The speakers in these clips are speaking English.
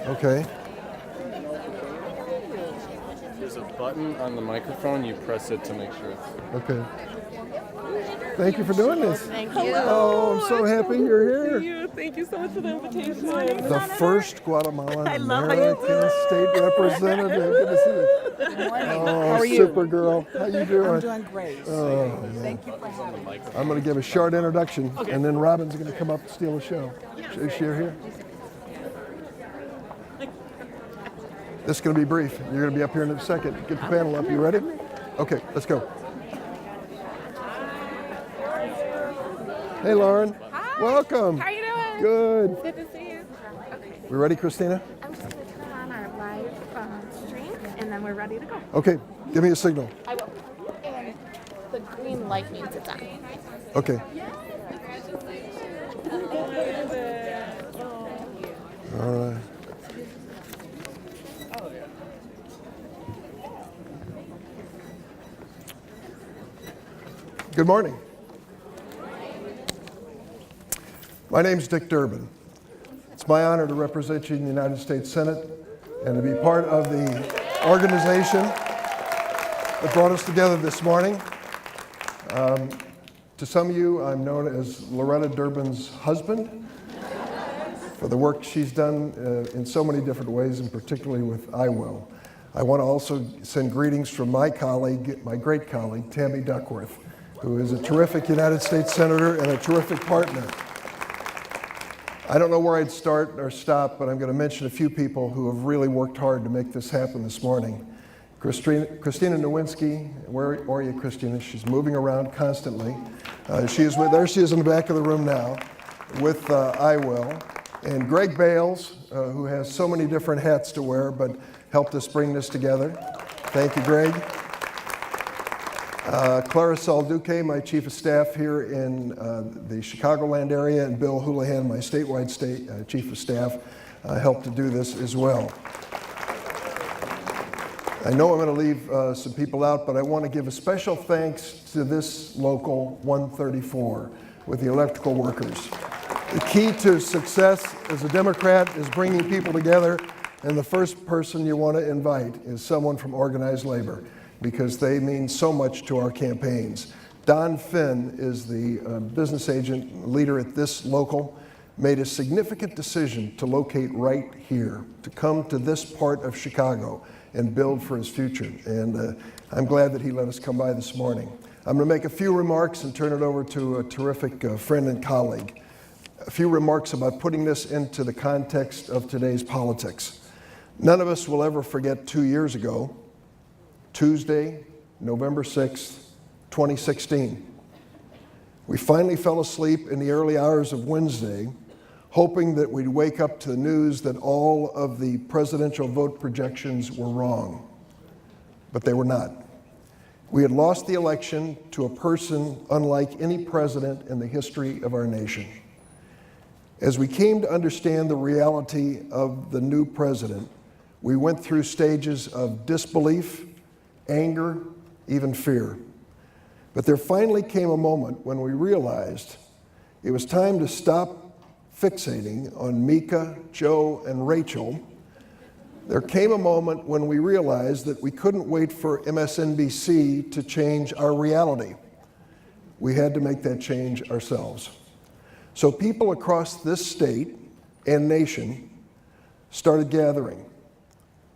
Okay. There's a button on the microphone. You press it to make sure it's... Okay. Thank you for doing this. Thank you. Oh, I'm so happy you're here. Thank you so much for the invitation. The first Guatemalan I love how you American state representative. Good to see you. Good morning. Oh, How are you? super girl. How you doing? I'm doing great. Oh, man. Thank you for having me. I'm going to give a short introduction, and then Robin's going to come up and steal the show. Is she here? This is going to be brief. You're going to be up here in a second. Get the panel up. You ready? Okay, let's go. Hey, Lauren. Hi. Welcome. How are you doing? Good. Good to see you. Okay. We ready, Christina? I'm just going to turn on our live stream, and then we're ready to go. Okay, give me a signal. I will. And the green light means it's on. Okay. All right. Good morning. My name's Dick Durbin. It's my honor to represent you in the United States Senate and to be part of the organization that brought us together this morning. To some of you, I'm known as Loretta Durbin's husband for the work she's done in so many different ways, and particularly with I Will. I want to also send greetings from my colleague, my great colleague, Tammy Duckworth, who is a terrific United States Senator and a terrific partner. I don't know where I'd start or stop, but I'm going to mention a few people who have really worked hard to make this happen this morning. Christina Nowinski, where are you, Christina? She's moving around constantly. There she is in the back of the room now with I Will. And Greg Bales, who has so many different hats to wear, but helped us bring this together. Thank you, Greg. Clara Salduque, my chief of staff here in the Chicagoland area, and Bill Houlihan, my statewide chief of staff, helped to do this as well. I know I'm going to leave some people out, but I want to give a special thanks to this local 134 with the electrical workers. The key to success as a Democrat is bringing people together, and the first person you want to invite is someone from organized labor, because they mean so much to our campaigns. Don Finn is the business agent leader at this local, made a significant decision to locate right here, to come to this part of Chicago and build for his future. And I'm glad that he let us come by this morning. I'm going to make a few remarks and turn it over to a terrific friend and colleague. A few remarks about putting this into the context of today's politics. None of us will ever forget 2 years ago, Tuesday, November 6th, 2016. We finally fell asleep in the early hours of Wednesday, hoping that we'd wake up to the news that all of the presidential vote projections were wrong. But they were not. We had lost the election to a person unlike any president in the history of our nation. As we came to understand the reality of the new president, we went through stages of disbelief, anger, even fear. But there finally came a moment when we realized it was time to stop fixating on Mika, Joe, and Rachel. There came a moment when we realized that we couldn't wait for MSNBC to change our reality. We had to make that change ourselves. So people across this state and nation started gathering,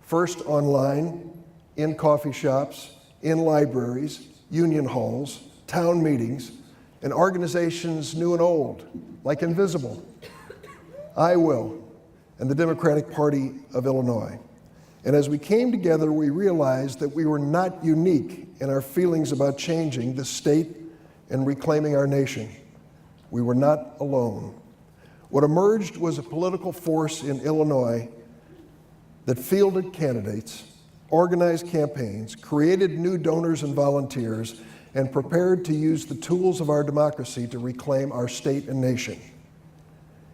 first online, in coffee shops, in libraries, union halls, town meetings, and organizations new and old, like Invisible, I Will, and the Democratic Party of Illinois. And as we came together, we realized that we were not unique in our feelings about changing the state and reclaiming our nation. We were not alone. What emerged was a political force in Illinois that fielded candidates, organized campaigns, created new donors and volunteers, and prepared to use the tools of our democracy to reclaim our state and nation.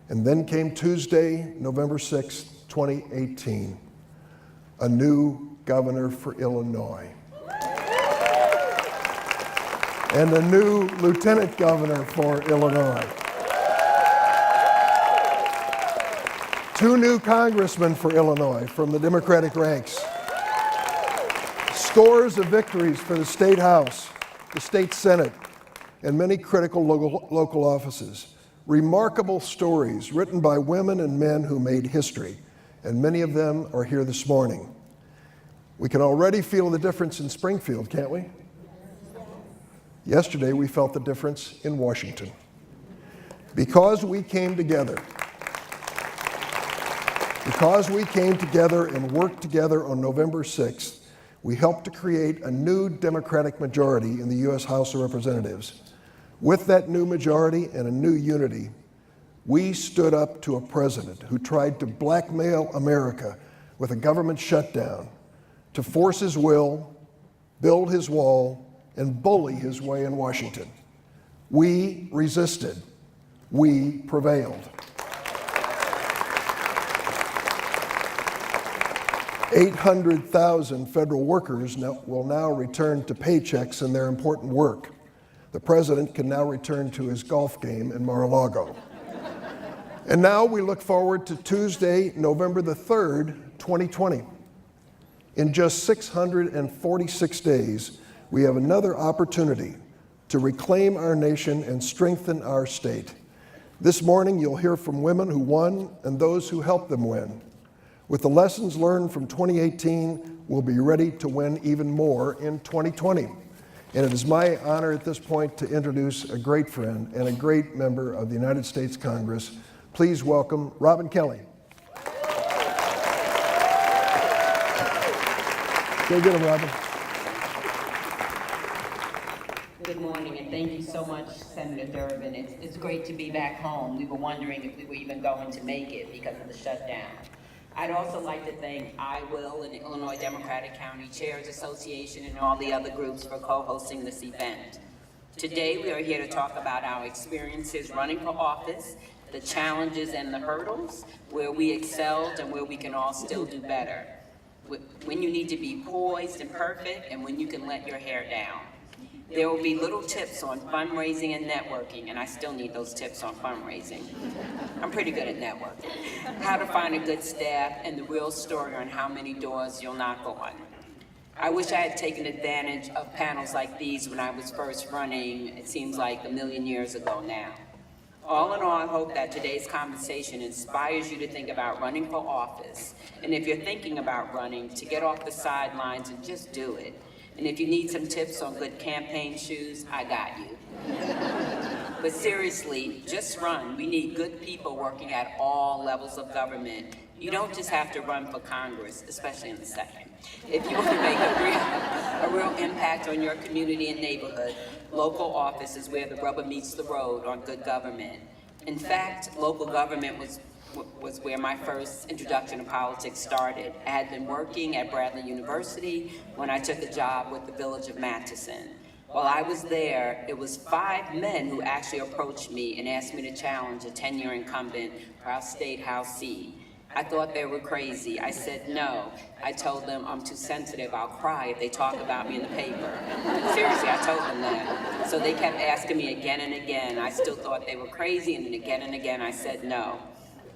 And then came Tuesday, November 6, 2018, a new governor for Illinois, and a new lieutenant governor for Illinois. 2 new congressmen for Illinois from the Democratic ranks. Scores of victories for the State House, the State Senate, and many critical local offices. Remarkable stories written by women and men who made history, and many of them are here this morning. We can already feel the difference in Springfield, can't we? Yesterday, we felt the difference in Washington. Because we came together and worked together on November 6th, we helped to create a new Democratic majority in the U.S. House of Representatives. With that new majority and a new unity, we stood up to a president who tried to blackmail America with a government shutdown, to force his will, build his wall, and bully his way in Washington. We resisted. We prevailed. 800,000 federal workers will now return to paychecks in their important work. The president can now return to his golf game in Mar-a-Lago. And now we look forward to Tuesday, November the 3rd, 2020. In just 646 days, we have another opportunity to reclaim our nation and strengthen our state. This morning, you'll hear from women who won and those who helped them win. With the lessons learned from 2018, we'll be ready to win even more in 2020. And it is my honor at this point to introduce a great friend and a great member of the United States Congress. Please welcome Robin Kelly. Go get him, Robin. Good morning, and thank you so much, Senator Durbin. It's great to be back home. We were wondering if we were even going to make it because of the shutdown. I'd also like to thank IWIL and the Illinois Democratic County Chairs Association and all the other groups for co-hosting this event. Today, we are here to talk about our experiences running for office, the challenges and the hurdles, where we excelled and where we can all still do better. When you need to be poised and perfect, and when you can let your hair down. There will be little tips on fundraising and networking, and I still need those tips on fundraising. I'm pretty good at networking. How to find a good staff, and the real story on how many doors you'll knock on. I wish I had taken advantage of panels like these when I was first running, it seems like a million years ago now. All in all, I hope that today's conversation inspires you to think about running for office. And if you're thinking about running, to get off the sidelines and just do it. And if you need some tips on good campaign shoes, I got you. But seriously, just run. We need good people working at all levels of government. You don't just have to run for Congress, especially in the second. If you want to make a real impact on your community and neighborhood, local office is where the rubber meets the road on good government. In fact, local government was where my first introduction to politics started. I had been working at Bradley University when I took a job with the Village of Matteson. While I was there, it was 5 men who actually approached me and asked me to challenge a 10-year incumbent for our State House seat. I thought they were crazy. I said no. I told them I'm too sensitive. I'll cry if they talk about me in the paper. Seriously, I told them that. So they kept asking me again and again. I still thought they were crazy, and then again I said no.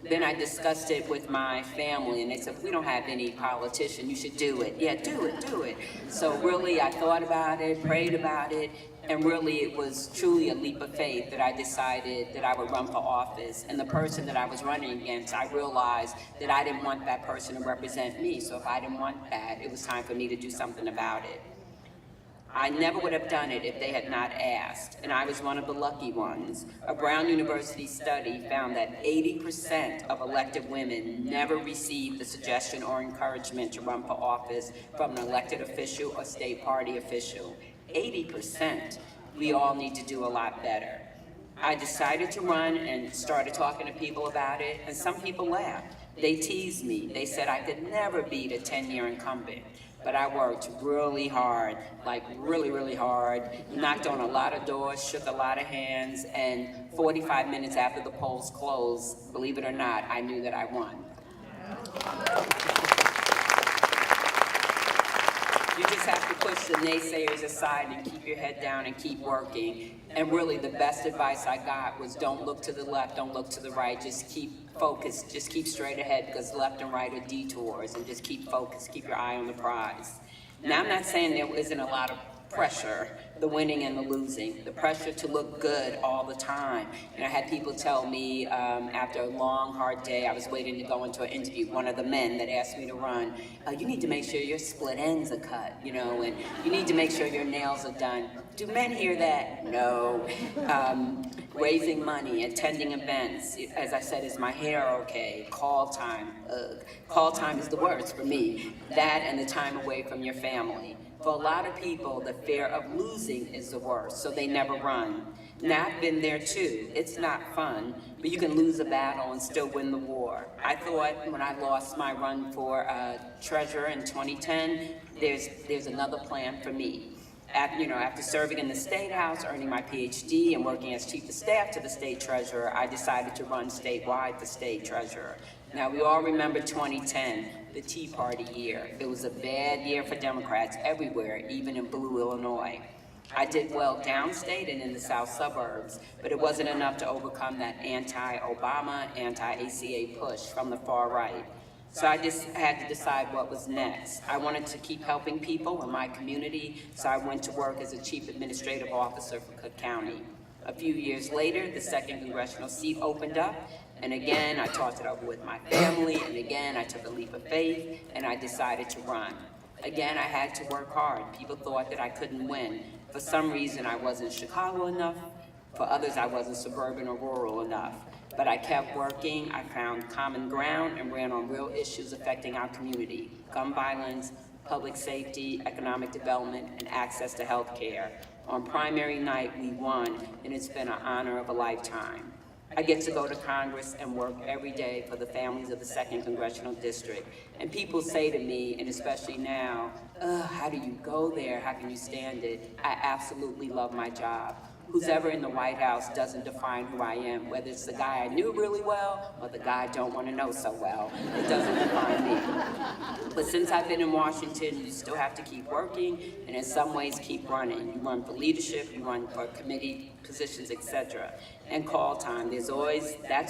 Then I discussed it with my family, and they said, we don't have any politician, you should do it. Yeah, do it. So really, I thought about it, prayed about it, and really it was truly a leap of faith that I decided that I would run for office. And the person that I was running against, I realized that I didn't want that person to represent me. So if I didn't want that, it was time for me to do something about it. I never would have done it if they had not asked, and I was one of the lucky ones. A Brown University study found that 80% of elected women never received the suggestion or encouragement to run for office from an elected official or state party official. 80%. We all need to do a lot better. I decided to run and started talking to people about it, and some people laughed. They teased me. They said I could never beat a 10-year incumbent. But I worked really hard, like really hard, knocked on a lot of doors, shook a lot of hands, and 45 minutes after the polls closed, believe it or not, I knew that I won. You just have to push the naysayers aside and keep your head down and keep working. And really, the best advice I got was don't look to the left, don't look to the right, just keep focused, just keep straight ahead, because left and right are detours, and just keep focused, keep your eye on the prize. Now, I'm not saying there isn't a lot of pressure, the winning and the losing, the pressure to look good all the time. And I had people tell me after a long, hard day, I was waiting to go into an interview, one of the men that asked me to run, you need to make sure your split ends are cut, you know, and you need to make sure your nails are done. Do men hear that? No. Raising money, attending events, as I said, is my hair okay? Call time, call time is the worst for me. That and the time away from your family. For a lot of people, the fear of losing is the worst, so they never run. Now, I've been there too. It's not fun, but you can lose a battle and still win the war. I thought when I lost my run for treasurer in 2010, there's another plan for me. After serving in the State House, earning my PhD, and working as chief of staff to the state treasurer, I decided to run statewide for state treasurer. Now, we all remember 2010, the Tea Party year. It was a bad year for Democrats everywhere, even in blue Illinois. I did well downstate and in the south suburbs, but it wasn't enough to overcome that anti-Obama, anti-ACA push from the far right. So I just had to decide what was next. I wanted to keep helping people in my community, so I went to work as a chief administrative officer for Cook County. A few years later, the 2nd congressional seat opened up, and again, I talked it over with my family, and again, I took a leap of faith, and I decided to run. Again, I had to work hard. People thought that I couldn't win. For some reason, I wasn't Chicago enough. For others, I wasn't suburban or rural enough. But I kept working, I found common ground, and ran on real issues affecting our community: gun violence, public safety, economic development, and access to health care. On primary night, we won, and it's been an honor of a lifetime. I get to go to Congress and work every day for the families of the 2nd Congressional District. And people say to me, and especially now, how do you go there? How can you stand it? I absolutely love my job. Who's ever in the White House doesn't define who I am, whether it's the guy I knew really well or the guy I don't want to know so well. It doesn't define me. But since I've been in Washington, you still have to keep working, and in some ways keep running. You run for leadership, you run for committee positions, etc. And call time, that's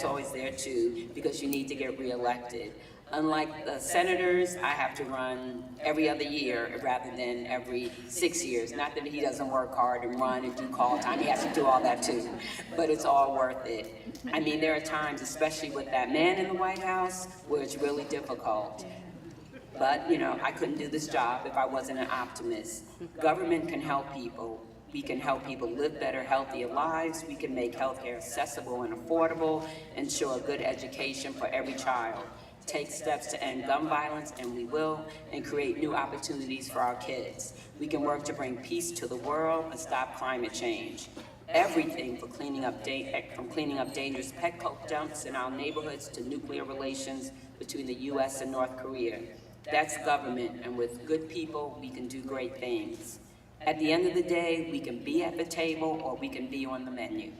always there too, because you need to get reelected. Unlike the senators, I have to run every other year rather than every 6 years. Not that he doesn't work hard and run and do call time, he has to do all that too, but it's all worth it. I mean, there are times, especially with that man in the White House, where it's really difficult. But, I couldn't do this job if I wasn't an optimist. Government can help people. We can help people live better, healthier lives. We can make healthcare accessible and affordable, ensure a good education for every child. Take steps to end gun violence, and we will, and create new opportunities for our kids. We can work to bring peace to the world and stop climate change. Everything from cleaning up dangerous pet coke dumps in our neighborhoods to nuclear relations between the U.S. and North Korea. That's government, and with good people, we can do great things. At the end of the day, we can be at the table or we can be on the menu.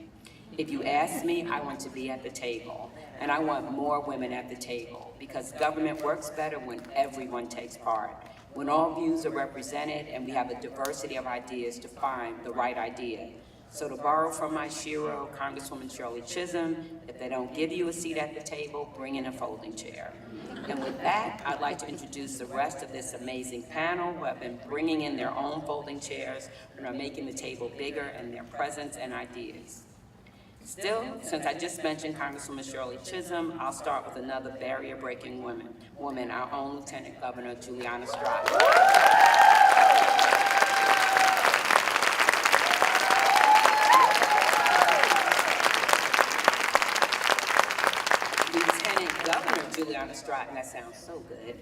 If you ask me, I want to be at the table, and I want more women at the table, because government works better when everyone takes part, when all views are represented and we have a diversity of ideas to find the right idea. So to borrow from my shero, Congresswoman Shirley Chisholm, if they don't give you a seat at the table, bring in a folding chair. And with that, I'd like to introduce the rest of this amazing panel who have been bringing in their own folding chairs and are making the table bigger in their presence and ideas. Still, since I just mentioned Congresswoman Shirley Chisholm, I'll start with another barrier-breaking woman, our own Lieutenant Governor Juliana Stratton. Juliana Stratton, that sounds so good,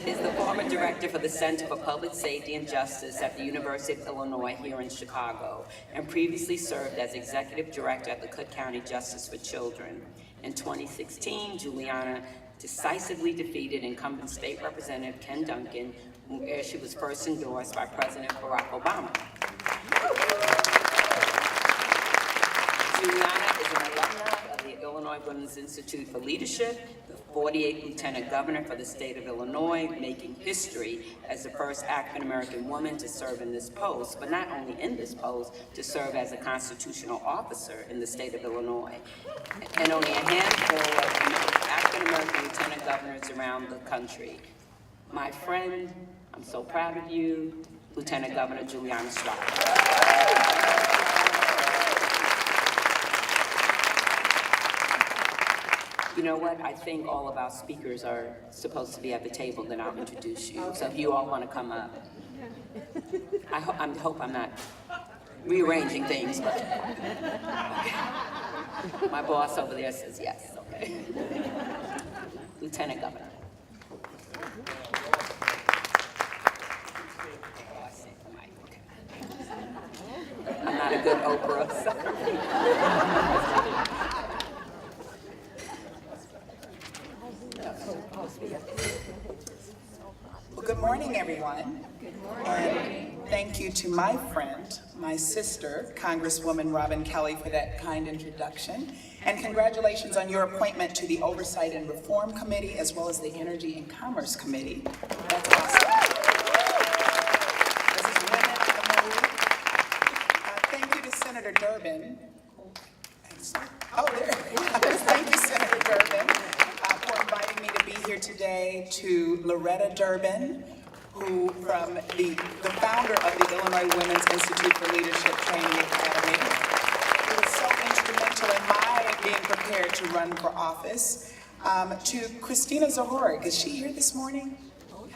is the former director for the Center for Public Safety and Justice at the University of Illinois here in Chicago, and previously served as executive director at the Cook County Justice for Children. In 2016, Juliana decisively defeated incumbent state representative Ken Duncan, where she was first endorsed by President Barack Obama. Juliana is an alumna of the Illinois Women's Institute for Leadership, the 48th Lieutenant Governor for the state of Illinois, making history as the first African-American woman to serve in this post, but not only in this post, to serve as a constitutional officer in the state of Illinois. And only a handful of African-American lieutenant governors around the country. My friend, I'm so proud of you, Lieutenant Governor Juliana Schroeder. You know what? I think all of our speakers are supposed to be at the table, then I'll introduce you. So if you all want to come up. I hope I'm not rearranging things, but okay. My boss over there says yes, okay. Lieutenant Governor. Oh, I see the mic, okay. I'm not a good Oprah, so. Well, good morning, everyone. Good morning. And thank you to my friend, my sister, Congresswoman Robin Kelly, for that kind introduction. And congratulations on your appointment to the Oversight and Reform Committee, as well as the Energy and Commerce Committee. That's awesome. This is Women in the Move. Thank you to Senator Durbin. Oh, there. Thank you, Senator Durbin, for inviting me to be here today, to Loretta Durbin, who from the founder of the Illinois Women's Institute for Leadership Training Academy, who was so instrumental in my being prepared to run for office, to Christina Zahorik. Is she here this morning?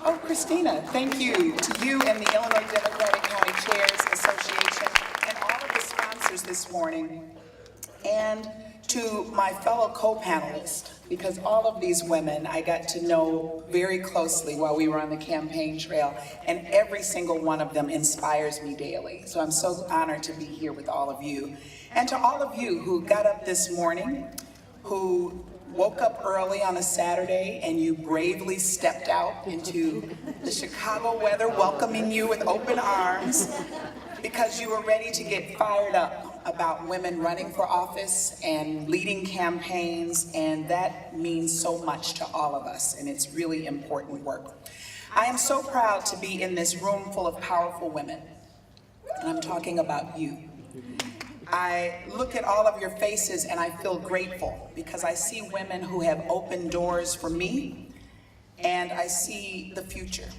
Oh, Christina, thank you. To you and the Illinois Democratic County Chairs Association and all of the sponsors this morning, and to my fellow co-panelists, because all of these women I got to know very closely while we were on the campaign trail, and every single one of them inspires me daily. So I'm so honored to be here with all of you. And to all of you who got up this morning, who woke up early on a Saturday and you bravely stepped out into the Chicago weather, welcoming you with open arms, because you were ready to get fired up about women running for office and leading campaigns, and that means so much to all of us, and it's really important work. I am so proud to be in this room full of powerful women, and I'm talking about you. I look at all of your faces and I feel grateful because I see women who have opened doors for me, and I see the future.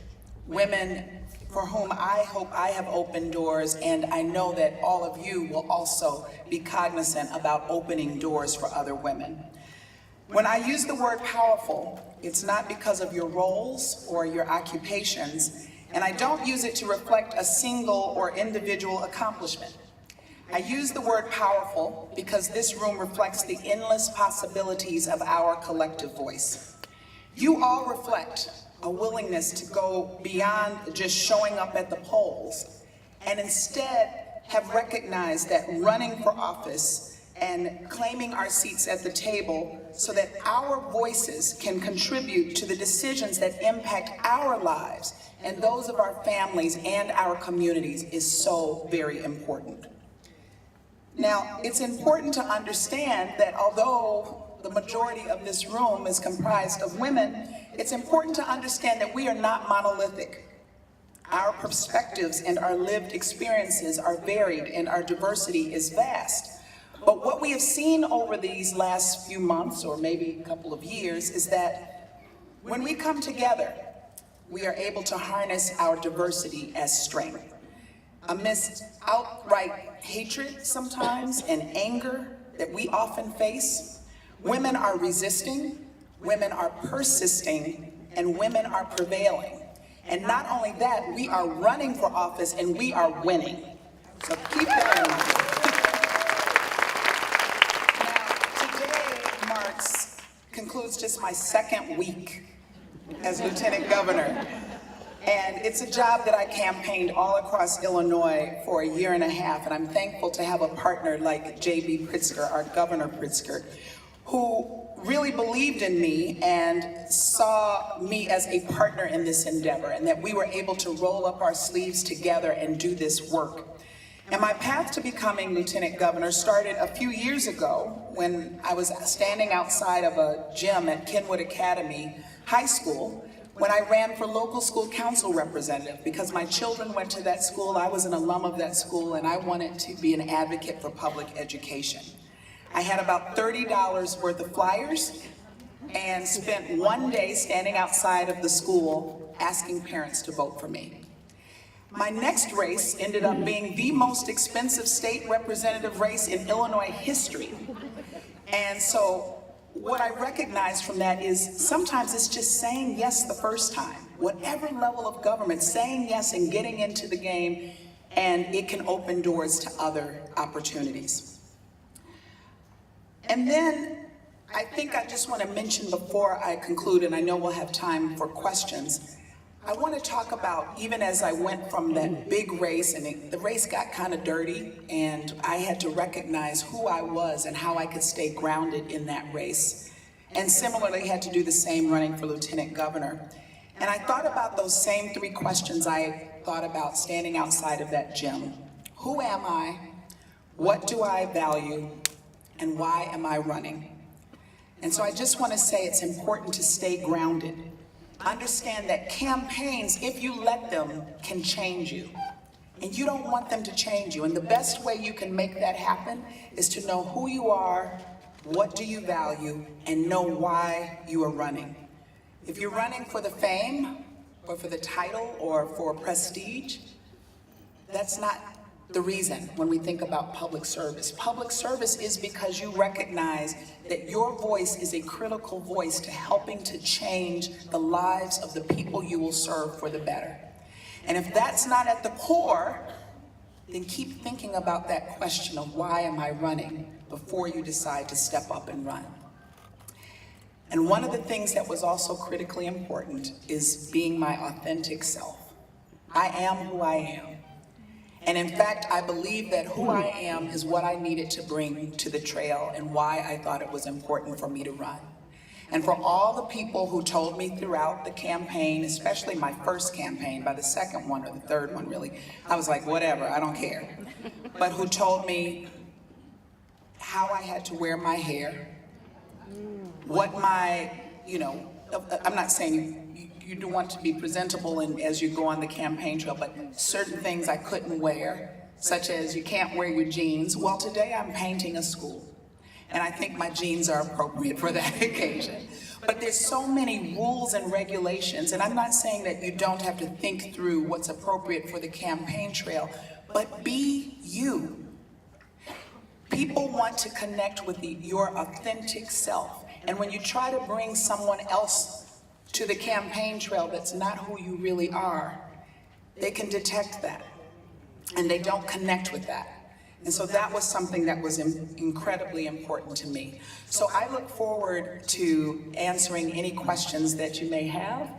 Women for whom I hope I have opened doors, and I know that all of you will also be cognizant about opening doors for other women. When I use the word powerful, it's not because of your roles or your occupations, and I don't use it to reflect a single or individual accomplishment. I use the word powerful because this room reflects the endless possibilities of our collective voice. You all reflect a willingness to go beyond just showing up at the polls, and instead have recognized that running for office and claiming our seats at the table so that our voices can contribute to the decisions that impact our lives and those of our families and our communities is so very important. Now, it's important to understand that although the majority of this room is comprised of women, it's important to understand that we are not monolithic. Our perspectives and our lived experiences are varied and our diversity is vast. But what we have seen over these last few months, or maybe a couple of years, is that when we come together, we are able to harness our diversity as strength. Amidst outright hatred sometimes and anger that we often face, women are resisting, women are persisting, and women are prevailing. And not only that, we are running for office and we are winning. So keep that in mind. Now, today concludes just my second week as Lieutenant Governor. And it's a job that I campaigned all across Illinois for a year and a half, and I'm thankful to have a partner like J.B. Pritzker, our Governor Pritzker, who really believed in me and saw me as a partner in this endeavor, and that we were able to roll up our sleeves together and do this work. And my path to becoming Lieutenant Governor started a few years ago when I was standing outside of a gym at Kenwood Academy High School when I ran for local school council representative because my children went to that school, I was an alum of that school, and I wanted to be an advocate for public education. I had about $30 worth of flyers and spent one day standing outside of the school asking parents to vote for me. My next race ended up being the most expensive state representative race in Illinois history. And so what I recognized from that is sometimes it's just saying yes the first time. Whatever level of government, saying yes and getting into the game, and it can open doors to other opportunities. And then I think I just want to mention before I conclude, and I know we'll have time for questions, I want to talk about, even as I went from that big race, and the race got kind of dirty, and I had to recognize who I was and how I could stay grounded in that race. And similarly, had to do the same running for Lieutenant Governor. And I thought about those same three questions I thought about standing outside of that gym. Who am I? What do I value? And why am I running? And so I just want to say it's important to stay grounded. Understand that campaigns, if you let them, can change you. And you don't want them to change you. And the best way you can make that happen is to know who you are, what do you value, and know why you are running. If you're running for the fame, or for the title, or for prestige, that's not the reason when we think about public service. Public service is because you recognize that your voice is a critical voice to helping to change the lives of the people you will serve for the better. And if that's not at the core, then keep thinking about that question of why am I running before you decide to step up and run. And one of the things that was also critically important is being my authentic self. I am who I am. And in fact, I believe that who I am is what I needed to bring to the trail and why I thought it was important for me to run. And for all the people who told me throughout the campaign, especially my first campaign, by the second one or the third one really, I was like, whatever, I don't care. But who told me how I had to wear my hair, what my, I'm not saying you do want to be presentable as you go on the campaign trail, but certain things I couldn't wear, such as you can't wear your jeans. Well, today I'm painting a school, and I think my jeans are appropriate for that occasion. But there's so many rules and regulations, and I'm not saying that you don't have to think through what's appropriate for the campaign trail, but be you. People want to connect with your authentic self, and when you try to bring someone else to the campaign trail that's not who you really are, they can detect that, and they don't connect with that. And so that was something that was incredibly important to me. So I look forward to answering any questions that you may have,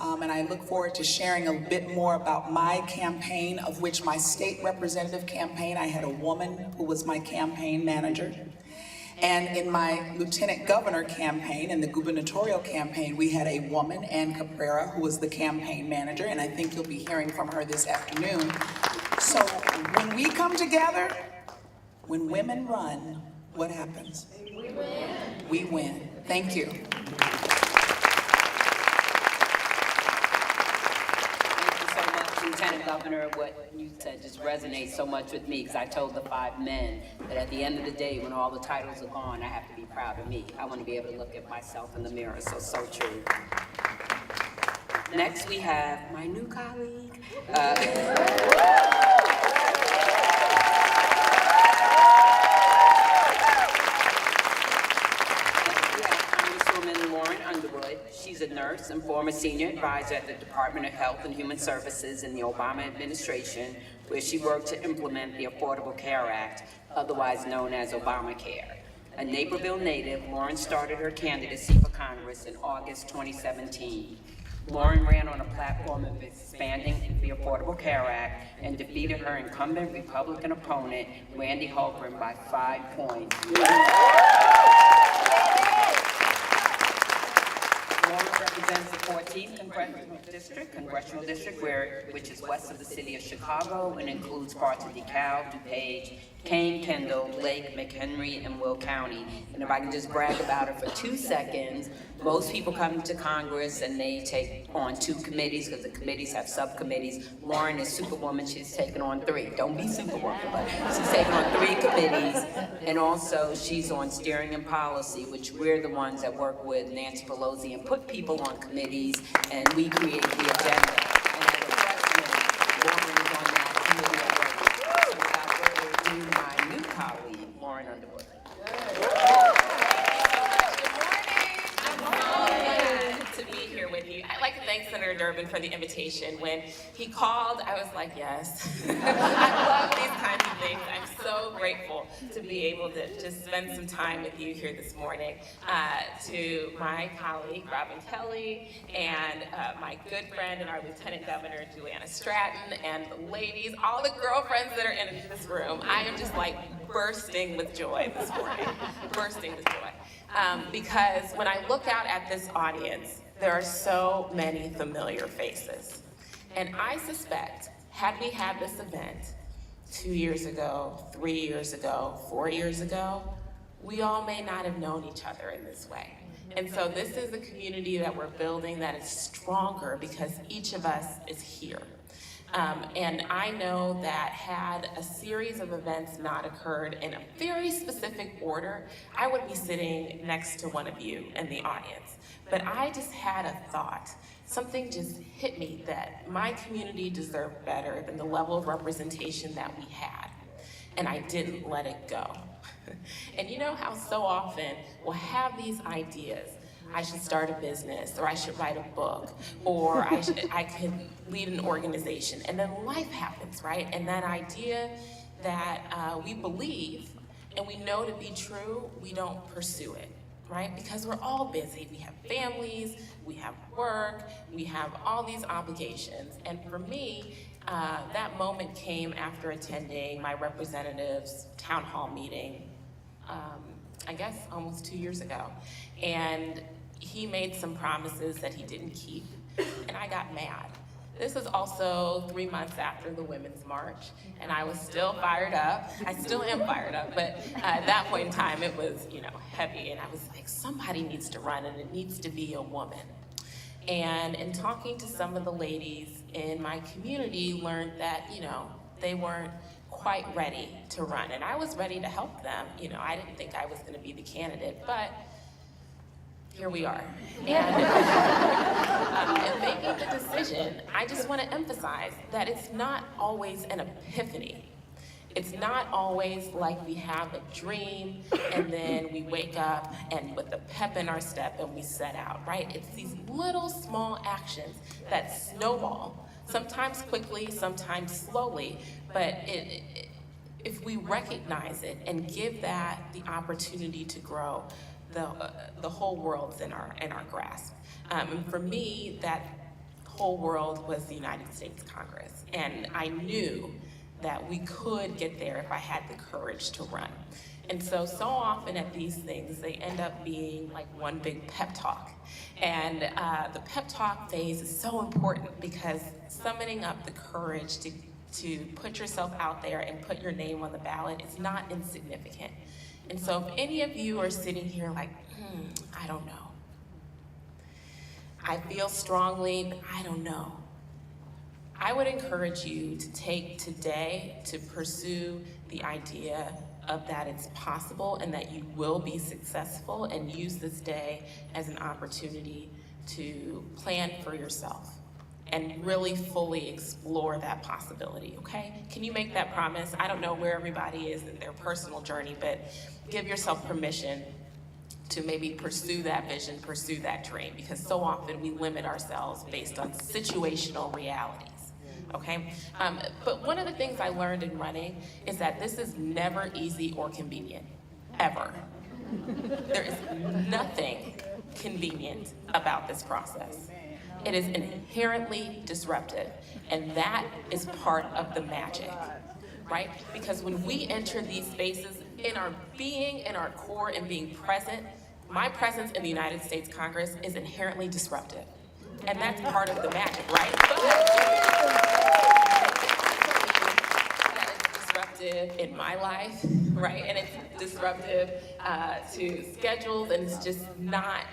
and I look forward to sharing a bit more about my campaign, of which my state representative campaign, I had a woman who was my campaign manager. And in my Lieutenant Governor campaign, in the gubernatorial campaign, we had a woman, Ann Caprera, who was the campaign manager, and I think you'll be hearing from her this afternoon. So when we come together, when women run, what happens? We win. We win. Thank you. Lieutenant Governor, what you said just resonates so much with me, because I told the 5 men that at the end of the day, when all the titles are gone, I have to be proud of me. I want to be able to look at myself in the mirror, so true. Next, we have my new colleague. Congresswoman Lauren Underwood. She's a nurse and former senior advisor at the Department of Health and Human Services in the Obama administration, where she worked to implement the Affordable Care Act, otherwise known as Obamacare. A Naperville native, Lauren started her candidacy for Congress in August 2017. Lauren ran on a platform of expanding the Affordable Care Act and defeated her incumbent Republican opponent, Randy Hultgren, by 5 points. Lauren represents the 14th congressional district, which is west of the city of Chicago and includes parts of DeKalb, DuPage, Kane, Kendall, Lake, McHenry, and Will County. And if I can just brag about her for 2 seconds, most people come to Congress and they take on 2 committees because the committees have subcommittees. Lauren is Superwoman, she's taken on 3. Don't be Superwoman, but she's taken on 3 committees. And also she's on steering and policy, which we're the ones that work with Nancy Pelosi and put people on committees and we create the agenda. And as a freshman, Lauren is on that committee already. So without further ado, my new colleague, Lauren Underwood. To be here with you. I'd like to thank Senator Durbin for the invitation. When he called, I was like, yes. I love these kinds of things. I'm so grateful to be able to just spend some time with you here this morning. To my colleague, Robin Kelly, and my good friend and our Lieutenant Governor, Juliana Stratton, and the ladies, all the girlfriends that are in this room. I am just like bursting with joy this morning, bursting with joy. Because when I look out at this audience, there are so many familiar faces. And I suspect, had we had this event 2 years ago, 3 years ago, 4 years ago, we all may not have known each other in this way. And so this is a community that we're building that is stronger because each of us is here. And I know that had a series of events not occurred in a very specific order, I would be sitting next to one of you in the audience. But I just had a thought. Something just hit me that my community deserved better than the level of representation that we had. And I didn't let it go. And you know how so often we'll have these ideas. I should start a business, or I should write a book, or I could lead an organization. And then life happens, right? And that idea that we believe and we know to be true, we don't pursue it, right? Because we're all busy. We have families, we have work, we have all these obligations. And for me, that moment came after attending my representative's town hall meeting, I guess almost 2 years ago. And he made some promises that he didn't keep, and I got mad. This was also 3 months after the Women's March, and I was still fired up. I still am fired up, but at that point in time, it was, heavy, and I was like, somebody needs to run, and it needs to be a woman. And in talking to some of the ladies in my community, learned that, they weren't quite ready to run, and I was ready to help them. I didn't think I was gonna be the candidate, but here we are. And in making the decision, I just want to emphasize that it's not always an epiphany. It's not always like we have a dream and then we wake up and with a pep in our step and we set out, right? It's these little small actions that snowball, sometimes quickly, sometimes slowly, but if we recognize it and give that the opportunity to grow, the whole world's in our grasp. And for me, that whole world was the United States Congress. And I knew that we could get there if I had the courage to run. And so often at these things, they end up being like one big pep talk. And the pep talk phase is so important because summoning up the courage to put yourself out there and put your name on the ballot is not insignificant. And so if any of you are sitting here like, I don't know. I feel strongly, but I don't know. I would encourage you to take today to pursue the idea of that it's possible and that you will be successful, and use this day as an opportunity to plan for yourself and really fully explore that possibility, okay? Can you make that promise? I don't know where everybody is in their personal journey, but give yourself permission to maybe pursue that vision, pursue that dream, because so often we limit ourselves based on situational realities, okay? But one of the things I learned in running is that this is never easy or convenient, ever. There is nothing convenient about this process. It is inherently disruptive, and that is part of the magic, right? Because when we enter these spaces, in our being, in our core, and being present, My presence in the United States Congress is inherently disruptive. And that's part of the magic, right? That it's disruptive in my life, right? And it's disruptive to schedules, and it's just not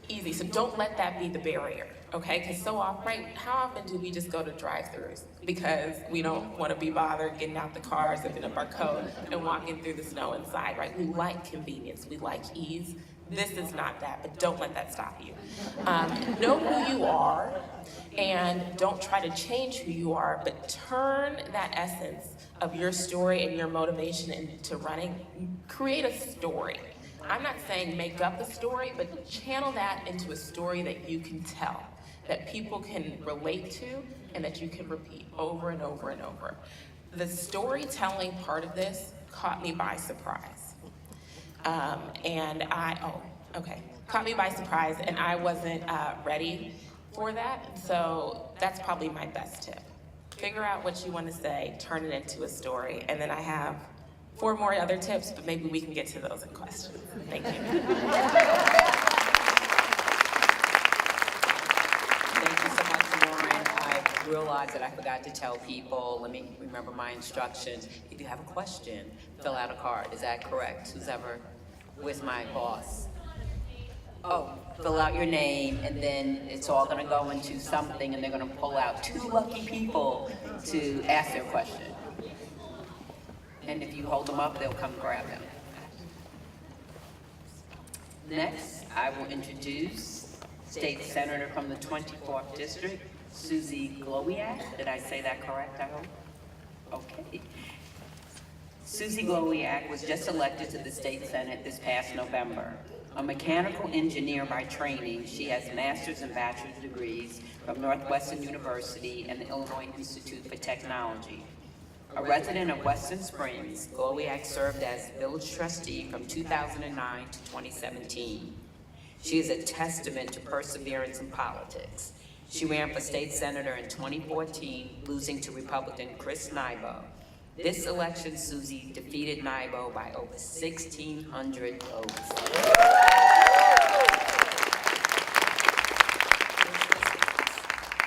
easy. So don't let that be the barrier, okay? Because so often, right, how often do we just go to drive-thrus because we don't want to be bothered getting out the car, zipping up our coat, and walking through the snow inside, right? We like convenience, we like ease. This is not that, but don't let that stop you. Know who you are, and don't try to change who you are, but turn that essence of your story and your motivation into running. Create a story. I'm not saying make up a story, but channel that into a story that you can tell, that people can relate to, and that you can repeat over and over and over. The storytelling part of this caught me by surprise. Caught me by surprise, and I wasn't ready for that. So that's probably my best tip. Figure out what you want to say, turn it into a story, and then I have 4 more other tips, but maybe we can get to those in questions. Thank you. Thank you so much, Lauren. I realized that I forgot to tell people, let me remember my instructions. If you have a question, fill out a card. Is that correct? Who's ever with my boss? Oh, fill out your name, and then it's all gonna go into something, and they're gonna pull out 2 lucky people to ask their question. And if you hold them up, they'll come grab them. Next, I will introduce State Senator from the 24th District, Susie Glowiak. Did I say that correct, I hope? Okay. Susie Glowiak was just elected to the State Senate this past November. A mechanical engineer by training, she has master's and bachelor's degrees from Northwestern University and the Illinois Institute for Technology. A resident of Western Springs, Glowiak served as village trustee from 2009 to 2017. She is a testament to perseverance in politics. She ran for state senator in 2014, losing to Republican Chris Nybo. This election, Susie defeated Nybo by over 1,600 votes.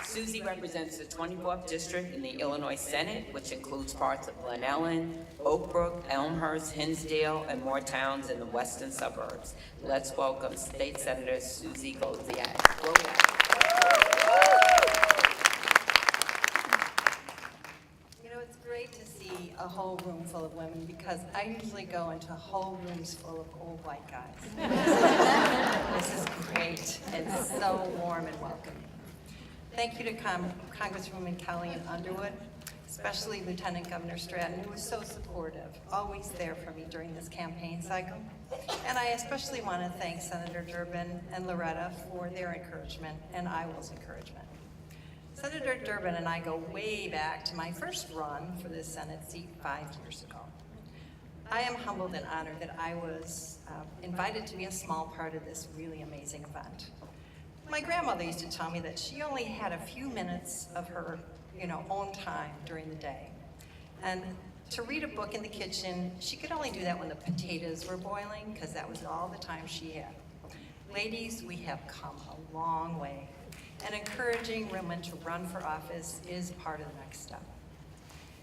Susie represents the 24th District in the Illinois Senate, which includes parts of Glen Ellen, Oak Brook, Elmhurst, Hinsdale, and more towns in the western suburbs. Let's welcome State Senator Susie Glowiak. You know, it's great to see a whole room full of women because I usually go into whole rooms full of old white guys. This is great. It's so warm and welcoming. Thank you to Congresswoman Kellyanne Underwood, especially Lieutenant Governor Stratton, who was so supportive, always there for me during this campaign cycle. And I especially want to thank Senator Durbin and Loretta for their encouragement and Iowa's encouragement. Senator Durbin and I go way back to my first run for this Senate seat 5 years ago. I am humbled and honored that I was invited to be a small part of this really amazing event. My grandmother used to tell me that she only had a few minutes of her, own time during the day. And to read a book in the kitchen, she could only do that when the potatoes were boiling, because that was all the time she had. Ladies, we have come a long way, and encouraging women to run for office is part of the next step.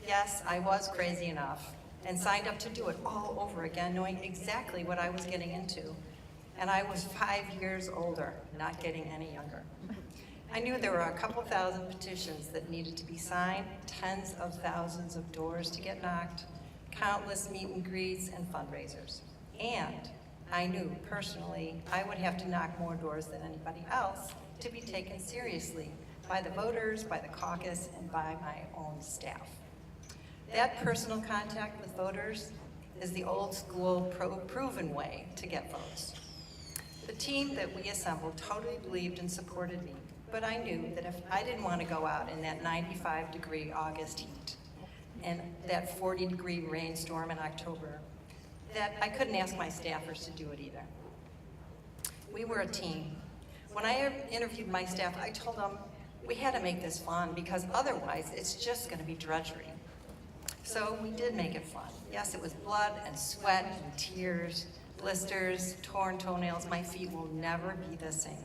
Yes, I was crazy enough and signed up to do it all over again, knowing exactly what I was getting into. And I was 5 years older, not getting any younger. I knew there were a couple thousand petitions that needed to be signed, tens of thousands of doors to get knocked, countless meet and greets and fundraisers. And I knew personally I would have to knock more doors than anybody else to be taken seriously by the voters, by the caucus, and by my own staff. That personal contact with voters is the old school proven way to get votes. The team that we assembled totally believed and supported me, but I knew that if I didn't want to go out in that 95-degree August heat and that 40-degree rainstorm in October, that I couldn't ask my staffers to do it either. We were a team. When I interviewed my staff, I told them we had to make this fun because otherwise it's just going to be drudgery. So we did make it fun. Yes, it was blood and sweat and tears, blisters, torn toenails. My feet will never be the same.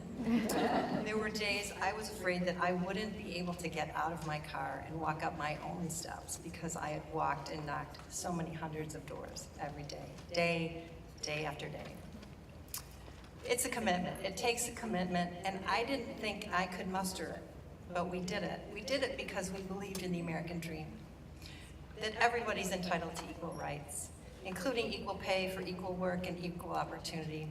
There were days I was afraid that I wouldn't be able to get out of my car and walk up my own steps because I had walked and knocked so many hundreds of doors every day after day. It's a commitment. It takes a commitment, and I didn't think I could muster it, but we did it. We did it because we believed in the American dream, that everybody's entitled to equal rights, including equal pay for equal work and equal opportunity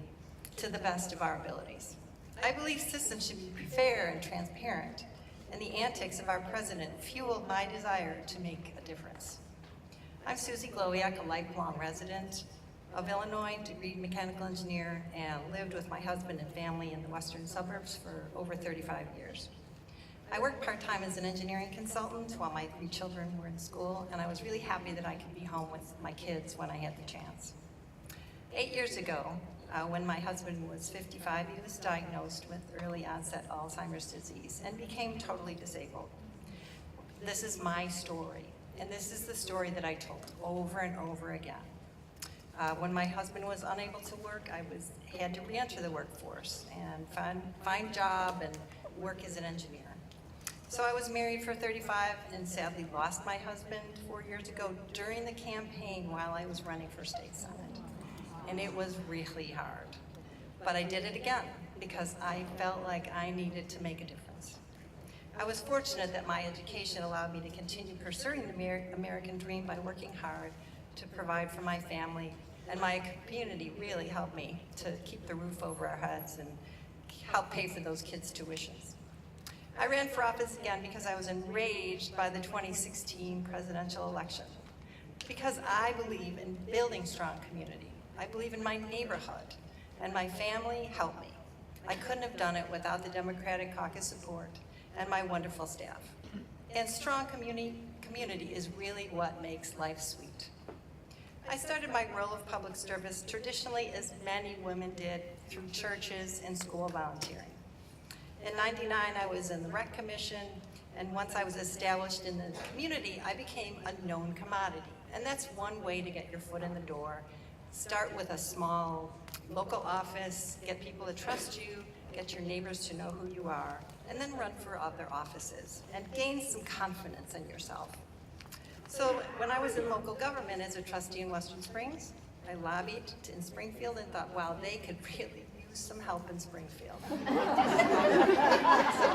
to the best of our abilities. I believe systems should be fair and transparent, and the antics of our president fueled my desire to make a difference. I'm Susie Glowiak, a lifelong resident of Illinois, degreed mechanical engineer, and lived with my husband and family in the western suburbs for over 35 years. I worked part-time as an engineering consultant while my 3 children were in school, and I was really happy that I could be home with my kids when I had the chance. 8 years ago, when my husband was 55, he was diagnosed with early onset Alzheimer's disease and became totally disabled. This is my story, and this is the story that I told over and over again. When my husband was unable to work, I had to re-enter the workforce and find a job and work as an engineer. So I was married for 35 and sadly lost my husband 4 years ago during the campaign while I was running for state senate. And it was really hard. But I did it again because I felt like I needed to make a difference. I was fortunate that my education allowed me to continue pursuing the American dream by working hard to provide for my family, and my community really helped me to keep the roof over our heads and help pay for those kids' tuitions. I ran for office again because I was enraged by the 2016 presidential election. Because I believe in building strong community. I believe in my neighborhood, and my family helped me. I couldn't have done it without the Democratic caucus support and my wonderful staff. And strong community is really what makes life sweet. I started my role of public service traditionally, as many women did, through churches and school volunteering. In '99, I was in the Rec Commission, and once I was established in the community, I became a known commodity. And that's one way to get your foot in the door. Start with a small local office, get people to trust you, get your neighbors to know who you are, and then run for other offices and gain some confidence in yourself. So when I was in local government as a trustee in Western Springs, I lobbied in Springfield and thought, wow, they could really use some help in Springfield. So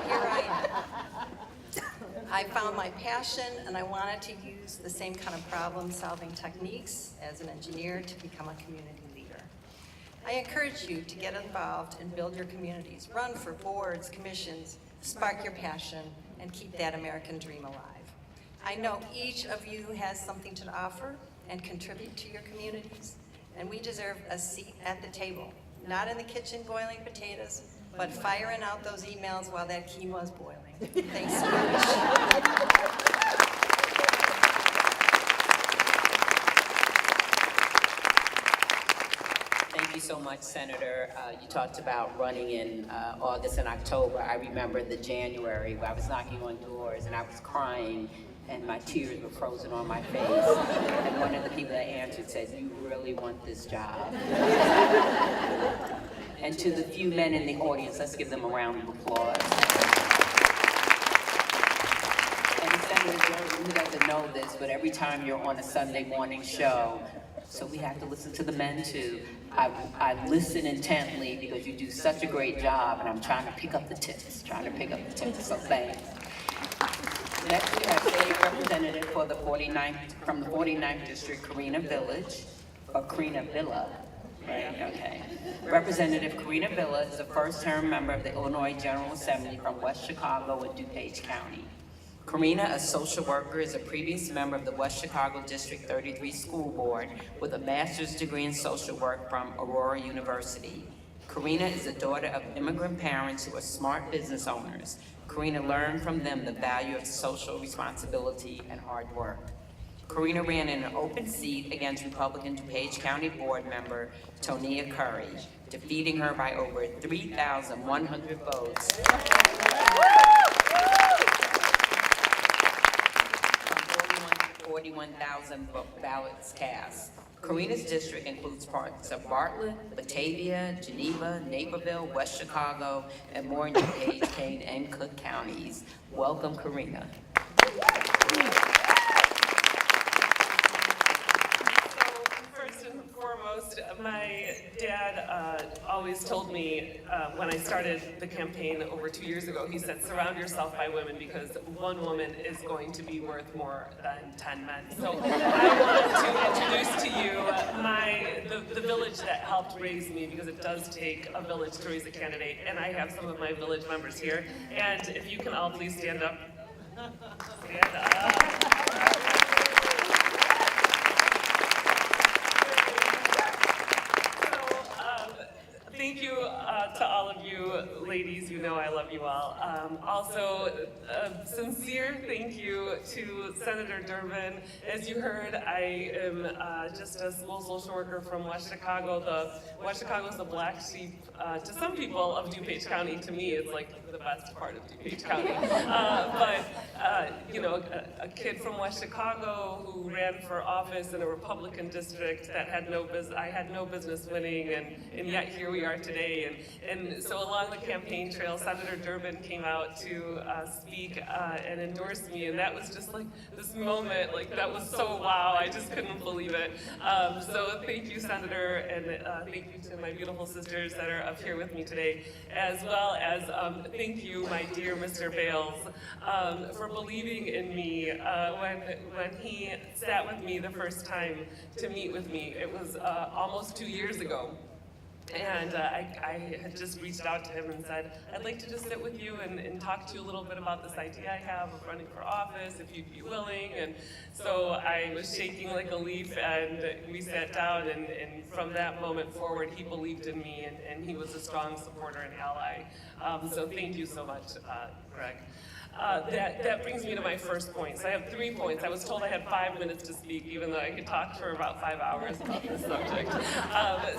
here I am. I found my passion, and I wanted to use the same kind of problem-solving techniques as an engineer to become a community leader. I encourage you to get involved and build your communities. Run for boards, commissions, spark your passion, and keep that American dream alive. I know each of you has something to offer and contribute to your communities, and we deserve a seat at the table, not in the kitchen boiling potatoes, but firing out those emails while that quinoa is boiling. Thanks so much. Thank you so much, Senator. You talked about running in August and October. I remember the January where I was knocking on doors and I was crying and my tears were frozen on my face. And one of the people that answered said, "You really want this job?" And to the few men in the audience, let's give them a round of applause. And Senator, who doesn't know this, but every time you're on a Sunday morning show, so we have to listen to the men too. I listen intently because you do such a great job, and I'm trying to pick up the tips, so thanks. Next, we have State Representative for the 49th, from the 49th District, Karina Village, or Karina Villa, right, okay. Representative Karina Villa is a first-term member of the Illinois General Assembly from West Chicago and DuPage County. Karina, a social worker, is a previous member of the West Chicago District 33 School Board with a master's degree in social work from Aurora University. Karina is the daughter of immigrant parents who are smart business owners. Karina learned from them the value of social responsibility and hard work. Karina ran in an open seat against Republican DuPage County Board member Tonia Curry, defeating her by over 3,100 votes. 41,000 ballots cast. Karina's district includes parts of Bartlett, Batavia, Geneva, Naperville, West Chicago, and more in DuPage, Kane, and Cook counties. Welcome, Karina. First and foremost, my dad always told me when I started the campaign over 2 years ago, he said, surround yourself by women because one woman is going to be worth more than 10 men. So I wanted to introduce to you the village that helped raise me, because it does take a village to raise a candidate, and I have some of my village members here. And if you can all please stand up. Stand up. Thank you to all of you ladies. You know I love you all. Also, a sincere thank you to Senator Durbin. As you heard, I am just a small social worker from West Chicago. West Chicago is the black sheep to some people of DuPage County. To me, it's like the best part of DuPage County. You know, a kid from West Chicago who ran for office in a Republican district that had no business, I had no business winning, and yet here we are today. And so along the campaign trail, Senator Durbin came out to speak and endorse me, and that was just like this moment, like that was so wow, I just couldn't believe it. So thank you, Senator, and thank you to my beautiful sisters that are up here with me today, as well as thank you, my dear Mr. Bales, for believing in me when he sat with me the first time to meet with me. It was almost 2 years ago. And I had just reached out to him and said, I'd like to just sit with you and talk to you a little bit about this idea I have of running for office, if you'd be willing. And so I was shaking like a leaf, and we sat down, and from that moment forward, he believed in me, and he was a strong supporter and ally. So thank you so much, Greg. That brings me to my first point. So I have 3 points. I was told I had 5 minutes to speak, even though I could talk for about 5 hours about this subject.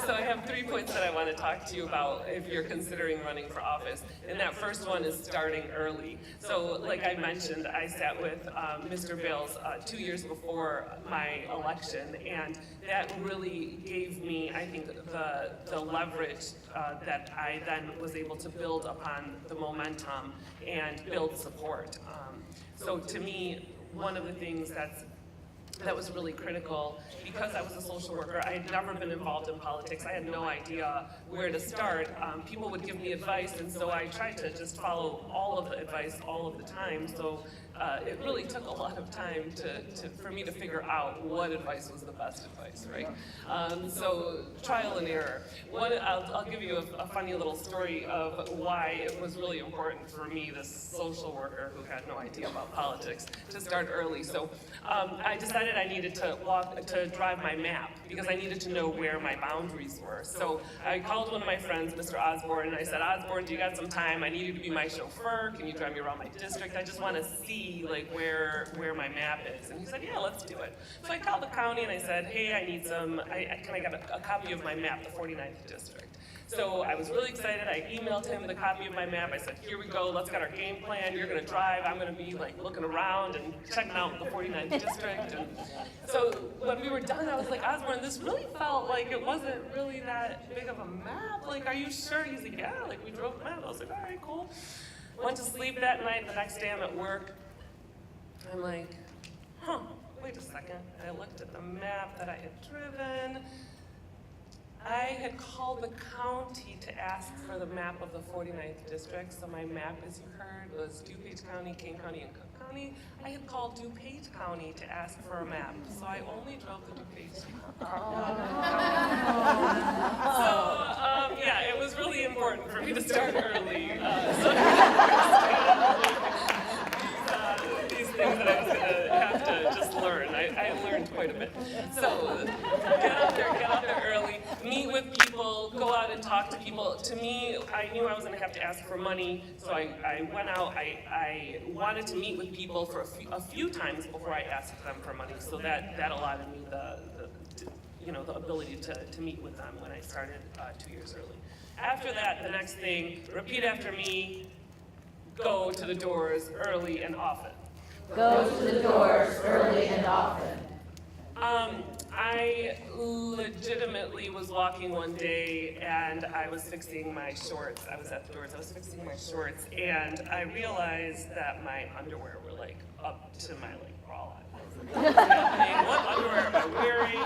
So I have 3 points that I want to talk to you about if you're considering running for office. And that first one is starting early. So like I mentioned, I sat with Mr. Bales 2 years before my election, and that really gave me, I think, the leverage that I then was able to build upon the momentum and build support. So to me, one of the things that was really critical, because I was a social worker, I had never been involved in politics. I had no idea where to start. People would give me advice, and so I tried to just follow all of the advice all of the time. So it really took a lot of time for me to figure out what advice was the best advice, right? So trial and error. I'll give you a funny little story of why it was really important for me, this social worker who had no idea about politics, to start early. So I decided I needed to drive my map, because I needed to know where my boundaries were. So I called one of my friends, Mr. Osborne, and I said, Osborne, do you got some time? I need you to be my chauffeur. Can you drive me around my district? I just want to see like where my map is. And he said, yeah, let's do it. So I called the county and I said, hey, I need can I get a copy of my map, the 49th district? So I was really excited. I emailed him the copy of my map. I said, here we go, let's get our game plan. You're gonna drive, I'm gonna be like looking around and checking out the 49th district. And so when we were done, I was like, Osborne, this really felt like it wasn't really that big of a map. Like, are you sure? He's like, yeah, like we drove the map. I was like, all right, cool. Went to sleep that night. The next day I'm at work. I'm like, wait a second. I looked at the map that I had driven. I had called the county to ask for the map of the 49th district. So my map, as you heard, was DuPage County, Kane County, and Cook County. I had called DuPage County to ask for a map. So I only drove the DuPage County. So yeah, it was really important for me to start early. These things that I was going to have to just learn. I learned quite a bit. So get out there early, meet with people, go out and talk to people. To me, I knew I was going to have to ask for money, so I went out. I wanted to meet with people for a few times before I asked them for money, so that allowed me the ability to meet with them when I started 2 years early. After that, the next thing, repeat after me, go to the doors early and often. Go to the doors early and often. I legitimately was walking one day and I was fixing my shorts. I was at the doors, I was fixing my shorts, and I realized that my underwear were like up to my like bra line. What's happening? What underwear am I wearing?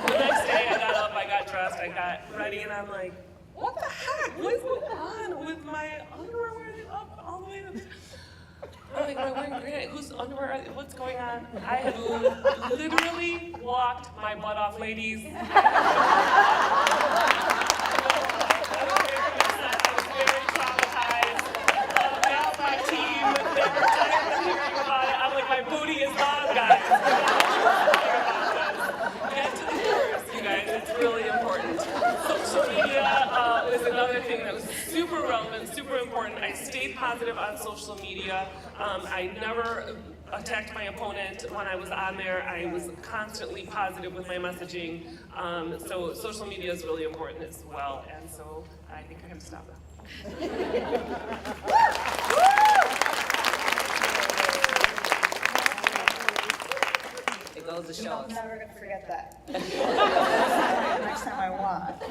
The next day I got up, I got dressed, I got ready, and I'm like, what the heck? What is going on with my underwear? Where are they up all the way up? I'm like, am I wearing granite? Whose underwear? What's going on? I had literally walked my butt off, ladies. I was very traumatized. Now my team, they were hearing about it. I'm like, my booty is gone, guys. Get to the doors, you guys. It's really important. Social media is another thing that was super relevant, super important. I stayed positive on social media. I never attacked my opponent when I was on there. I was constantly positive with my messaging. So social media is really important as well. And so I think I have to stop now. It goes to show I'm us never gonna forget that. Next time I want.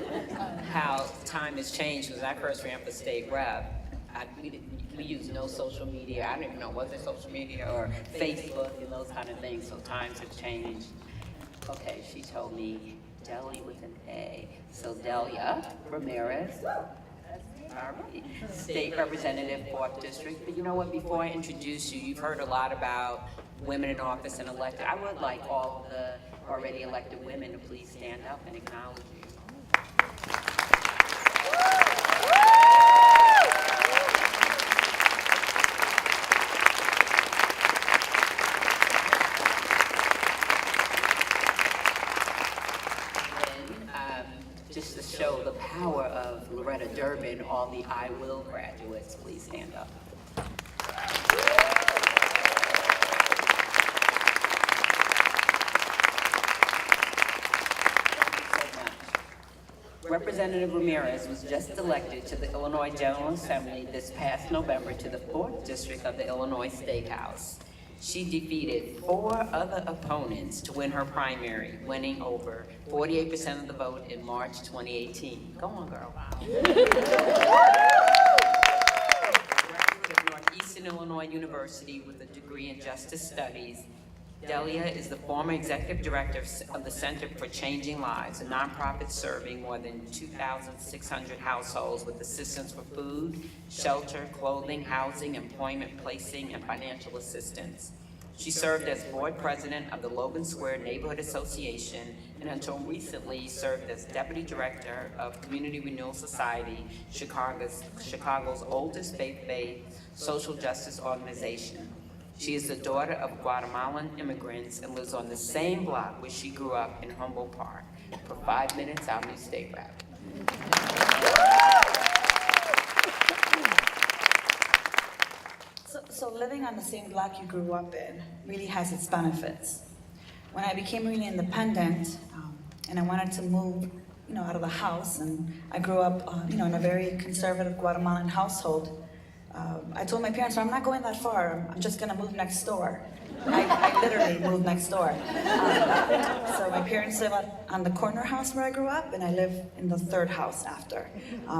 how time has changed. Because I first ran for state rep, we used no social media. I don't even know, was it social media or Facebook and those kind of things, so times have changed. Okay, she told me Delia with an A. So Delia Ramirez, all right, State Representative, 4th District. But you know what, before I introduce you, you've heard a lot about women in office and elected. I would like all the already elected women to please stand up and acknowledge you. Just to show the power of Loretta Durbin, all the I Will graduates, please stand up. Representative Ramirez was just elected to the Illinois General Assembly this past November to the 4th District of the Illinois State House. She defeated 4 other opponents to win her primary, winning over 48% of the vote in March 2018. Go on, girl. Graduate of Northeastern Illinois University with a degree in Justice Studies, Delia is the former executive director of the Center for Changing Lives, a nonprofit serving more than 2,600 households with assistance for food, shelter, clothing, housing, employment, placing, and financial assistance. She served as board president of the Logan Square Neighborhood Association and until recently served as deputy director of Community Renewal Society, Chicago's oldest faith-based social justice organization. She is the daughter of Guatemalan immigrants and lives on the same block where she grew up in Humboldt Park. For 5 minutes, our new state rep. So living on the same block you grew up in really has its benefits. When I became really independent and I wanted to move, out of the house, and I grew up, in a very conservative Guatemalan household, I told my parents, I'm not going that far, I'm just gonna move next door. I literally moved next door. So my parents live on the corner house where I grew up, and I live in the 3rd house after.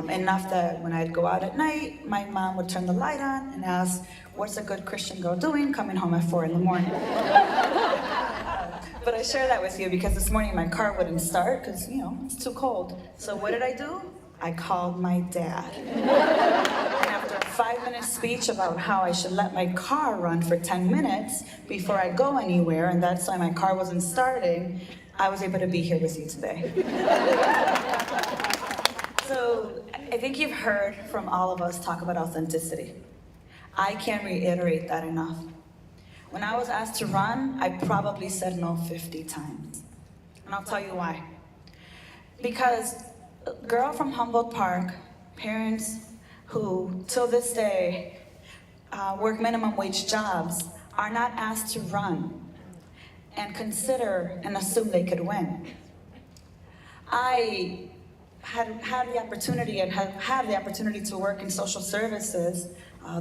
Enough that when I'd go out at night, my mom would turn the light on and ask, what's a good Christian girl doing coming home at 4 in the morning? But I share that with you because this morning my car wouldn't start because, it's too cold. So what did I do? I called my dad. And after a 5-minute speech about how I should let my car run for 10 minutes before I go anywhere, and that's why my car wasn't starting, I was able to be here with you today. So I think you've heard from all of us talk about authenticity. I can't reiterate that enough. When I was asked to run, I probably said no 50 times. And I'll tell you why. Because a girl from Humboldt Park, parents who, till this day, work minimum wage jobs, are not asked to run and consider and assume they could win. I had the opportunity and have the opportunity to work in social services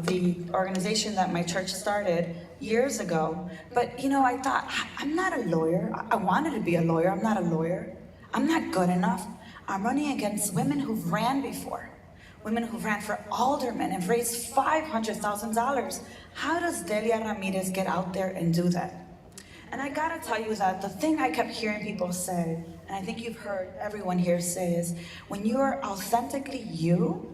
the organization that my church started years ago. But I thought, I'm not a lawyer. I wanted to be a lawyer. I'm not a lawyer. I'm not good enough. I'm running against women who've ran before, women who ran for aldermen and raised $500,000. How does Delia Ramirez get out there and do that? And I gotta tell you that the thing I kept hearing people say, and I think you've heard everyone here say, is when you are authentically you,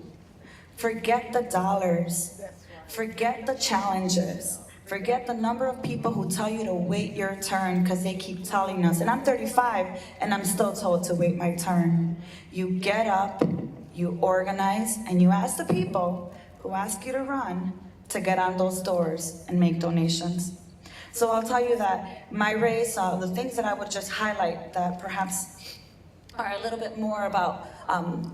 forget the dollars, forget the challenges, forget the number of people who tell you to wait your turn because they keep telling us. And I'm 35 and I'm still told to wait my turn. You get up, you organize, and you ask the people who ask you to run to get on those doors and make donations. So I'll tell you that my race, the things that I would just highlight that perhaps are a little bit more about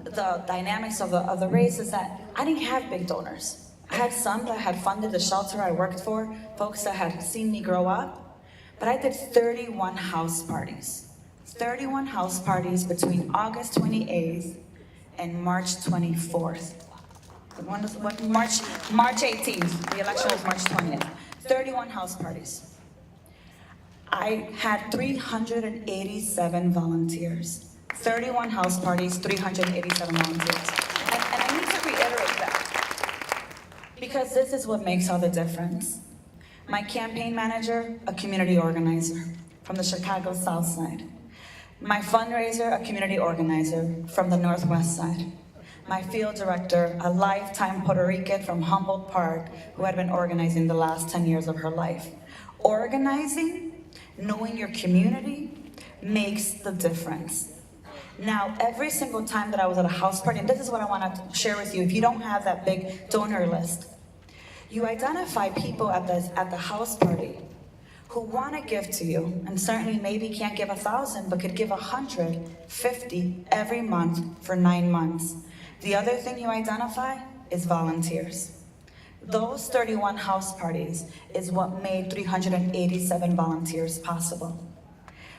the dynamics of the race is that I didn't have big donors. I had some that had funded the shelter I worked for, folks that had seen me grow up, but I did 31 house parties. 31 house parties between August 28th and March 24th. March 18th, the election was March 20th. 31 house parties. I had 387 volunteers. 31 house parties, 387 volunteers. And I need to reiterate that because this is what makes all the difference. My campaign manager, a community organizer from the Chicago South Side. My fundraiser, a community organizer from the Northwest Side. My field director, a lifetime Puerto Rican from Humboldt Park who had been organizing the last 10 years of her life. Organizing, knowing your community, makes the difference. Now, every single time that I was at a house party, and this is what I want to share with you, if you don't have that big donor list, you identify people at the house party who want to give to you, and certainly maybe can't give 1,000, but could give 150 every month for 9 months. The other thing you identify is volunteers. Those 31 house parties is what made 387 volunteers possible.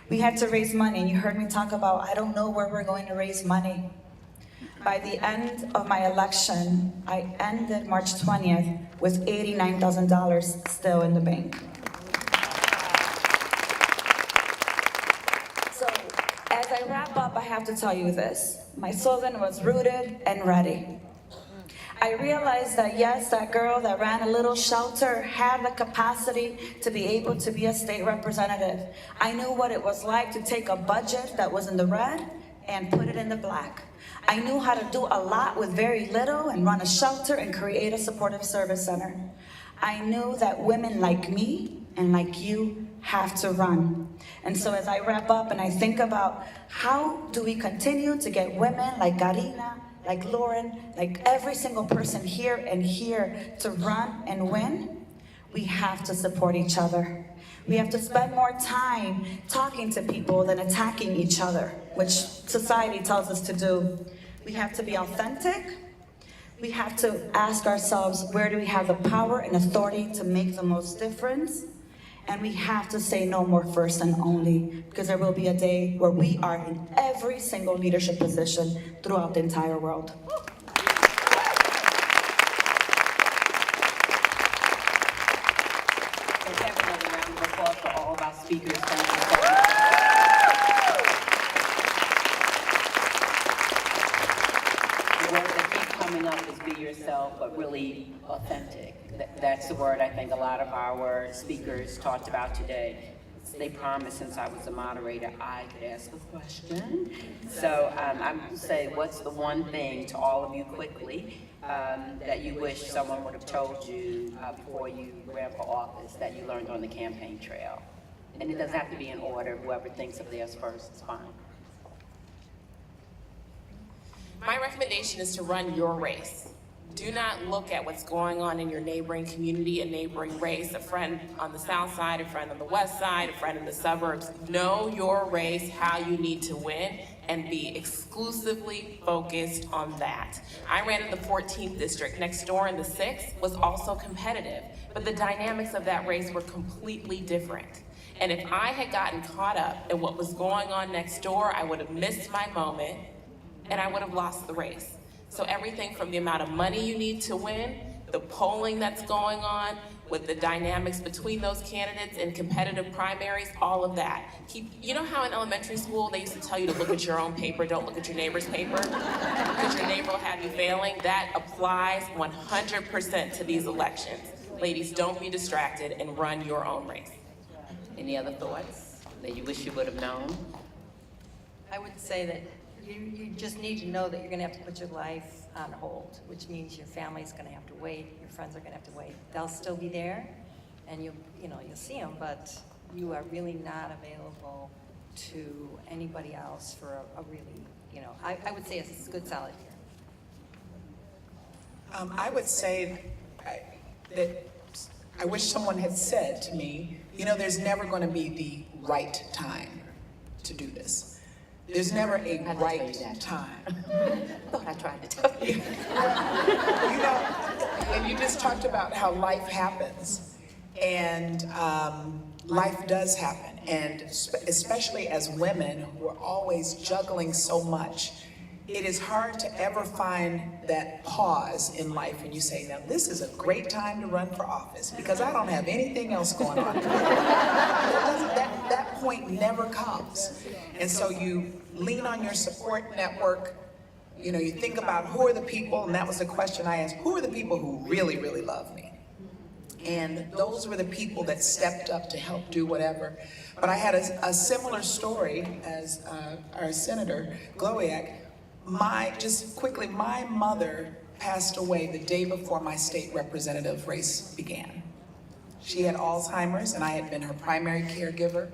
We had to raise money, and you heard me talk about, I don't know where we're going to raise money. By the end of my election, I ended March 20th with $89,000 still in the bank. So, as I wrap up, I have to tell you this. My slogan was rooted and ready. I realized that yes, that girl that ran a little shelter had the capacity to be able to be a state representative. I knew what it was like to take a budget that was in the red and put it in the black. I knew how to do a lot with very little and run a shelter and create a supportive service center. I knew that women like me and like you have to run. And so as I wrap up and I think about how do we continue to get women like Karina, like Lauren, like every single person here and here to run and win, we have to support each other. We have to spend more time talking to people than attacking each other, which society tells us to do. We have to be authentic. We have to ask ourselves, where do we have the power and authority to make the most difference? And we have to say no more first and only, because there will be a day where we are in every single leadership position throughout the entire world. Let's have another round of applause for all of our speakers. Thank you so much. The word that keeps coming up is be yourself, but really authentic. That's the word I think a lot of our speakers talked about today. They promised, since I was the moderator, I could ask a question. So I would say, what's the one thing to all of you quickly that you wish someone would have told you before you ran for office that you learned on the campaign trail? And it doesn't have to be in order. Whoever thinks of theirs first is fine. My recommendation is to run your race. Do not look at what's going on in your neighboring community, a neighboring race, a friend on the south side, a friend on the west side, a friend in the suburbs. Know your race, how you need to win, and be exclusively focused on that. I ran in the 14th district. Next door in the 6th was also competitive, but the dynamics of that race were completely different. And if I had gotten caught up in what was going on next door, I would have missed my moment and I would have lost the race. So everything from the amount of money you need to win, the polling that's going on, with the dynamics between those candidates in competitive primaries, all of that. You know how in elementary school they used to tell you to look at your own paper, don't look at your neighbor's paper, because your neighbor will have you failing? That applies 100% to these elections. Ladies, don't be distracted and run your own race. Any other thoughts that you wish you would have known? I would say that you just need to know that you're gonna have to put your life on hold, which means your family's gonna have to wait, your friends are gonna have to wait. They'll still be there, and you'll see them, but you are really not available to anybody else for a really, I would say it's a good solid year. I would say that I wish someone had said to me, there's never going to be the right time to do this. There's never a right time. Thought I tried to tell you. And you just talked about how life happens, and life does happen, and especially as women who are always juggling so much, it is hard to ever find that pause in life when you say, now this is a great time to run for office because I don't have anything else going on. That point never comes. And so you lean on your support network. You think about who are the people, and that was the question I asked, who are the people who really, really love me? And those were the people that stepped up to help do whatever. But I had a similar story as our Senator Glowiak. My mother passed away the day before my state representative race began. She had Alzheimer's, and I had been her primary caregiver.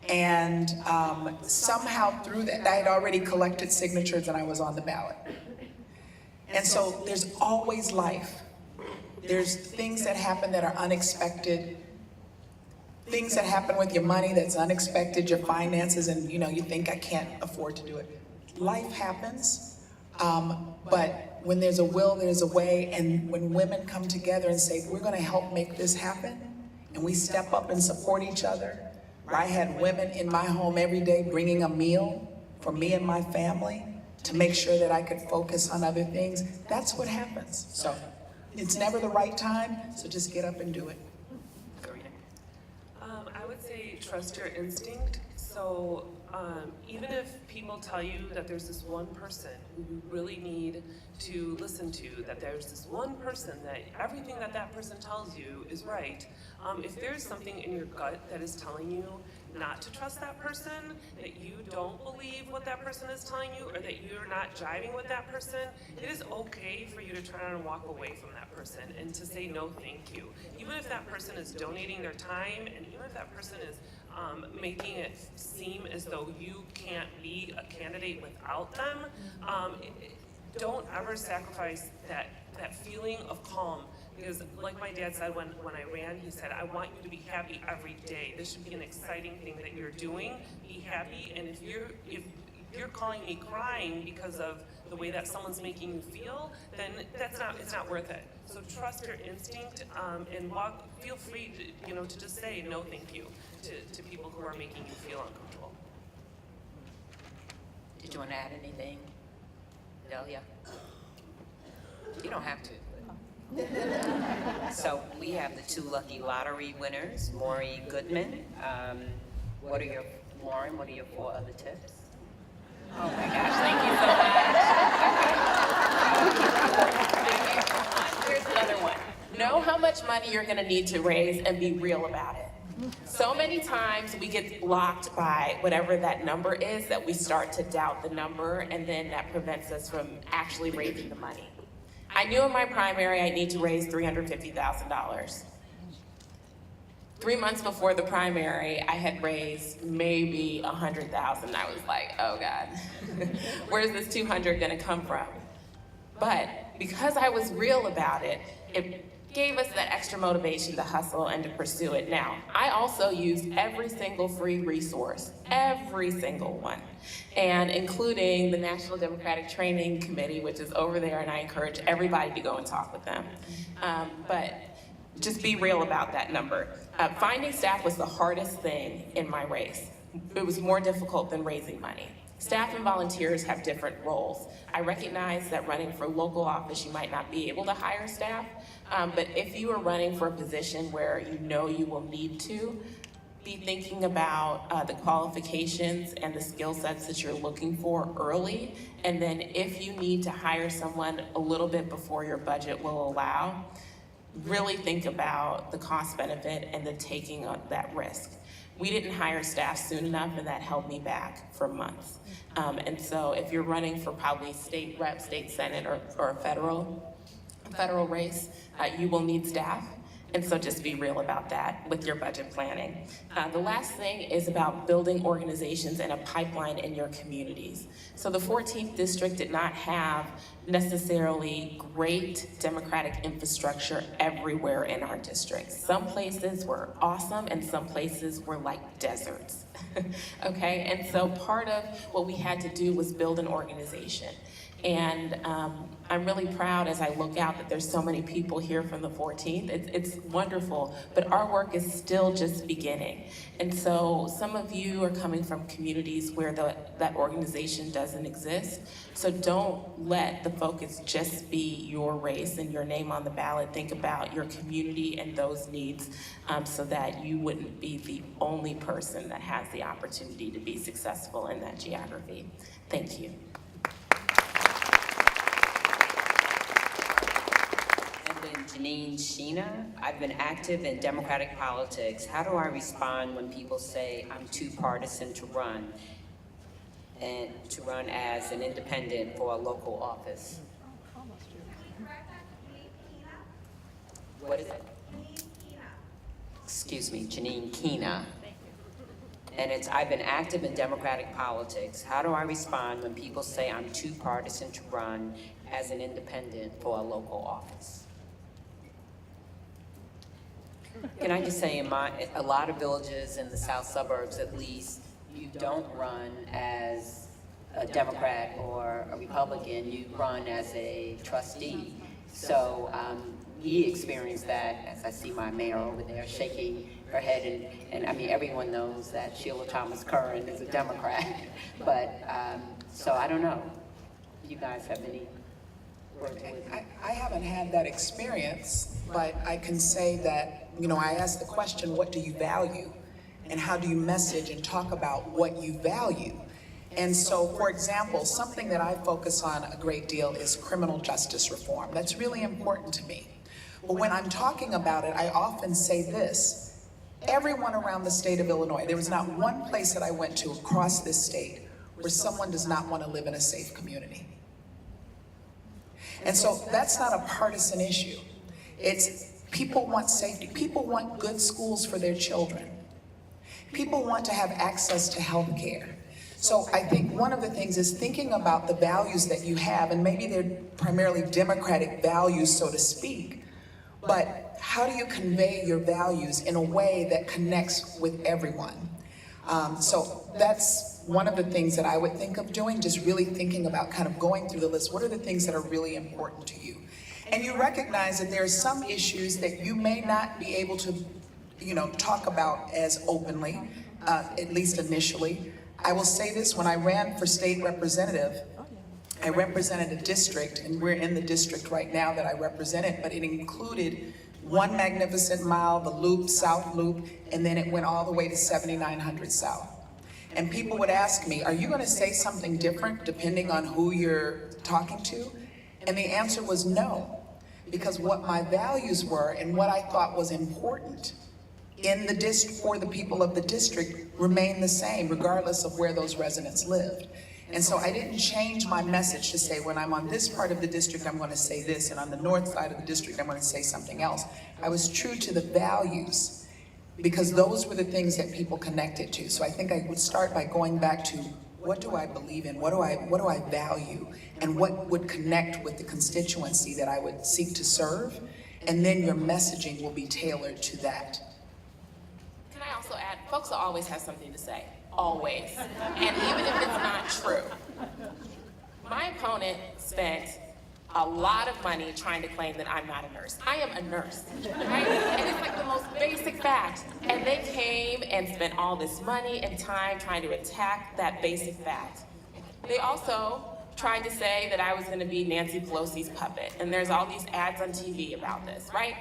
And somehow through that, I had already collected signatures and I was on the ballot. And so there's always life. There's things that happen that are unexpected, things that happen with your money that's unexpected, your finances, and you think I can't afford to do it. Life happens, but when there's a will, there's a way, and when women come together and say, we're gonna help make this happen, and we step up and support each other. I had women in my home every day bringing a meal for me and my family to make sure that I could focus on other things. That's what happens. So it's never the right time, so just get up and do it. I would say trust your instinct. So even if people tell you that there's this one person who you really need to listen to, that there's this one person that everything that person tells you is right, if there's something in your gut that is telling you not to trust that person, that you don't believe what that person is telling you, or that you're not jiving with that person, it is okay for you to turn around and walk away from that person and to say no thank you. Even if that person is donating their time, and even if that person is making it seem as though you can't be a candidate without them, don't ever sacrifice that feeling of calm. Because like my dad said when I ran, he said, I want you to be happy every day. This should be an exciting thing that you're doing. Be happy, and if you're calling me crying because of the way that someone's making you feel, then it's not worth it. So trust your instinct, and feel free to just say no thank you to people who are making you feel uncomfortable. Did you want to add anything, Delia? You don't have to. So we have the two lucky lottery winners, Maury Goodman. Lauren, what are your 4 other tips? Oh my gosh, thank you so much. Here's another one. Know how much money you're gonna need to raise and be real about it. So many times we get blocked by whatever that number is that we start to doubt the number, and then that prevents us from actually raising the money. I knew in my primary I'd need to raise $350,000. 3 months before the primary, I had raised maybe $100,000. I was like, oh God, where's this 200 gonna come from? But because I was real about it, it gave us that extra motivation to hustle and to pursue it. Now, I also use every single free resource, every single one, and including the National Democratic Training Committee, which is over there, and I encourage everybody to go and talk with them. But just be real about that number. Finding staff was the hardest thing in my race. It was more difficult than raising money. Staff and volunteers have different roles. I recognize that running for local office, you might not be able to hire staff, but if you are running for a position where you know you will need to, be thinking about the qualifications and the skill sets that you're looking for early, and then if you need to hire someone a little bit before your budget will allow, really think about the cost benefit and the taking of that risk. We didn't hire staff soon enough, and that held me back for months. And so if you're running for probably state rep, state senate, or a federal race, you will need staff. And so just be real about that with your budget planning. The last thing is about building organizations and a pipeline in your communities. So the 14th district did not have necessarily great democratic infrastructure everywhere in our district. Some places were awesome and some places were like deserts, okay? And so part of what we had to do was build an organization. And I'm really proud as I look out that there's so many people here from the 14th. It's wonderful, but our work is still just beginning. And so some of you are coming from communities where that organization doesn't exist. So don't let the focus just be your race and your name on the ballot. Think about your community and those needs so that you wouldn't be the only person that has the opportunity to be successful in that geography. Thank you. Janine Sheena. I've been active in Democratic politics. How do I respond when people say I'm too partisan to run and to run as an independent for a local office? What is it? Excuse me, Janine Keena. And I've been active in Democratic politics. How do I respond when people say I'm too partisan to run as an independent for a local office? Can I just say, in a lot of villages in the south suburbs at least, you don't run as a Democrat or a Republican, you run as a trustee. So we experienced that, as I see my mayor over there shaking her head, and I mean, everyone knows that Sheila Thomas Curran is a Democrat. But, so I don't know. Do you guys have any? I haven't had that experience, but I can say that, you know, I asked the question, what do you value? And how do you message and talk about what you value? And so, for example, something that I focus on a great deal is criminal justice reform. That's really important to me. But when I'm talking about it, I often say this: everyone around the state of Illinois, there was not one place that I went to across this state where someone does not want to live in a safe community. And so that's not a partisan issue. It's people want safety. People want good schools for their children. People want to have access to health care. So I think one of the things is thinking about the values that you have, and maybe they're primarily democratic values, so to speak, but how do you convey your values in a way that connects with everyone? So that's one of the things that I would think of doing, just really thinking about kind of going through the list. What are the things that are really important to you? And you recognize that there are some issues that you may not be able to, you know, talk about as openly, at least initially. I will say this: when I ran for state representative, I represented a district, and we're in the district right now that I represented, but it included One Magnificent Mile, the Loop, South Loop, and then it went all the way to 7900 South. And people would ask me, are you going to say something different depending on who you're talking to? And the answer was no, because what my values were and what I thought was important in the district for the people of the district remained the same, regardless of where those residents lived. And so I didn't change my message to say, when I'm on this part of the district, I'm going to say this, and on the north side of the district, I'm going to say something else. I was true to the values, because those were the things that people connected to. So I think I would start by going back to, what do I believe in? What do I value? And what would connect with the constituency that I would seek to serve? And then your messaging will be tailored to that. Can I also add, folks will always have something to say. Always. And even if it's not true. My opponent spent a lot of money trying to claim that I'm not a nurse. I am a nurse, right? And it's like the most basic fact. And they came and spent all this money and time trying to attack that basic fact. They also tried to say that I was going to be Nancy Pelosi's puppet, and there's all these ads on TV about this, right?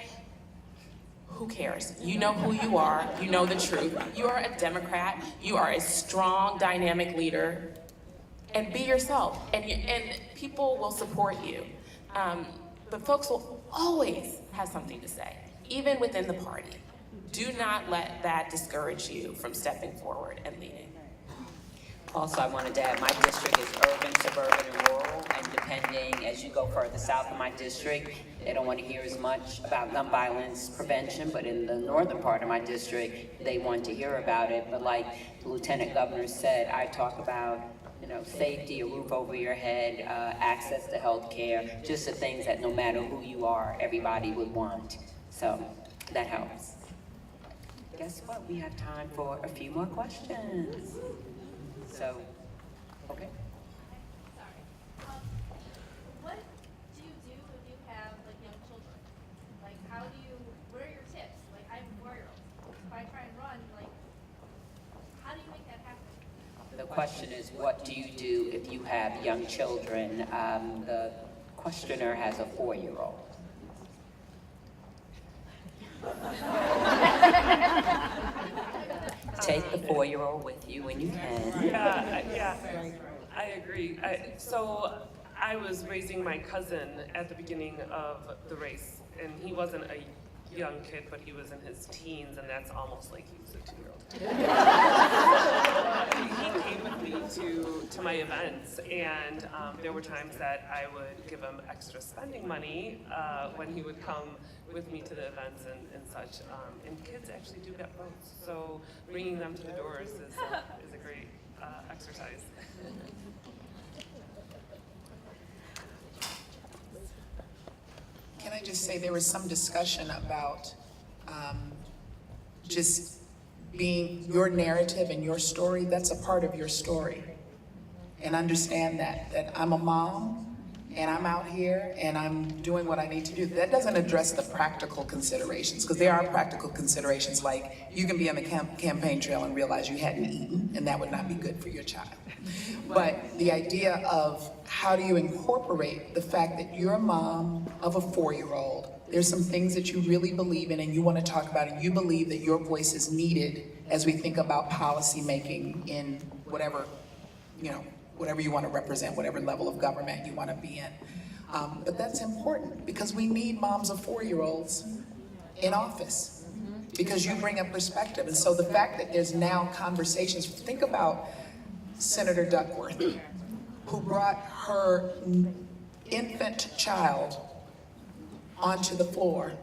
Who cares? You know who you are. You know the truth. You are a Democrat. You are a strong, dynamic leader. And be yourself. And people will support you. But folks will always have something to say, even within the party. Do not let that discourage you from stepping forward and leading. Also, I wanted to add, my district is urban, suburban, and rural, and depending, as you go further south in my district, they don't want to hear as much about gun violence prevention, but in the northern part of my district, they want to hear about it. But like the Lieutenant Governor said, I talk about, safety, a roof over your head, access to health care, just the things that no matter who you are, everybody would want. So that helps. Guess what? We have time for a few more questions. So, okay. What do you do if you have young children? What are your tips? I have a 4-year-old. If I try and run, how do you make that happen? The question is, what do you do if you have young children? The questioner has a 4-year-old. Take the 4-year-old with you when you can. Yeah, I agree. So I was raising my cousin at the beginning of the race, and he wasn't a young kid, but he was in his teens, and that's almost like he was a 2-year-old. He came with me to my events, and there were times that I would give him extra spending money when he would come with me to the events and such. And kids actually do get votes, so bringing them to the doors is a great exercise. Can I just say there was some discussion about just being your narrative and your story, that's a part of your story. And understand that I'm a mom and I'm out here and I'm doing what I need to do. That doesn't address the practical considerations, because there are practical considerations, like you can be on the campaign trail and realize you hadn't eaten, and that would not be good for your child. But the idea of how do you incorporate the fact that you're a mom of a 4-year-old, there's some things that you really believe in and you want to talk about, and you believe that your voice is needed as we think about policy making in whatever, whatever you want to represent, whatever level of government you want to be in. But that's important, because we need moms of 4-year-olds in office, because you bring a perspective. And so the fact that there's now conversations, think about Senator Duckworth, who brought her infant child onto the floor.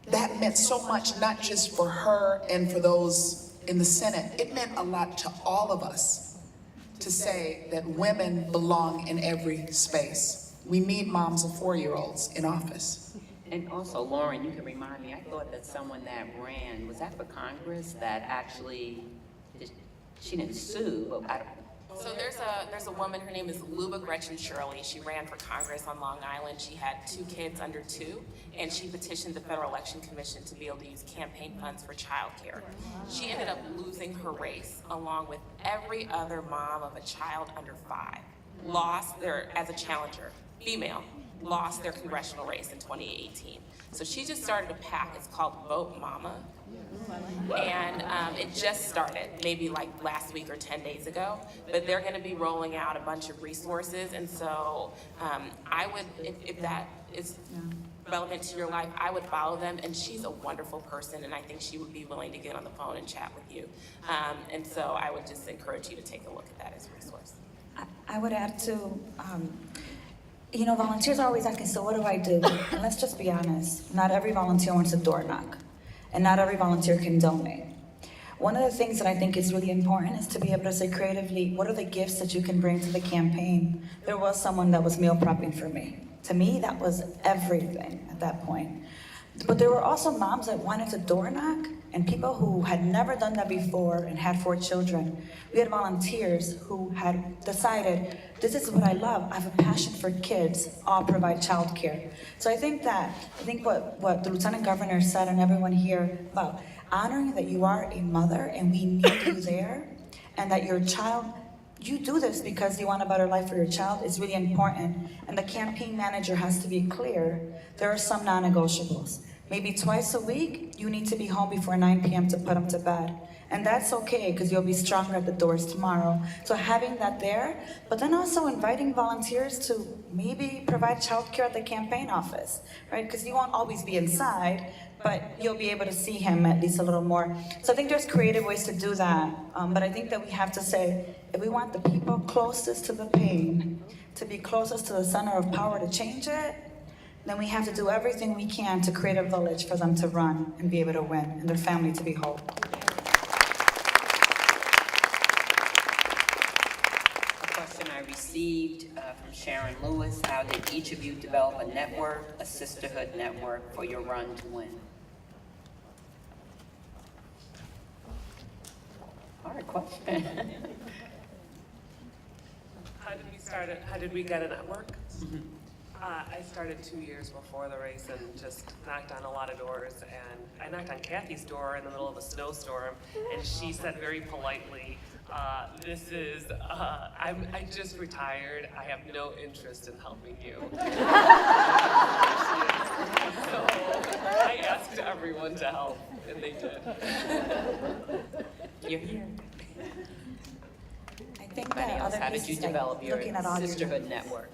That meant so much, not just for her and for those in the Senate. It meant a lot to all of us to say that women belong in every space. We need moms of 4-year-olds in office. And also, Lauren, you can remind me, I thought that someone that ran, was that for Congress, that actually, she didn't sue, but I don't. So there's a woman, her name is Luba Gretchen Shirley. She ran for Congress on Long Island. She had 2 kids under 2, and she petitioned the Federal Election Commission to be able to use campaign funds for childcare. She ended up losing her race along with every other mom of a child under 5. Lost their, as a challenger, female, lost their congressional race in 2018. So she just started a PAC, it's called Vote Mama. And it just started, maybe last week or 10 days ago, but they're gonna be rolling out a bunch of resources. And so I would, if that is relevant to your life, I would follow them. And she's a wonderful person, and I think she would be willing to get on the phone and chat with you. And so I would just encourage you to take a look at that as a resource. I would add to, volunteers are always asking, so what do I do? And let's just be honest, not every volunteer wants a door knock, and not every volunteer can donate. One of the things that I think is really important is to be able to say creatively, what are the gifts that you can bring to the campaign? There was someone that was meal prepping for me. To me, that was everything at that point. But there were also moms that wanted to door knock, and people who had never done that before and had 4 children. We had volunteers who had decided, this is what I love. I have a passion for kids. I'll provide childcare. So I think what the Lieutenant Governor said, and everyone here, about honoring that you are a mother and we need you there, and that your child you do this because you want a better life for your child. It's really important. And the campaign manager has to be clear. There are some non-negotiables. Maybe twice a week, you need to be home before 9 p.m. to put them to bed. And that's okay, because you'll be stronger at the doors tomorrow. So having that there, but then also inviting volunteers to maybe provide childcare at the campaign office, right? Because you won't always be inside, but you'll be able to see him at least a little more. So I think there's creative ways to do that. But I think that we have to say, if we want the people closest to the pain to be closest to the center of power to change it, then we have to do everything we can to create a village for them to run and be able to win, and their family to be whole. I received from Sharon Lewis: how did each of you develop a network, a sisterhood network, for your run to win? Hard question. How did we get a network? I started 2 years before the race and just knocked on a lot of doors, and I knocked on Kathy's door in the middle of a snowstorm, and she said very politely, I just retired, I have no interest in helping you. So I asked everyone to help, and they did. You're here. I think that other How piece did you is, like, develop your looking at all your sisterhood network?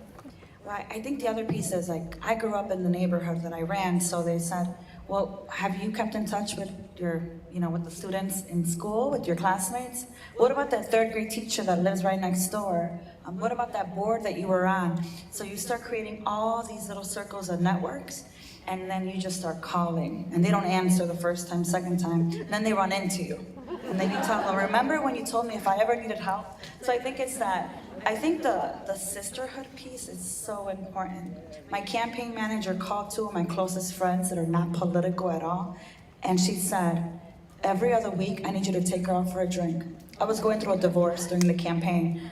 Well, I think the other piece is, like, I grew up in the neighborhood that I ran, so they said, well, have you kept in touch with your, with the students in school, with your classmates? What about that third grade teacher that lives right next door? What about that board that you were on? So you start creating all these little circles of networks, and then you just start calling, and they don't answer the first time, second time, and then they run into you. And then you tell them, remember when you told me if I ever needed help? So I think it's that. I think the sisterhood piece is so important. My campaign manager called two of my closest friends that are not political at all, and she said, every other week I need you to take her out for a drink. I was going through a divorce during the campaign.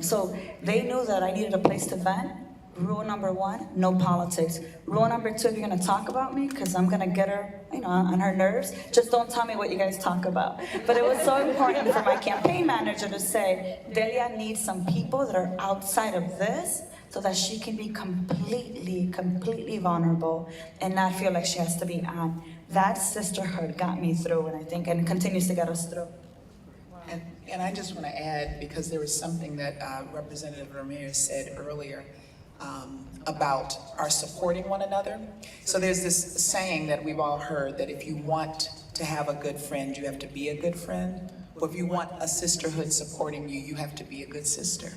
So they knew that I needed a place to vent. Rule number one, no politics. Rule number two, if you're gonna talk about me, because I'm gonna get her, on her nerves, just don't tell me what you guys talk about. But it was so important for my campaign manager to say, Delia needs some people that are outside of this so that she can be completely vulnerable and not feel like she has to be on. That sisterhood got me through, and I think, and continues to get us through. And I just want to add, because there was something that Representative Ramirez said earlier, about our supporting one another. So there's this saying that we've all heard, that if you want to have a good friend, you have to be a good friend. Or if you want a sisterhood supporting you, you have to be a good sister.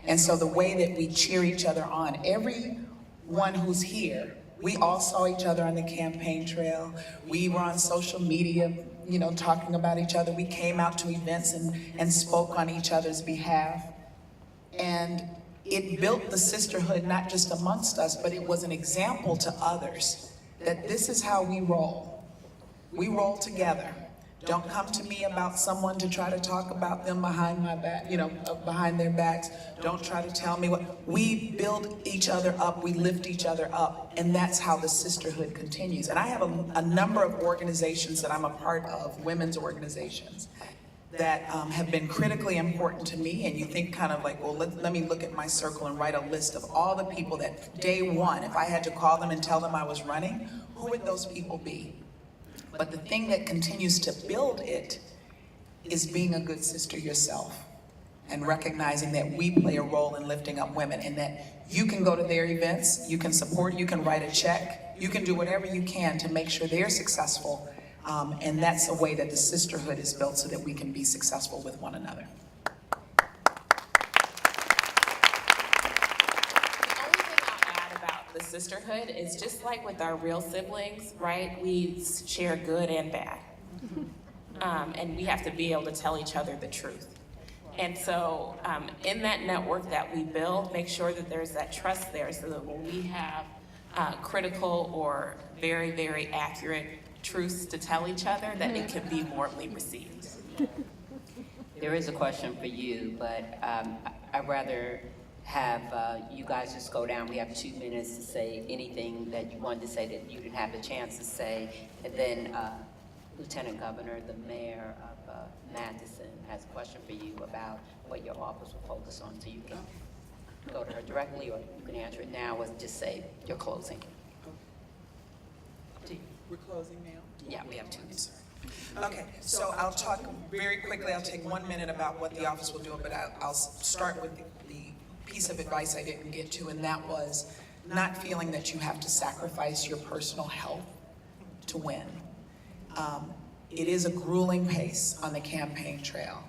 And so the way that we cheer each other on, everyone who's here, we all saw each other on the campaign trail. We were on social media, talking about each other. We came out to events and spoke on each other's behalf. And it built the sisterhood, not just amongst us, but it was an example to others that this is how we roll. We roll together. Don't come to me about someone to try to talk about them behind my back, behind their backs. Don't try to tell me what. We build each other up, we lift each other up, and that's how the sisterhood continues. And I have a number of organizations that I'm a part of, women's organizations, that have been critically important to me. And you think kind of like, well, let me look at my circle and write a list of all the people that day one, if I had to call them and tell them I was running, who would those people be? But the thing that continues to build it is being a good sister yourself, and recognizing that we play a role in lifting up women, and that you can go to their events, you can support, you can write a check, you can do whatever you can to make sure they're successful. And that's a way that the sisterhood is built so that we can be successful with one another. The only thing I'll add about the sisterhood is just like with our real siblings, right? We share good and bad. And we have to be able to tell each other the truth. And so in that network that we build, make sure that there's that trust there so that when we have critical or very, very accurate truths to tell each other, that it can be warmly received. There is a question for you, but I'd rather have you guys just go down. We have 2 minutes to say anything that you wanted to say that you didn't have the chance to say, and then Lieutenant Governor, the mayor of Madison has a question for you about what your office will focus on. So you can go to her directly, or you can answer it now, or just say your closing. We're closing now? Yeah, we have 2 minutes. Okay, so I'll talk very quickly. I'll take 1 minute about what the office will do, but I'll start with the piece of advice I didn't get to, and that was not feeling that you have to sacrifice your personal health to win. It is a grueling pace on the campaign trail,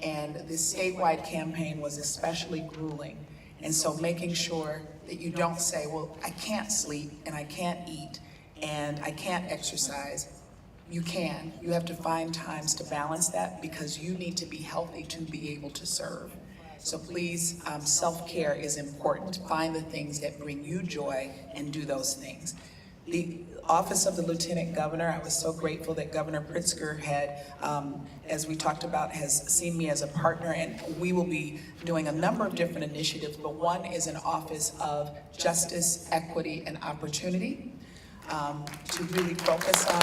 and this statewide campaign was especially grueling. And so making sure that you don't say, well, I can't sleep and I can't eat and I can't exercise. You can. You have to find times to balance that because you need to be healthy to be able to serve. So please, self-care is important. Find the things that bring you joy and do those things. The Office of the Lieutenant Governor, I was so grateful that Governor Pritzker had, as we talked about, has seen me as a partner, and we will be doing a number of different initiatives, but one is an Office of Justice, Equity, and Opportunity to really focus on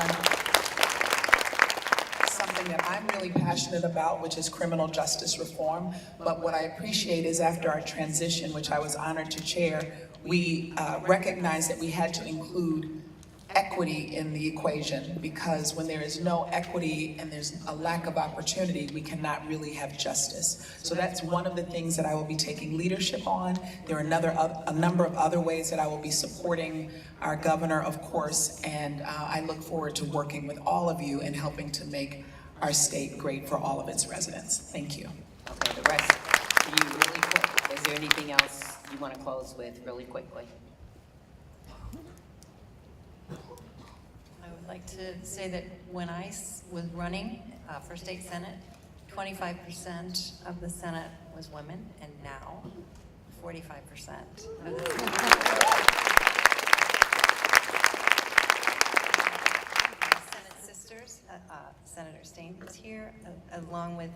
something that I'm really passionate about, which is criminal justice reform. But what I appreciate is after our transition, which I was honored to chair, we recognized that we had to include equity in the equation, because when there is no equity and there's a lack of opportunity, we cannot really have justice. So that's one of the things that I will be taking leadership on. There are a number of other ways that I will be supporting our governor, of course, and I look forward to working with all of you and helping to make our state great for all of its residents. Thank you. Okay, the rest of you really quick. Is there anything else you want to close with really quickly? I would like to say that when I was running for state senate, 25% of the Senate was women, and now 45% of the Senate sisters, Senator Stain is here, along with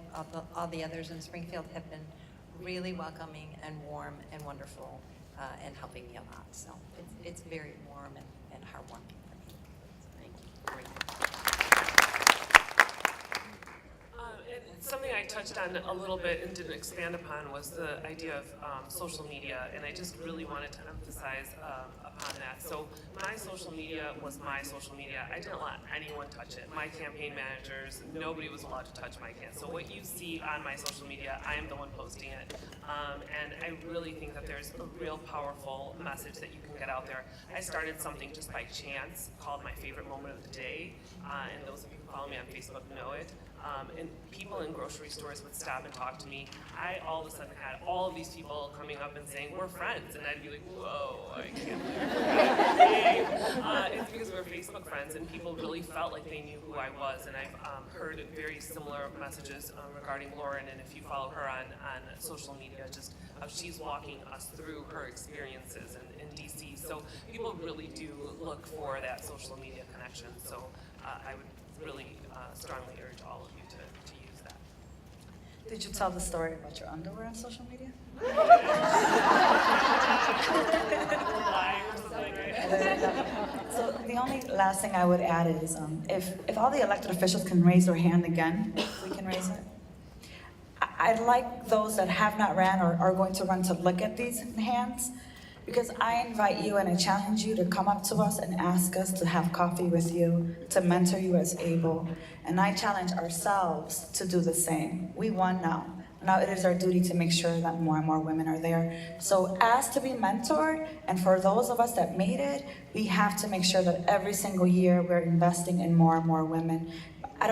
all the others in Springfield, have been really welcoming and warm and wonderful and helping me a lot. So it's very warm and heartwarming for me. Thank you. Great. And something I touched on a little bit and didn't expand upon was the idea of social media, and I just really wanted to emphasize upon that. So my social media was my social media. I didn't let anyone touch it. My campaign managers, nobody was allowed to touch my campaign. So what you see on my social media, I am the one posting it. And I really think that there's a real powerful message that you can get out there. I started something just by chance called My Favorite Moment of the Day, and those of you who follow me on Facebook know it. And people in grocery stores would stop and talk to me. I all of a sudden had all of these people coming up and saying, we're friends. And I'd be like, whoa, I can't believe it. It's because we're Facebook friends, and people really felt like they knew who I was. And I've heard very similar messages regarding Lauren, and if you follow her on social media, just how she's walking us through her experiences in DC. So people really do look for that social media connection. So I would really strongly urge all of you to use that. Did you tell the story about your underwear on social media? So the only last thing I would add is if all the elected officials can raise their hand again, if we can raise it. I'd like those that have not ran or are going to run to look at these hands, because I invite you and I challenge you to come up to us and ask us to have coffee with you, to mentor you as able. And I challenge ourselves to do the same. We won now. Now it is our duty to make sure that more and more women are there. So ask to be mentored, and for those of us that made it, we have to make sure that every single year we're investing in more and more women. I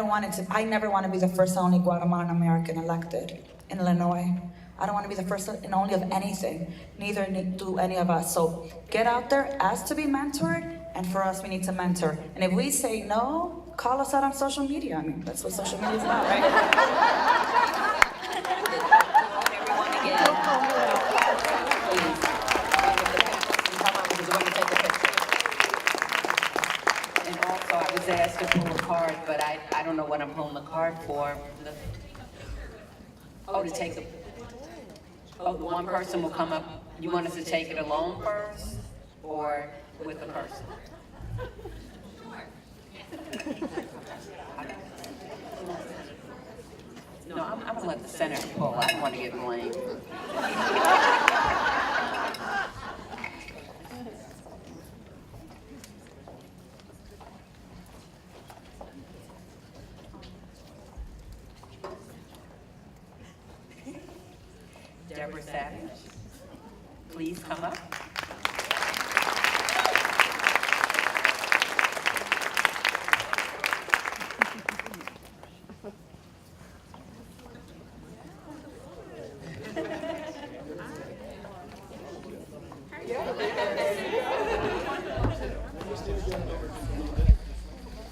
never want to be the first and only Guatemalan American elected in Illinois. I don't want to be the first and only of anything. Neither do any of us. So get out there, ask to be mentored, and for us, we need to mentor. And if we say no, call us out on social media. I mean, that's what social media is about, right? Everyone again. Please. Come on, because we're going to take a picture. And also, I was asked to pull a card, but I don't know what I'm pulling the card for. Oh, to take a... Oh, one person will come up. You want us to take it alone first, or with the person? No, I'm gonna let the senator pull. I don't want to get blamed. Deborah Savage, please come up.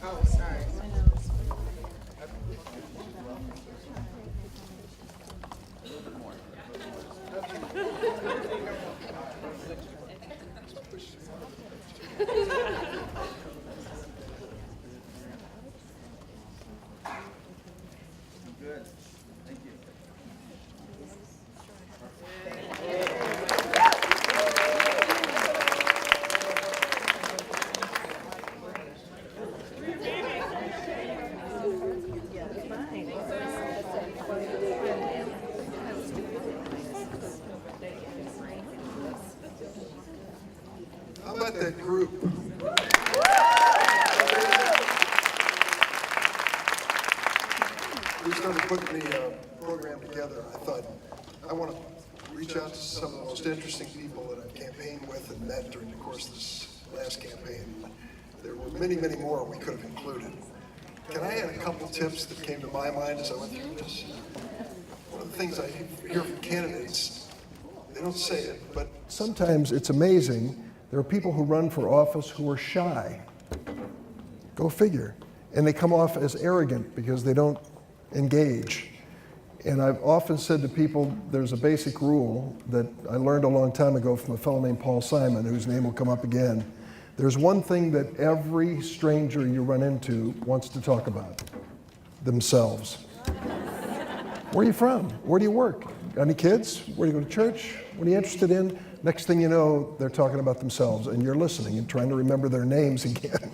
Oh, sorry. How about that group? We started putting the program together. I thought, I want to reach out to some of the most interesting people that I've campaigned with and met during the course of this last campaign. There were many, many more we could have included. Can I add a couple tips that came to my mind as I went through this? One of the things I hear from candidates, they don't say it, but sometimes it's amazing. There are people who run for office who are shy. Go figure. And they come off as arrogant because they don't engage. And I've often said to people, there's a basic rule that I learned a long time ago from a fellow named Paul Simon, whose name will come up again. There's one thing that every stranger you run into wants to talk about: themselves. Where are you from? Where do you work? Got any kids? Where do you go to church? What are you interested in? Next thing you know, they're talking about themselves, and you're listening and trying to remember their names again.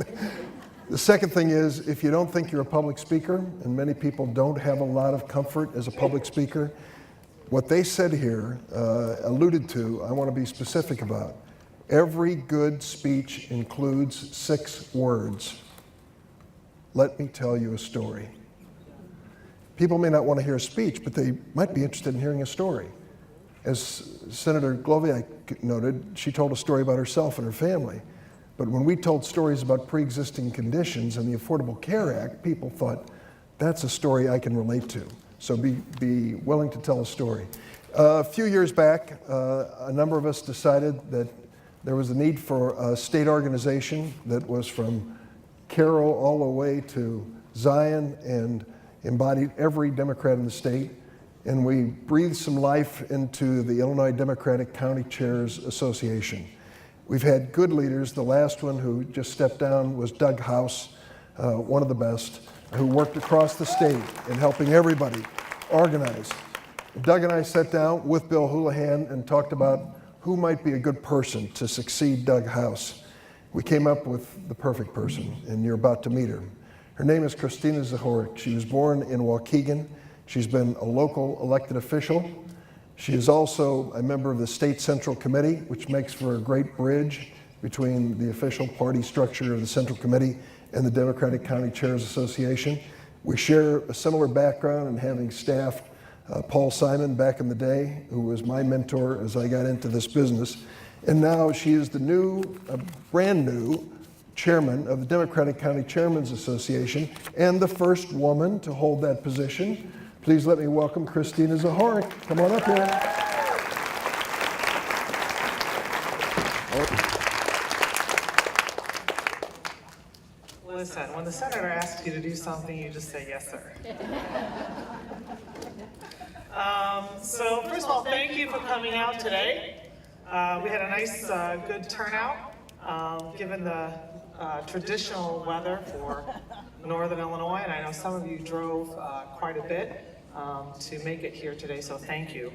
The second thing is, if you don't think you're a public speaker, and many people don't have a lot of comfort as a public speaker, what they said here, alluded to, I want to be specific about. Every good speech includes 6 words. Let me tell you a story. People may not want to hear a speech, but they might be interested in hearing a story. As Senator Gloviak noted, she told a story about herself and her family. But when we told stories about pre-existing conditions and the Affordable Care Act, people thought, that's a story I can relate to. So be willing to tell a story. A few years back, a number of us decided that there was a need for a state organization that was from Carroll all the way to Zion and embodied every Democrat in the state. And we breathed some life into the Illinois Democratic County Chairs Association. We've had good leaders. The last one who just stepped down was Doug House, one of the best, who worked across the state in helping everybody organize. Doug and I sat down with Bill Houlihan and talked about who might be a good person to succeed Doug House. We came up with the perfect person, and you're about to meet her. Her name is Christina Zahorik. She was born in Waukegan. She's been a local elected official. She is also a member of the State Central Committee, which makes for a great bridge between the official party structure of the Central Committee and the Democratic County Chairs Association. We share a similar background in having staffed Paul Simon back in the day, who was my mentor as I got into this business. And now she is the brand new chairman of the Democratic County Chairmen's Association and the first woman to hold that position. Please let me welcome Christina Zahorik. Come on up here. Listen, when the senator asks you to do something, you just say, yes, sir. So first of all, thank you for coming out today. We had a nice, good turnout, given the traditional weather for Northern Illinois, and I know some of you drove quite a bit to make it here today, so thank you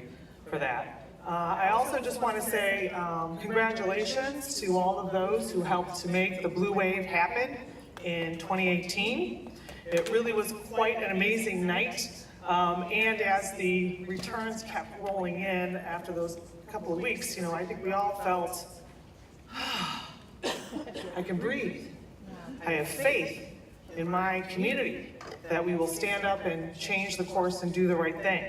for that. I also just want to say congratulations to all of those who helped to make the Blue Wave happen in 2018. It really was quite an amazing night. And as the returns kept rolling in after those couple of weeks, you know, I think we all felt, I can breathe. I have faith in my community that we will stand up and change the course and do the right thing.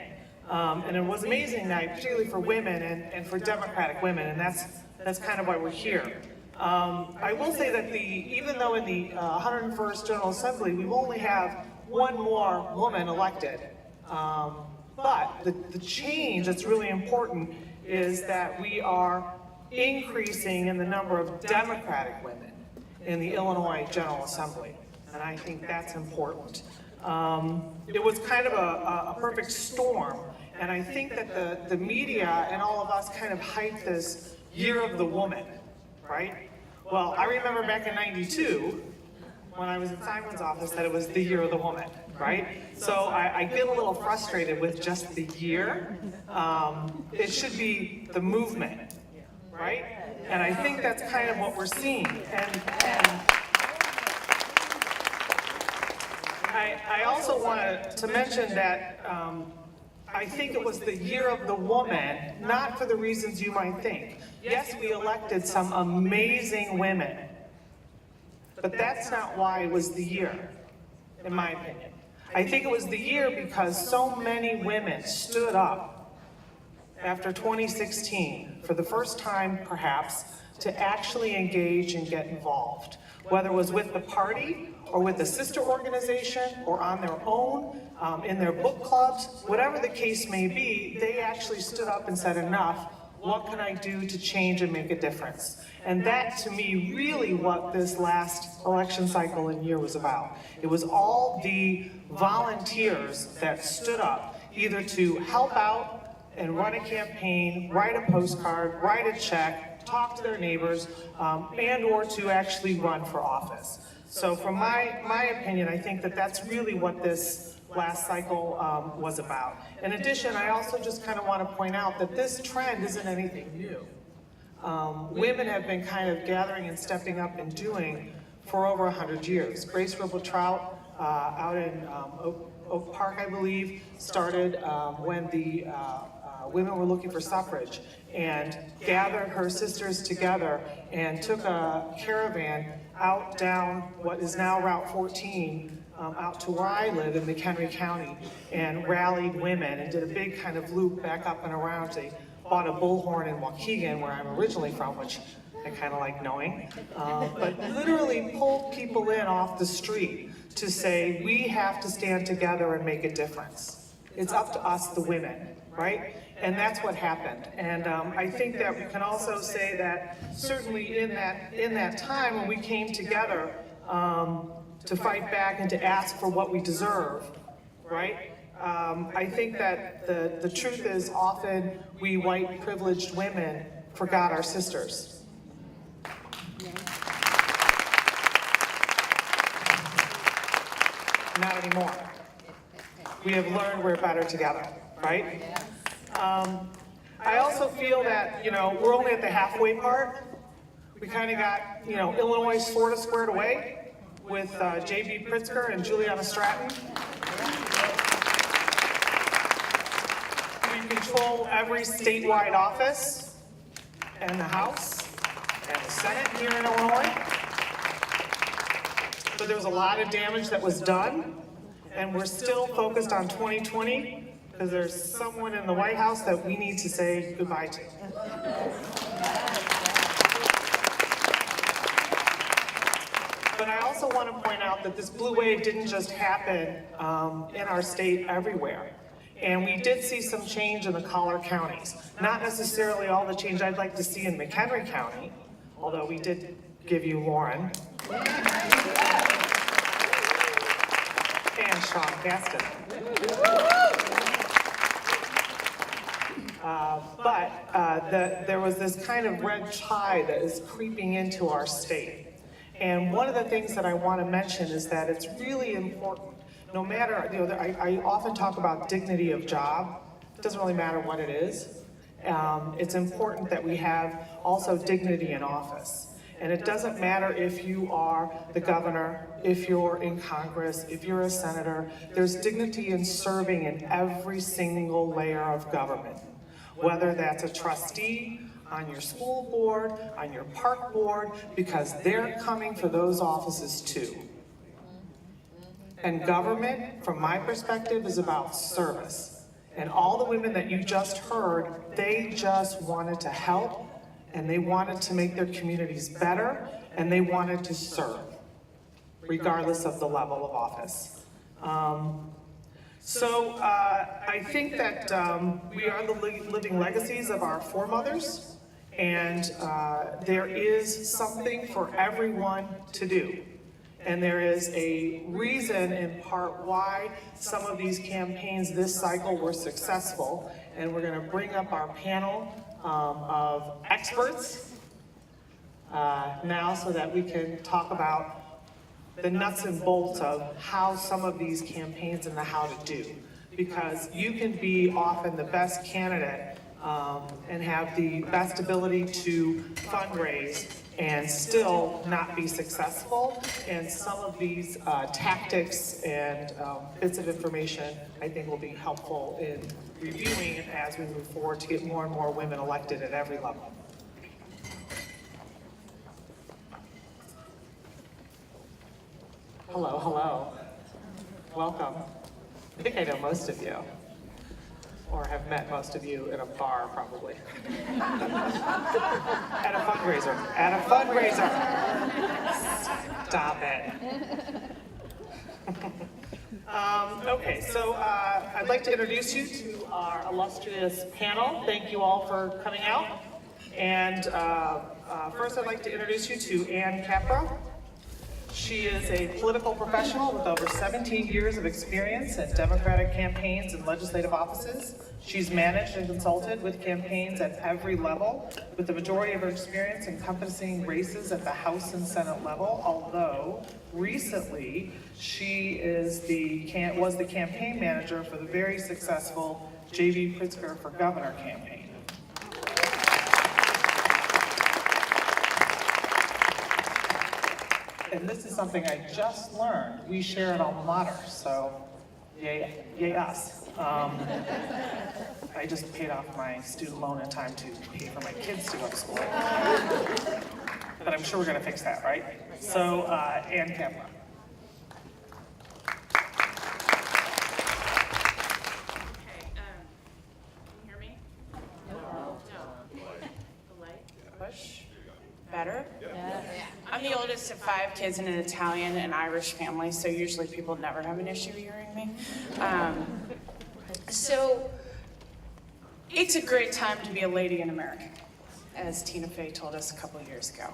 And it was an amazing night, particularly for women and for Democratic women, and that's kind of why we're here. I will say that even though in the 101st General Assembly, we only have one more woman elected, but the change that's really important is that we are increasing in the number of Democratic women in the Illinois General Assembly, and I think that's important. It was kind of a perfect storm, and I think that the media and all of us kind of hyped this Year of the Woman, right? Well, I remember back in '92, when I was in Simon's office, that it was the Year of the Woman, right? So I get a little frustrated with just the year. It should be the movement, right? And I think that's kind of what we're seeing. And I also wanted to mention that I think it was the Year of the Woman, not for the reasons you might think. Yes, we elected some amazing women, but that's not why it was the year, in my opinion. I think it was the year because so many women stood up after 2016, for the first time perhaps, to actually engage and get involved, whether it was with the party or with a sister organization or on their own, in their book clubs, whatever the case may be, they actually stood up and said, enough, what can I do to change and make a difference? And that, to me, really what this last election cycle and year was about. It was all the volunteers that stood up, either to help out and run a campaign, write a postcard, write a check, talk to their neighbors, and or to actually run for office. So from my opinion, I think that that's really what this last cycle was about. In addition, I also just kind of want to point out that this trend isn't anything new. Women have been kind of gathering and stepping up and doing for over 100 years. Grace Ribble Trout out in Oak Park, I believe, started when the women were looking for suffrage and gathered her sisters together and took a caravan out down what is now Route 14 out to where I live in McHenry County and rallied women and did a big kind of loop back up and around. They bought a bullhorn in Waukegan, where I'm originally from, which I kind of like knowing, but literally pulled people in off the street to say, we have to stand together and make a difference. It's up to us, the women, right? And that's what happened. And I think that we can also say that certainly in that time when we came together to fight back and to ask for what we deserve, right? I think that the truth is often we white privileged women forgot our sisters. Not anymore. We have learned we're better together, right? I also feel that, you know, we're only at the halfway part. We kind of got, you know, Illinois sort of squared away with J.B. Pritzker and Juliana Stratton. We control every statewide office and the House and the Senate here in Illinois. But there was a lot of damage that was done, and we're still focused on 2020 because there's someone in the White House that we need to say goodbye to. But I also want to point out that this blue wave didn't just happen in our state everywhere. And we did see some change in the collar counties. Not necessarily all the change I'd like to see in McHenry County, although we did give you Lauren. And Sean Gaston. There was this kind of red tide that is creeping into our state. And one of the things that I want to mention is that it's really important, no matter, you know, I often talk about dignity of job. It doesn't really matter what it is. It's important that we have also dignity in office. And it doesn't matter if you are the governor, if you're in Congress, if you're a senator, there's dignity in serving in every single layer of government. Whether that's a trustee, on your school board, on your park board, because they're coming for those offices too. And government, from my perspective, is about service. And all the women that you just heard, they just wanted to help, and they wanted to make their communities better, and they wanted to serve, regardless of the level of office. So I think that we are the living legacies of our foremothers, and there is something for everyone to do. And there is a reason in part why some of these campaigns this cycle were successful. And we're gonna bring up our panel of experts now so that we can talk about the nuts and bolts of how some of these campaigns and the how to do. Because you can be often the best candidate and have the best ability to fundraise and still not be successful. And some of these tactics and bits of information I think will be helpful in reviewing it as we move forward to get more and more women elected at every level. Hello, hello. Welcome. I think I know most of you, or have met most of you in a bar, probably. At a fundraiser. At a fundraiser. Stop it. Okay, so I'd like to introduce you to our illustrious panel. Thank you all for coming out. And first I'd like to introduce you to Ann Capra. She is a political professional with over 17 years of experience in Democratic campaigns and legislative offices. She's managed and consulted with campaigns at every level, with the majority of her experience encompassing races at the House and Senate level, although recently she was the campaign manager for the very successful J.B. Pritzker for Governor campaign. And this is something I just learned. We share an alma mater, so yay us. I just paid off my student loan in time to pay for my kids to go to school. But I'm sure we're gonna fix that, right? So, Ann Capra. Okay, can you hear me? No. The light? Push? Better? Yeah. I'm the oldest of 5 kids in an Italian and Irish family, so usually people never have an issue hearing me. So it's a great time to be a lady in America, as Tina Fey told us a couple of years ago.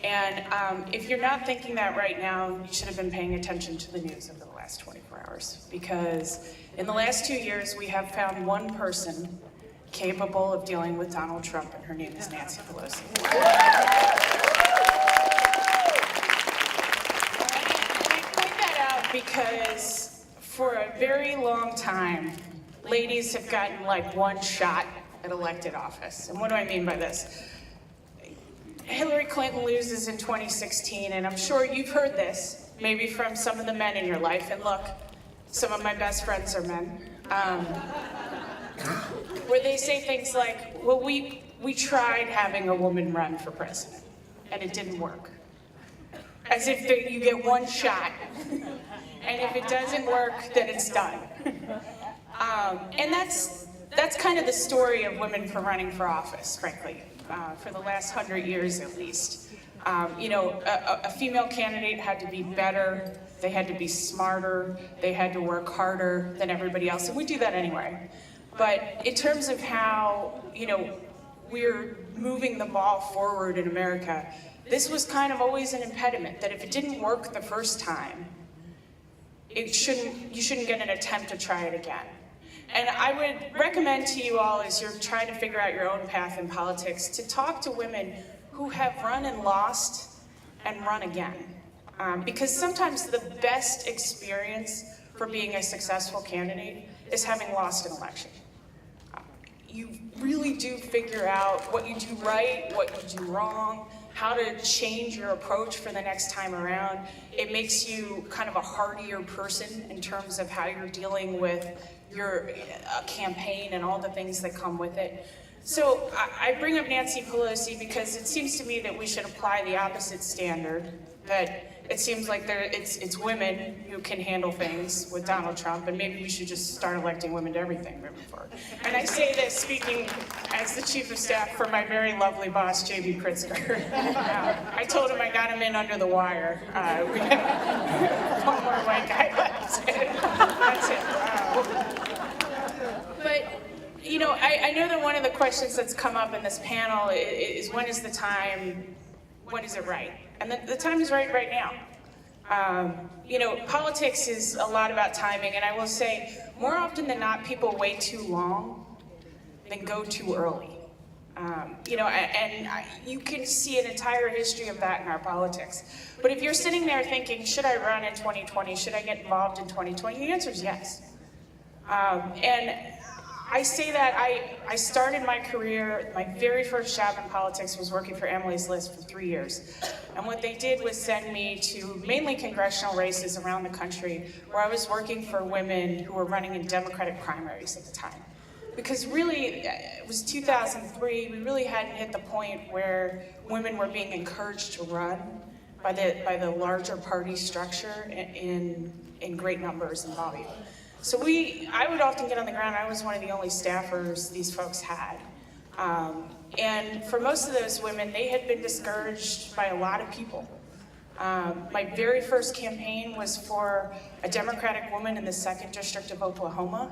And if you're not thinking that right now, you should have been paying attention to the news over the last 24 hours. Because in the last 2 years, we have found one person capable of dealing with Donald Trump, and her name is Nancy Pelosi. Because for a very long time, ladies have gotten like one shot at elected office. And what do I mean by this? Hillary Clinton loses in 2016, and I'm sure you've heard this, maybe from some of the men in your life. And look, some of my best friends are men. Where they say things like, well, we tried having a woman run for president, and it didn't work. As if you get one shot. And if it doesn't work, then it's done. And that's kind of the story of women for running for office, frankly, for the last 100 years at least. You know, a female candidate had to be better, they had to be smarter, they had to work harder than everybody else, and we do that anyway. But in terms of how, you know, we're moving the ball forward in America, this was kind of always an impediment, that if it didn't work the first time, you shouldn't get an attempt to try it again. And I would recommend to you all, as you're trying to figure out your own path in politics, to talk to women who have run and lost and run again. Because sometimes the best experience for being a successful candidate is having lost an election. You really do figure out what you do right, what you do wrong, how to change your approach for the next time around. It makes you kind of a hardier person in terms of how you're dealing with your campaign and all the things that come with it. So I bring up Nancy Pelosi because it seems to me that we should apply the opposite standard, that it seems like it's women who can handle things with Donald Trump, and maybe we should just start electing women to everything moving forward. And I say this speaking as the chief of staff for my very lovely boss, J.B. Pritzker. I told him I got him in under the wire. We have one more white guy left. That's it. But, you know, I know that one of the questions that's come up in this panel is when is the time, when is it right? And the time is right now. You know, politics is a lot about timing, and I will say, more often than not, people wait too long than go too early. You know, you can see an entire history of that in our politics. But if you're sitting there thinking, should I run in 2020? Should I get involved in 2020? The answer is yes. And I say that I started my career, my very first job in politics was working for Emily's List for 3 years. And what they did was send me to mainly congressional races around the country where I was working for women who were running in Democratic primaries at the time. Because really, it was 2003, we really hadn't hit the point where women were being encouraged to run by the larger party structure in great numbers and volume. So I would often get on the ground. I was one of the only staffers these folks had. And for most of those women, they had been discouraged by a lot of people. My very first campaign was for a Democratic woman in the 2nd District of Oklahoma.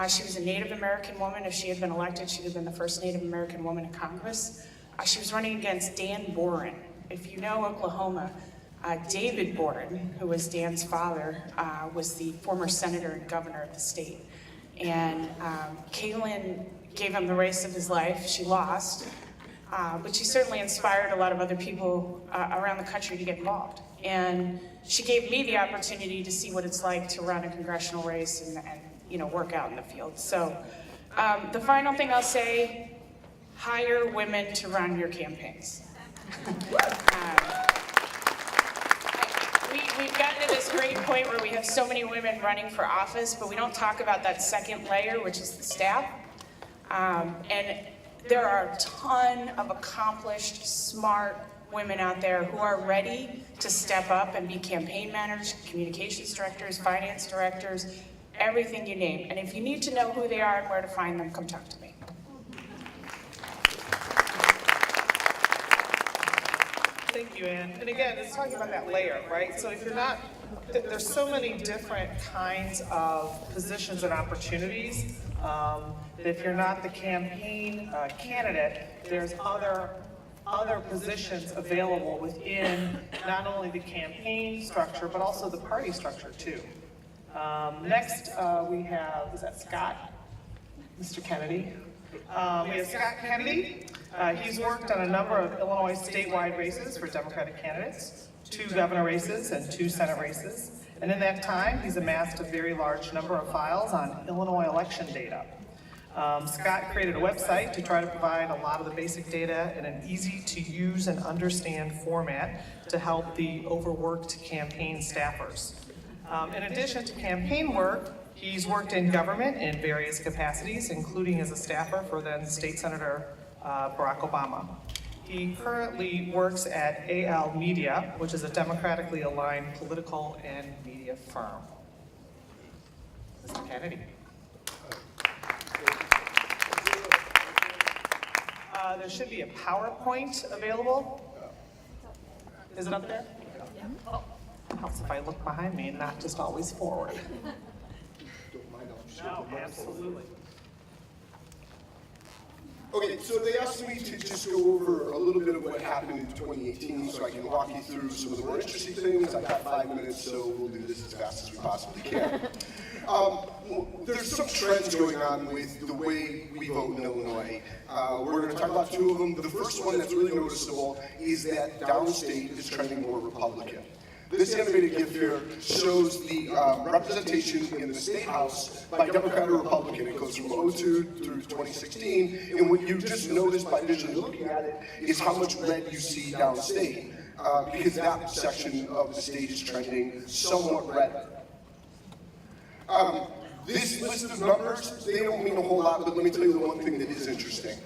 She was a Native American woman. If she had been elected, she would have been the first Native American woman in Congress. She was running against Dan Boren. If you know Oklahoma, David Boren, who was Dan's father, was the former senator and governor of the state. And Kaylin gave him the race of his life. She lost, but she certainly inspired a lot of other people around the country to get involved. And she gave me the opportunity to see what it's like to run a congressional race and you know, work out in the field. So the final thing I'll say, hire women to run your campaigns. We've gotten to this great point where we have so many women running for office, but we don't talk about that second layer, which is the staff. And there are a ton of accomplished, smart women out there who are ready to step up and be campaign managers, communications directors, finance directors, everything you name. And if you need to know who they are and where to find them, come talk to me. Thank you, Ann. And again, it's talking about that layer, right? So if you're not, there's so many different kinds of positions and opportunities that if you're not the campaign candidate, there's other positions available within not only the campaign structure, but also the party structure too. Next, we have, is that Scott? Mr. Kennedy. We have Scott Kennedy. He's worked on a number of Illinois statewide races for Democratic candidates, 2 governor races and 2 Senate races. And in that time, he's amassed a very large number of files on Illinois election data. Scott created a website to try to provide a lot of the basic data in an easy to use and understand format to help the overworked campaign staffers. In addition to campaign work, he's worked in government in various capacities, including as a staffer for then State Senator Barack Obama. He currently works at AL Media, which is a democratically aligned political and media firm. Mr. Kennedy. There should be a PowerPoint available. Is it up there? Oh, helps if I look behind me and not just always forward. No, absolutely. Okay, so they asked me to just go over a little bit of what happened in 2018 so I can walk you through some of the more interesting things. I've got 5 minutes, so we'll do this as fast as we possibly can. There's some trends going on with the way we vote in Illinois. We're going to talk about 2 of them. The first one that's really noticeable is that downstate is trending more Republican. this animated GIF here shows the representation in the State House by Democrat or Republican. It goes from 2002 through 2016, and what you just noticed by visually looking at it is how much red you see downstate, because that section of the state is trending somewhat red. This list of numbers, they don't mean a whole lot, but let me tell you the one thing that is interesting.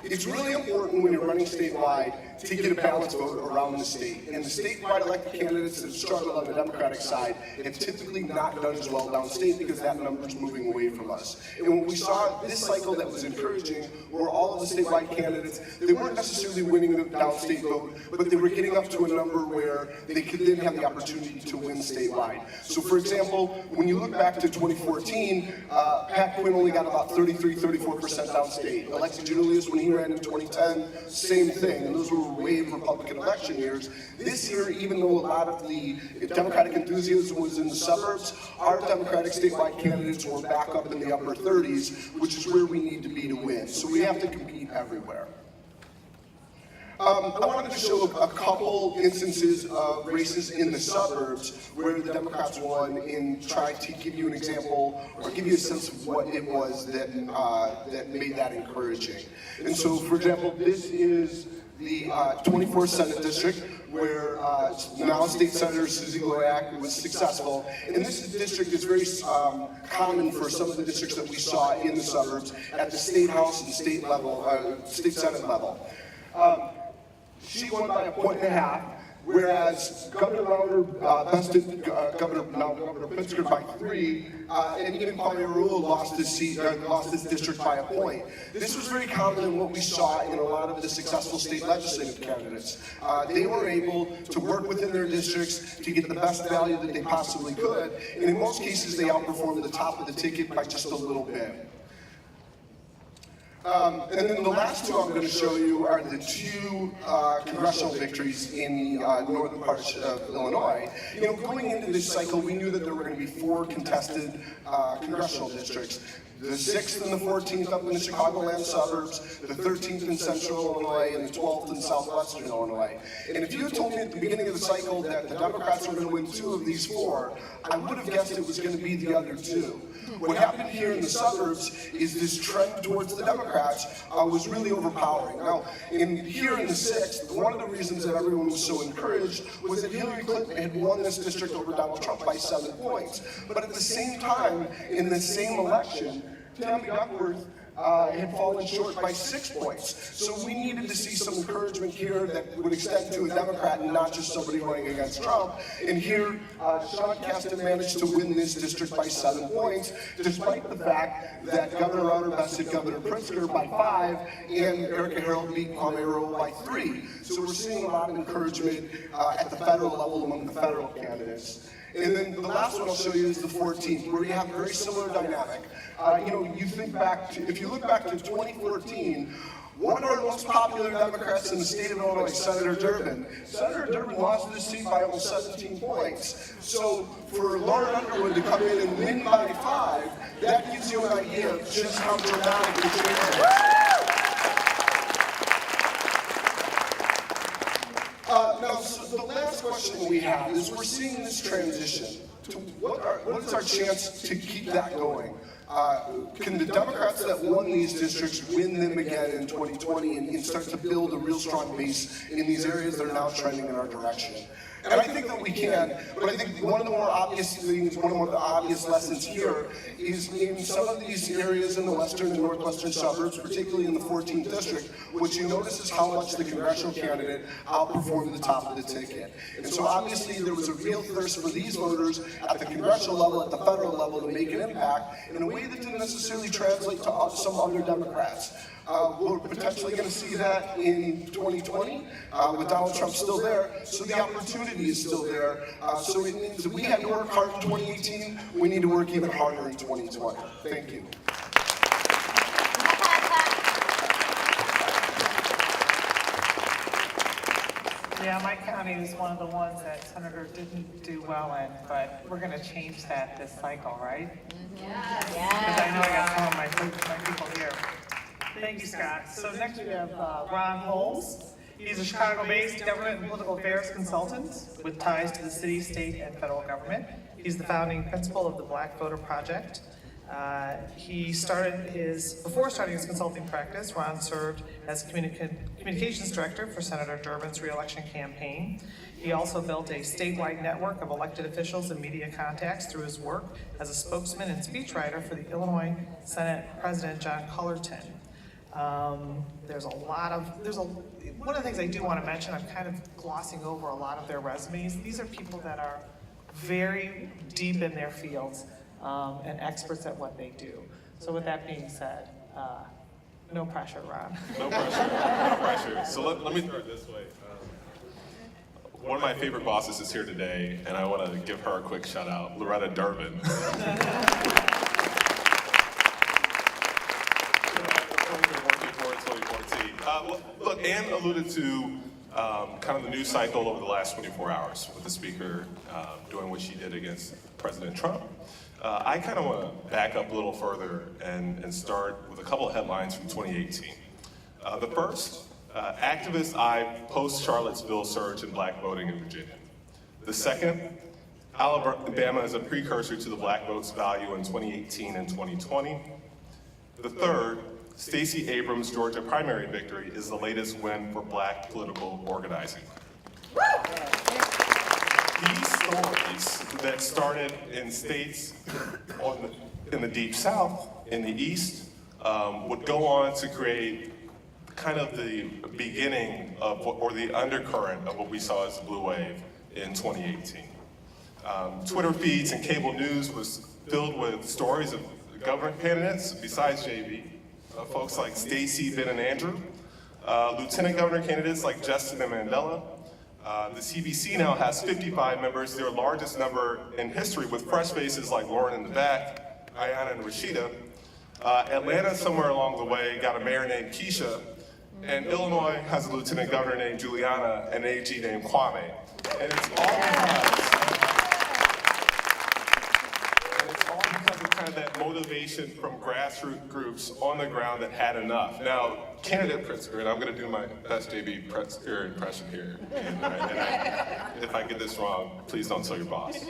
It's really important when you're running statewide to get a balanced vote around the state. And the statewide elected candidates that struggle on the Democratic side have typically not done as well downstate because that number is moving away from us. And what we saw this cycle that was encouraging were all of the statewide candidates, they weren't necessarily winning the downstate vote, but they were getting up to a number where they could then have the opportunity to win statewide. So for example, when you look back to 2014, Pat Quinn only got about 33-34% downstate. Alexi Giulias, when he ran in 2010, same thing, and those were wave Republican election years. This year, even though a lot of the Democratic enthusiasm was in the suburbs, our Democratic statewide candidates were back up in the upper 30s, which is where we need to be to win. So we have to compete everywhere. I wanted to show a couple instances of races in the suburbs where the Democrats won and try to give you an example or give you a sense of what it was that, that made that encouraging. And so, for example, this is the 24th Senate District where now State Senator Susie Goyak was successful. And this district is very common for some of the districts that we saw in the suburbs at the State House and State level, State Senate level. She won by 1.5 points, whereas Governor Rauner bested Governor Pritzker by 3, and even Kwame Arula lost his seat, lost his district by 1 point. This was very common in what we saw in a lot of the successful state legislative candidates. They were able to work within their districts to get the best value that they possibly could, and in most cases they outperformed the top of the ticket by just a little bit. And then the last two I'm going to show you are the two congressional victories in the northern parts of Illinois. You know, going into this cycle, we knew that there were going to be 4 contested congressional districts. The 6th and the 14th up in the Chicagoland suburbs, the 13th in central Illinois, and the 12th in southwestern Illinois. And if you had told me at the beginning of the cycle that the Democrats were going to win 2 of these 4, I would have guessed it was going to be the other 2. What happened here in the suburbs is this trend towards the Democrats was really overpowering. Now, here in the 6th, one of the reasons that everyone was so encouraged was that Hillary Clinton had won this district over Donald Trump by 7 points. But at the same time, in the same election, Tammy Duckworth had fallen short by 6 points. So we needed to see some encouragement here that would extend to a Democrat and not just somebody running against Trump. And here, Sean Casten managed to win this district by 7 points, despite the fact that Governor Rauner bested Governor Pritzker by 5, and Erica Harold beat Kwame Arula by 3. So we're seeing a lot of encouragement at the federal level among the federal candidates. And then the last one I'll show you is the 14th, where you have a very similar dynamic. You know, you think back to, if you look back to 2014, one of our most popular Democrats in the state of Illinois, Senator Durbin. Senator Durbin lost his seat by almost 17 points. So for Lauren Underwood to come in and win by 5, that gives you an idea of just how dramatic the change is. Now, so the last question we have is we're seeing this transition. To what is our chance to keep that going? Can the Democrats that won these districts win them again in 2020 and start to build a real strong base in these areas that are now trending in our direction? And I think that we can, but I think one of the more obvious things, one of the obvious lessons here is in some of these areas in the western and northwestern suburbs, particularly in the 14th district, what you notice is how much the congressional candidate outperformed the top of the ticket. And so obviously there was a real thirst for these voters at the congressional level, at the federal level, to make an impact in a way that didn't necessarily translate to some other Democrats. We're potentially going to see that in 2020 with Donald Trump still there, so the opportunity is still there. So it means that we had to work hard in 2018, we need to work even harder in 2020. Thank you. Yeah, my county is one of the ones that Senator didn't do well in, but we're going to change that this cycle, right? Yeah. Because I know I got some of my people here. Thank you, Scott. So next we have Ron Holmes, He's a Chicago-based government and political affairs consultant with ties to the city, state, and federal government. He's the founding principal of the Black Voter Project. Before starting his consulting practice, Ron served as communications director for Senator Durbin's re-election campaign. He also built a statewide network of elected officials and media contacts through his work as a spokesman and speechwriter for the Illinois Senate President John Cullerton. One of the things I do want to mention, I'm kind of glossing over a lot of their resumes. These are people that are very deep in their fields and experts at what they do. So with that being said, no pressure, Ron. No pressure, no pressure. So let me start this way. One of my favorite bosses is here today, and I want to give her a quick shout out, Loretta Durbin. Look, Ann alluded to kind of the news cycle over the last 24 hours with the speaker doing what she did against President Trump. I kind of want to back up a little further and start with a couple of headlines from 2018. The first, activist eye post-Charlottesville surge in black voting in Virginia. The second, Alabama is a precursor to the black vote's value in 2018 and 2020. The third, Stacey Abrams' Georgia primary victory is the latest win for black political organizing. These stories that started in states in the Deep South, in the East, would go on to create kind of the beginning of, or the undercurrent of what we saw as the blue wave in 2018. Twitter feeds and cable news was filled with stories of government candidates besides JB, folks like Stacey, Ben, and Andrew, lieutenant governor candidates like Justin and Mandela. The CBC now has 55 members, their largest number in history, with fresh faces like Lauren in the back, Ayanna and Rashida. Atlanta, somewhere along the way, got a mayor named Keisha, and Illinois has a lieutenant governor named Juliana and an AG named Kwame. And it's all because of kind of that motivation from grassroots groups on the ground that had enough. Now, candidate Pritzker, and I'm going to do my best JB Pritzker impression here, and if I get this wrong, please don't tell your boss.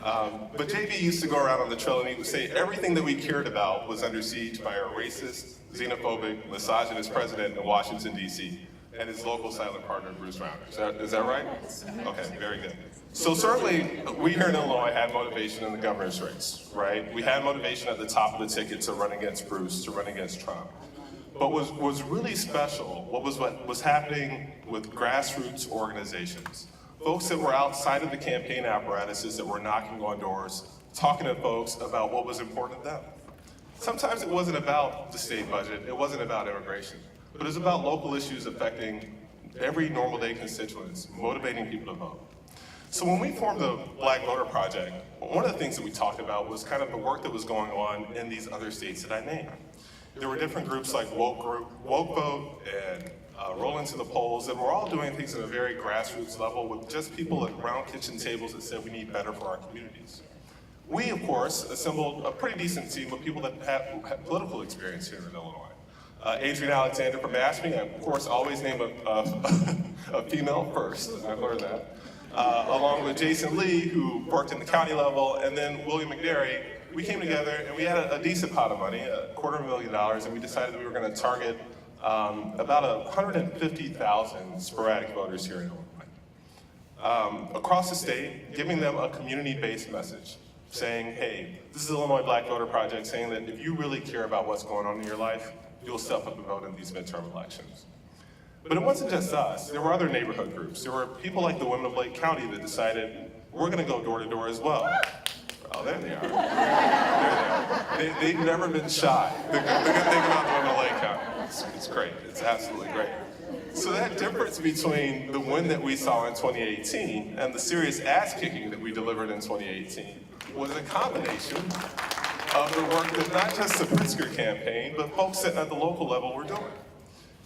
But JB used to go around on the trail and he would say everything that we cared about was under siege by our racist, xenophobic, misogynist president in Washington, D.C., and his local silent partner, Bruce Rauner. Is that right? Okay, very good. So certainly, we here in Illinois had motivation in the governor's race, right? We had motivation at the top of the ticket to run against Bruce, to run against Trump. But what was really special, what was happening with grassroots organizations, folks that were outside of the campaign apparatuses that were knocking on doors, talking to folks about what was important to them. Sometimes it wasn't about the state budget, it wasn't about immigration, but it was about local issues affecting every normal day constituents, motivating people to vote. So when we formed the Black Voter Project, one of the things that we talked about was kind of the work that was going on in these other states that I named. There were different groups like Woke Vote and Roll Into the Polls that were all doing things at a very grassroots level with just people at round kitchen tables that said we need better for our communities. We, of course, assembled a pretty decent team of people that had political experience here in Illinois. Adrienne Alexander from AFSCME, I, of course, always name a female first, I've learned that. Along with Jason Lee, who worked in the county level, and then William McNary. We came together and we had a decent pot of money, $250,000, and we decided that we were going to target about 150,000 sporadic voters here in Illinois. Across the state, giving them a community-based message, saying, hey, this is the Illinois Black Voter Project, saying that if you really care about what's going on in your life, you'll step up and vote in these midterm elections. But it wasn't just us. There were other neighborhood groups. There were people like the women of Lake County that decided, we're going to go door to door as well. Oh, there they are. There they are. They've never been shy. The good thing about the women of Lake County, it's great. It's absolutely great. So that difference between the win that we saw in 2018 and the serious ass kicking that we delivered in 2018 was a combination of the work that not just the Pritzker campaign, but folks sitting at the local level were doing.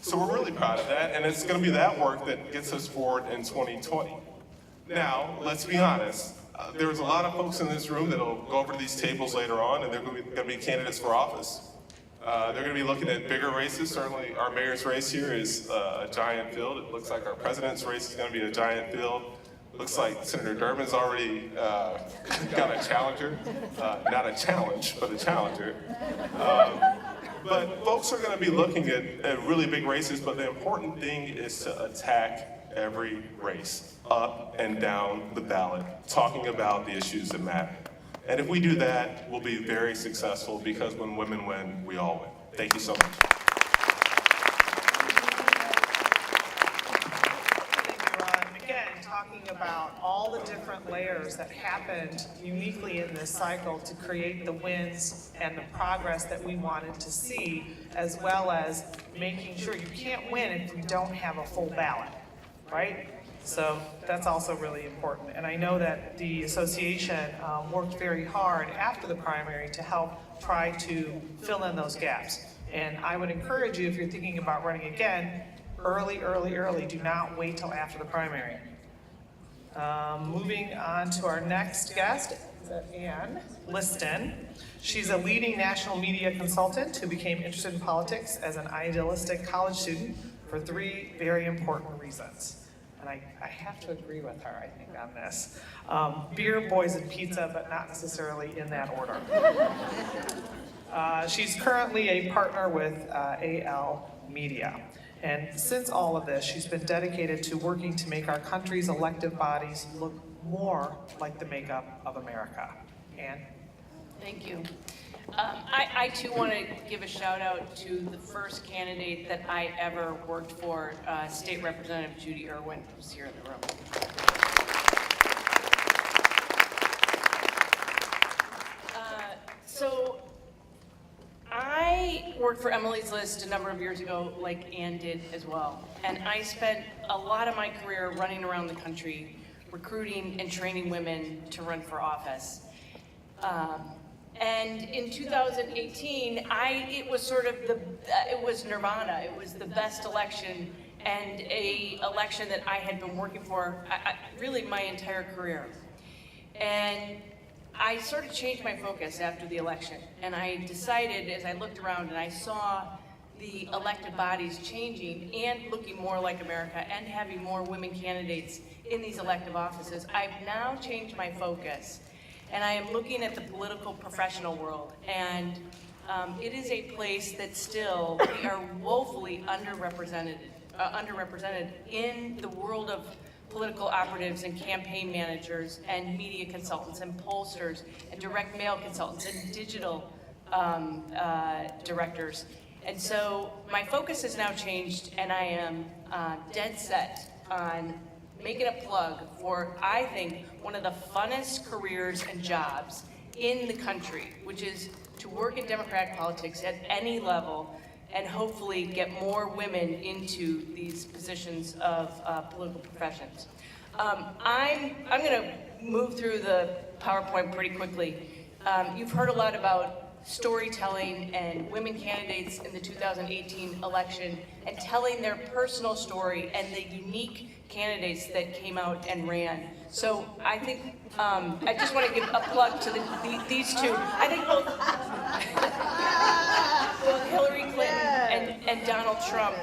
So we're really proud of that, and it's going to be that work that gets us forward in 2020. Now, let's be honest. There's a lot of folks in this room that'll go over to these tables later on, and they're going to be candidates for office. They're going to be looking at bigger races. Certainly our mayor's race here is a giant field. It looks like our president's race is going to be a giant field. Looks like Senator Durbin's already got a challenger. Not a challenge, but a challenger. But folks are going to be looking at really big races, but the important thing is to attack every race, up and down the ballot, talking about the issues that matter. And if we do that, we'll be very successful, because when women win, we all win. Thank you so much. Talking about all the different layers that happened uniquely in this cycle to create the wins and the progress that we wanted to see, as well as making sure you can't win if you don't have a full ballot, right? So that's also really important. And I know that the association worked very hard after the primary to help try to fill in those gaps. And I would encourage you, if you're thinking about running again, early. Do not wait till after the primary. Moving on to our next guest, Ann Liston. She's a leading national media consultant who became interested in politics as an idealistic college student for 3 very important reasons. And I have to agree with her, I think, on this. Beer, boys, and pizza, but not necessarily in that order. She's currently a partner with AL Media. And since all of this, she's been dedicated to working to make our country's elective bodies look more like the makeup of America. Ann? Thank you. I too want to give a shout out to the first candidate that I ever worked for, State Representative Judy Irwin, who's here in the room. So I worked for Emily's List a number of years ago, like Ann did as well. And I spent a lot of my career running around the country, recruiting and training women to run for office. And in 2018, it was sort of it was nirvana. It was the best election, and a election that I had been working for really my entire career. And I sort of changed my focus after the election, and I decided, as I looked around and I saw the elected bodies changing and looking more like America and having more women candidates in these elective offices, I've now changed my focus, and I am looking at the political professional world, and it is a place that still we are woefully underrepresented in the world of political operatives and campaign managers and media consultants and pollsters and direct mail consultants and digital directors. And so my focus has now changed, and I am dead set on making a plug for, I think, one of the funnest careers and jobs in the country, which is to work in Democratic politics at any level and hopefully get more women into these positions of political professions. I'm going to move through the PowerPoint pretty quickly. You've heard a lot about storytelling and women candidates in the 2018 election and telling their personal story and the unique candidates that came out and ran. So I think, I just want to give a plug to these two. I think both Hillary Clinton and Donald Trump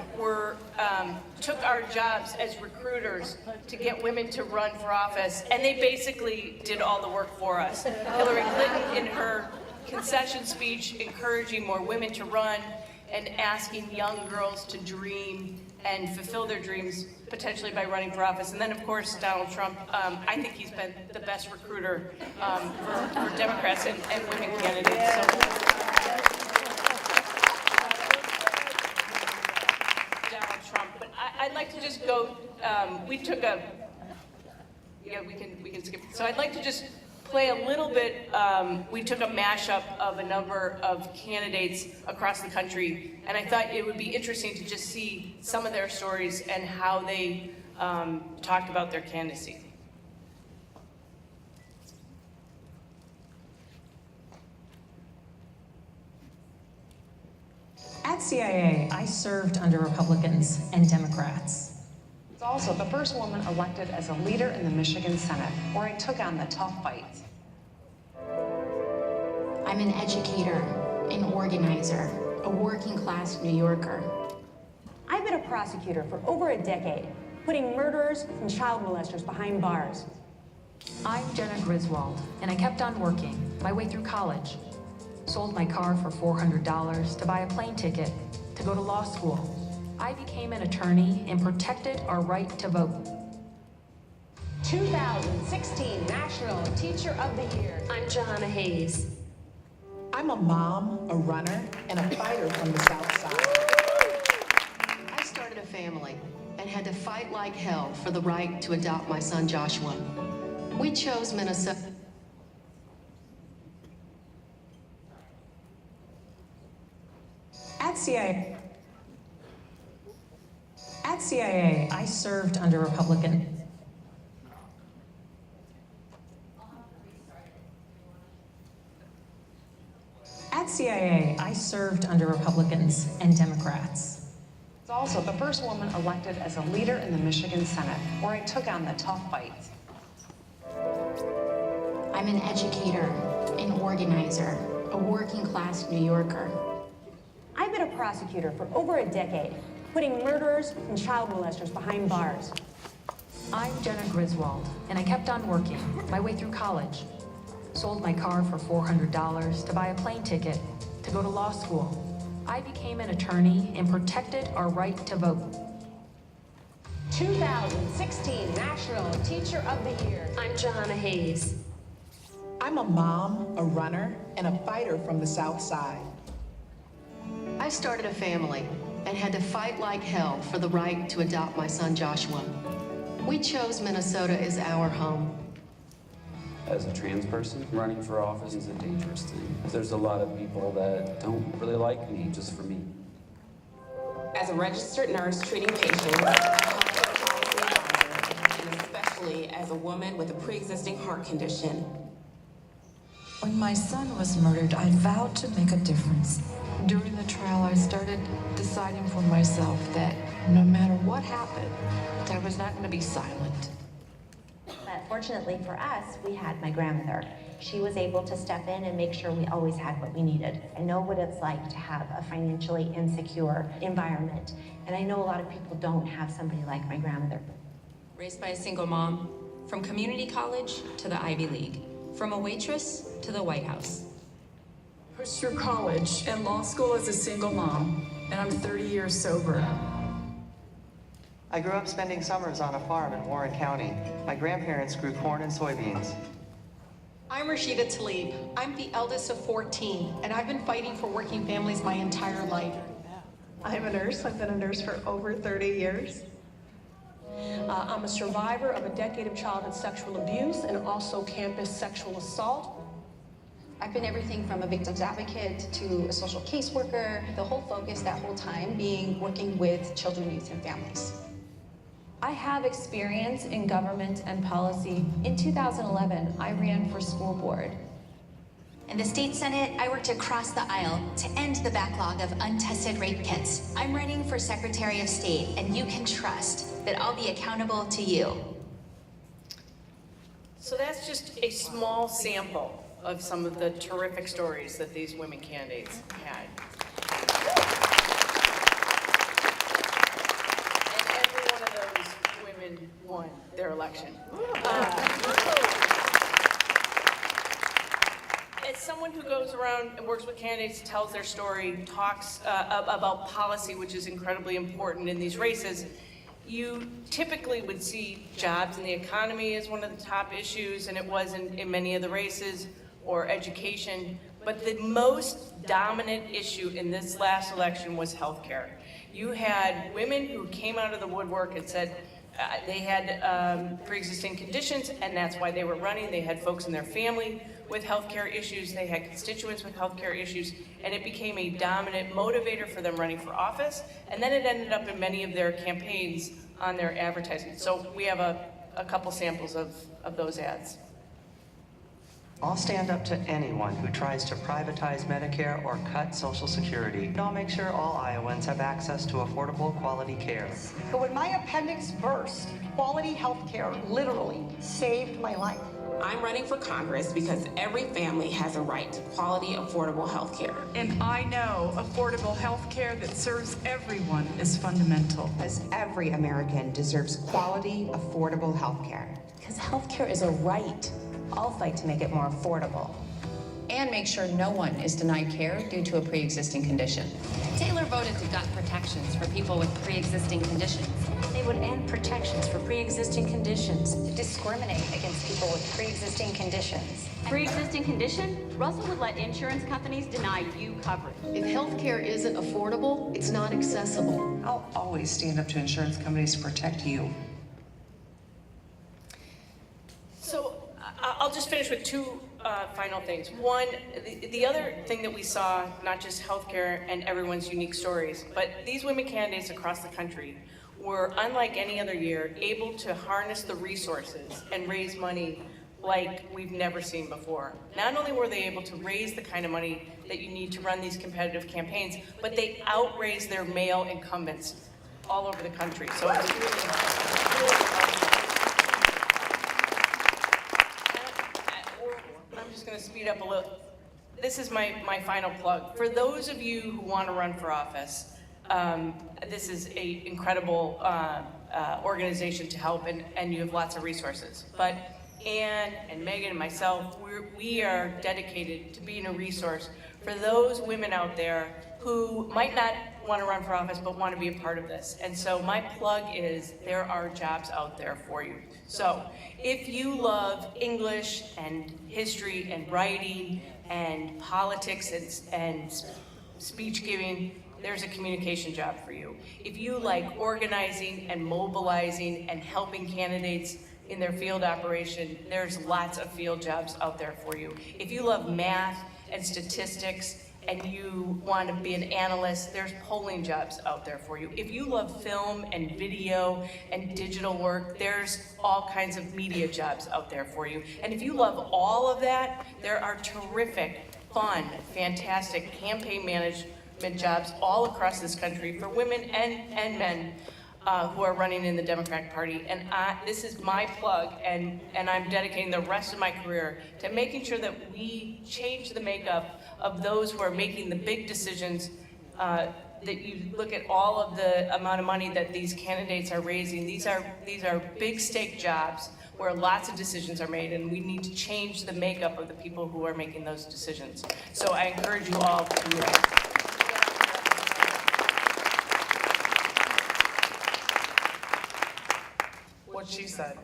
took our jobs as recruiters to get women to run for office, and they basically did all the work for us. Hillary Clinton, in her concession speech, encouraging more women to run and asking young girls to dream and fulfill their dreams, potentially by running for office. And then, of course, Donald Trump, I think he's been the best recruiter for Democrats and women candidates. So, Donald Trump. But I'd like to just go, we took a, yeah, we can skip. So I'd like to just play a little bit, we took a mashup of a number of candidates across the country, and I thought it would be interesting to just see some of their stories and how they talked about their candidacy. At CIA, I served under Republicans and Democrats. I was also the first woman elected as a leader in the Michigan Senate, where I took on the tough fights. I'm an educator, an organizer, a working-class New Yorker. I've been a prosecutor for over a decade, putting murderers and child molesters behind bars. I'm Jenna Griswold, and I kept on working my way through college. Sold my car for $400 to buy a plane ticket to go to law school. I became an attorney and protected our right to vote. 2016 National Teacher of the Year. I'm Johanna Hayes. I'm a mom, a runner, and a fighter from the South Side. I started a family and had to fight like hell for the right to adopt my son Joshua. We chose Minnesota. At CIA, I served under Republican. At CIA, I served under Republicans and Democrats. It's also the first woman elected as a leader in the Michigan Senate, where I took on the tough fights. I'm an educator, an organizer, a working-class New Yorker. I've been a prosecutor for over a decade, putting murderers and child molesters behind bars. I'm Jenna Griswold, and I kept on working my way through college. Sold my car for $400 to buy a plane ticket to go to law school. I became an attorney and protected our right to vote. 2016 National Teacher of the Year. I'm Johanna Hayes. I'm a mom, a runner, and a fighter from the South Side. I started a family and had to fight like hell for the right to adopt my son Joshua. We chose Minnesota as our home. As a trans person, running for office is a dangerous thing. There's a lot of people that don't really like me just for me. As a registered nurse treating patients, and especially as a woman with a pre-existing heart condition. When my son was murdered, I vowed to make a difference. During the trial, I started deciding for myself that no matter what happened, I was not going to be silent. But fortunately for us, we had my grandmother. She was able to step in and make sure we always had what we needed. I know what it's like to have a financially insecure environment, and I know a lot of people don't have somebody like my grandmother. Raised by a single mom, from community college to the Ivy League, from a waitress to the White House. Pushed through college and law school as a single mom, and I'm 30 years sober. I grew up spending summers on a farm in Warren County. My grandparents grew corn and soybeans. I'm Rashida Tlaib. I'm the eldest of 14, and I've been fighting for working families my entire life. I'm a nurse. I've been a nurse for over 30 years. I'm a survivor of a decade of childhood sexual abuse and also campus sexual assault. I've been everything from a victim's advocate to a social caseworker, the whole focus that whole time being working with children, youth, and families. I have experience in government and policy. In 2011, I ran for school board. In the state senate, I worked across the aisle to end the backlog of untested rape kits. I'm running for Secretary of State, and you can trust that I'll be accountable to you. So that's just a small sample of some of the terrific stories that these women candidates had. And every one of those women won their election. As someone who goes around and works with candidates, tells their story, talks about policy, which is incredibly important in these races, you typically would see jobs and the economy as one of the top issues, and it was in many of the races, or education, but the most dominant issue in this last election was healthcare. You had women who came out of the woodwork and said they had pre-existing conditions, and that's why they were running. They had folks in their family with healthcare issues, they had constituents with healthcare issues, and it became a dominant motivator for them running for office, and then it ended up in many of their campaigns on their advertising. So we have a couple samples of those ads. I'll stand up to anyone who tries to privatize Medicare or cut Social Security. I'll make sure all Iowans have access to affordable, quality care. But when my appendix burst, quality health care literally saved my life. I'm running for Congress because every family has a right to quality, affordable health care. And I know affordable health care that serves everyone is fundamental. Because every American deserves quality, affordable health care. Because healthcare is a right. I'll fight to make it more affordable. And make sure no one is denied care due to a pre-existing condition. Taylor voted to gut protections for people with pre-existing conditions. They would end protections for pre-existing conditions. Discriminate against people with pre-existing conditions. Pre-existing condition? Russell would let insurance companies deny you coverage. If healthcare isn't affordable, it's not accessible. I'll always stand up to insurance companies to protect you. So I'll just finish with two final things. One, the other thing that we saw, not just healthcare and everyone's unique stories, but these women candidates across the country were, unlike any other year, able to harness the resources and raise money like we've never seen before. Not only were they able to raise the kind of money that you need to run these competitive campaigns, but they outraised their male incumbents all over the country. So it's really I'm just going to speed up a little. This is my final plug. For those of you who want to run for office, this is an incredible organization to help, and you have lots of resources. But Ann and Megan and myself, we are dedicated to being a resource for those women out there who might not want to run for office but want to be a part of this. And so my plug is there are jobs out there for you. So if you love English and history and writing and politics and speech giving, there's a communication job for you. If you like organizing and mobilizing and helping candidates in their field operation, there's lots of field jobs out there for you. If you love math and statistics and you want to be an analyst, there's polling jobs out there for you. If you love film and video and digital work, there's all kinds of media jobs out there for you. And if you love all of that, there are terrific, fun, fantastic campaign management jobs all across this country for women and men who are running in the Democratic Party. And this is my plug, and I'm dedicating the rest of my career to making sure that we change the makeup of those who are making the big decisions, that you look at all of the amount of money that these candidates are raising. These are big stake jobs where lots of decisions are made, and we need to change the makeup of the people who are making those decisions. So I encourage you all to What she said.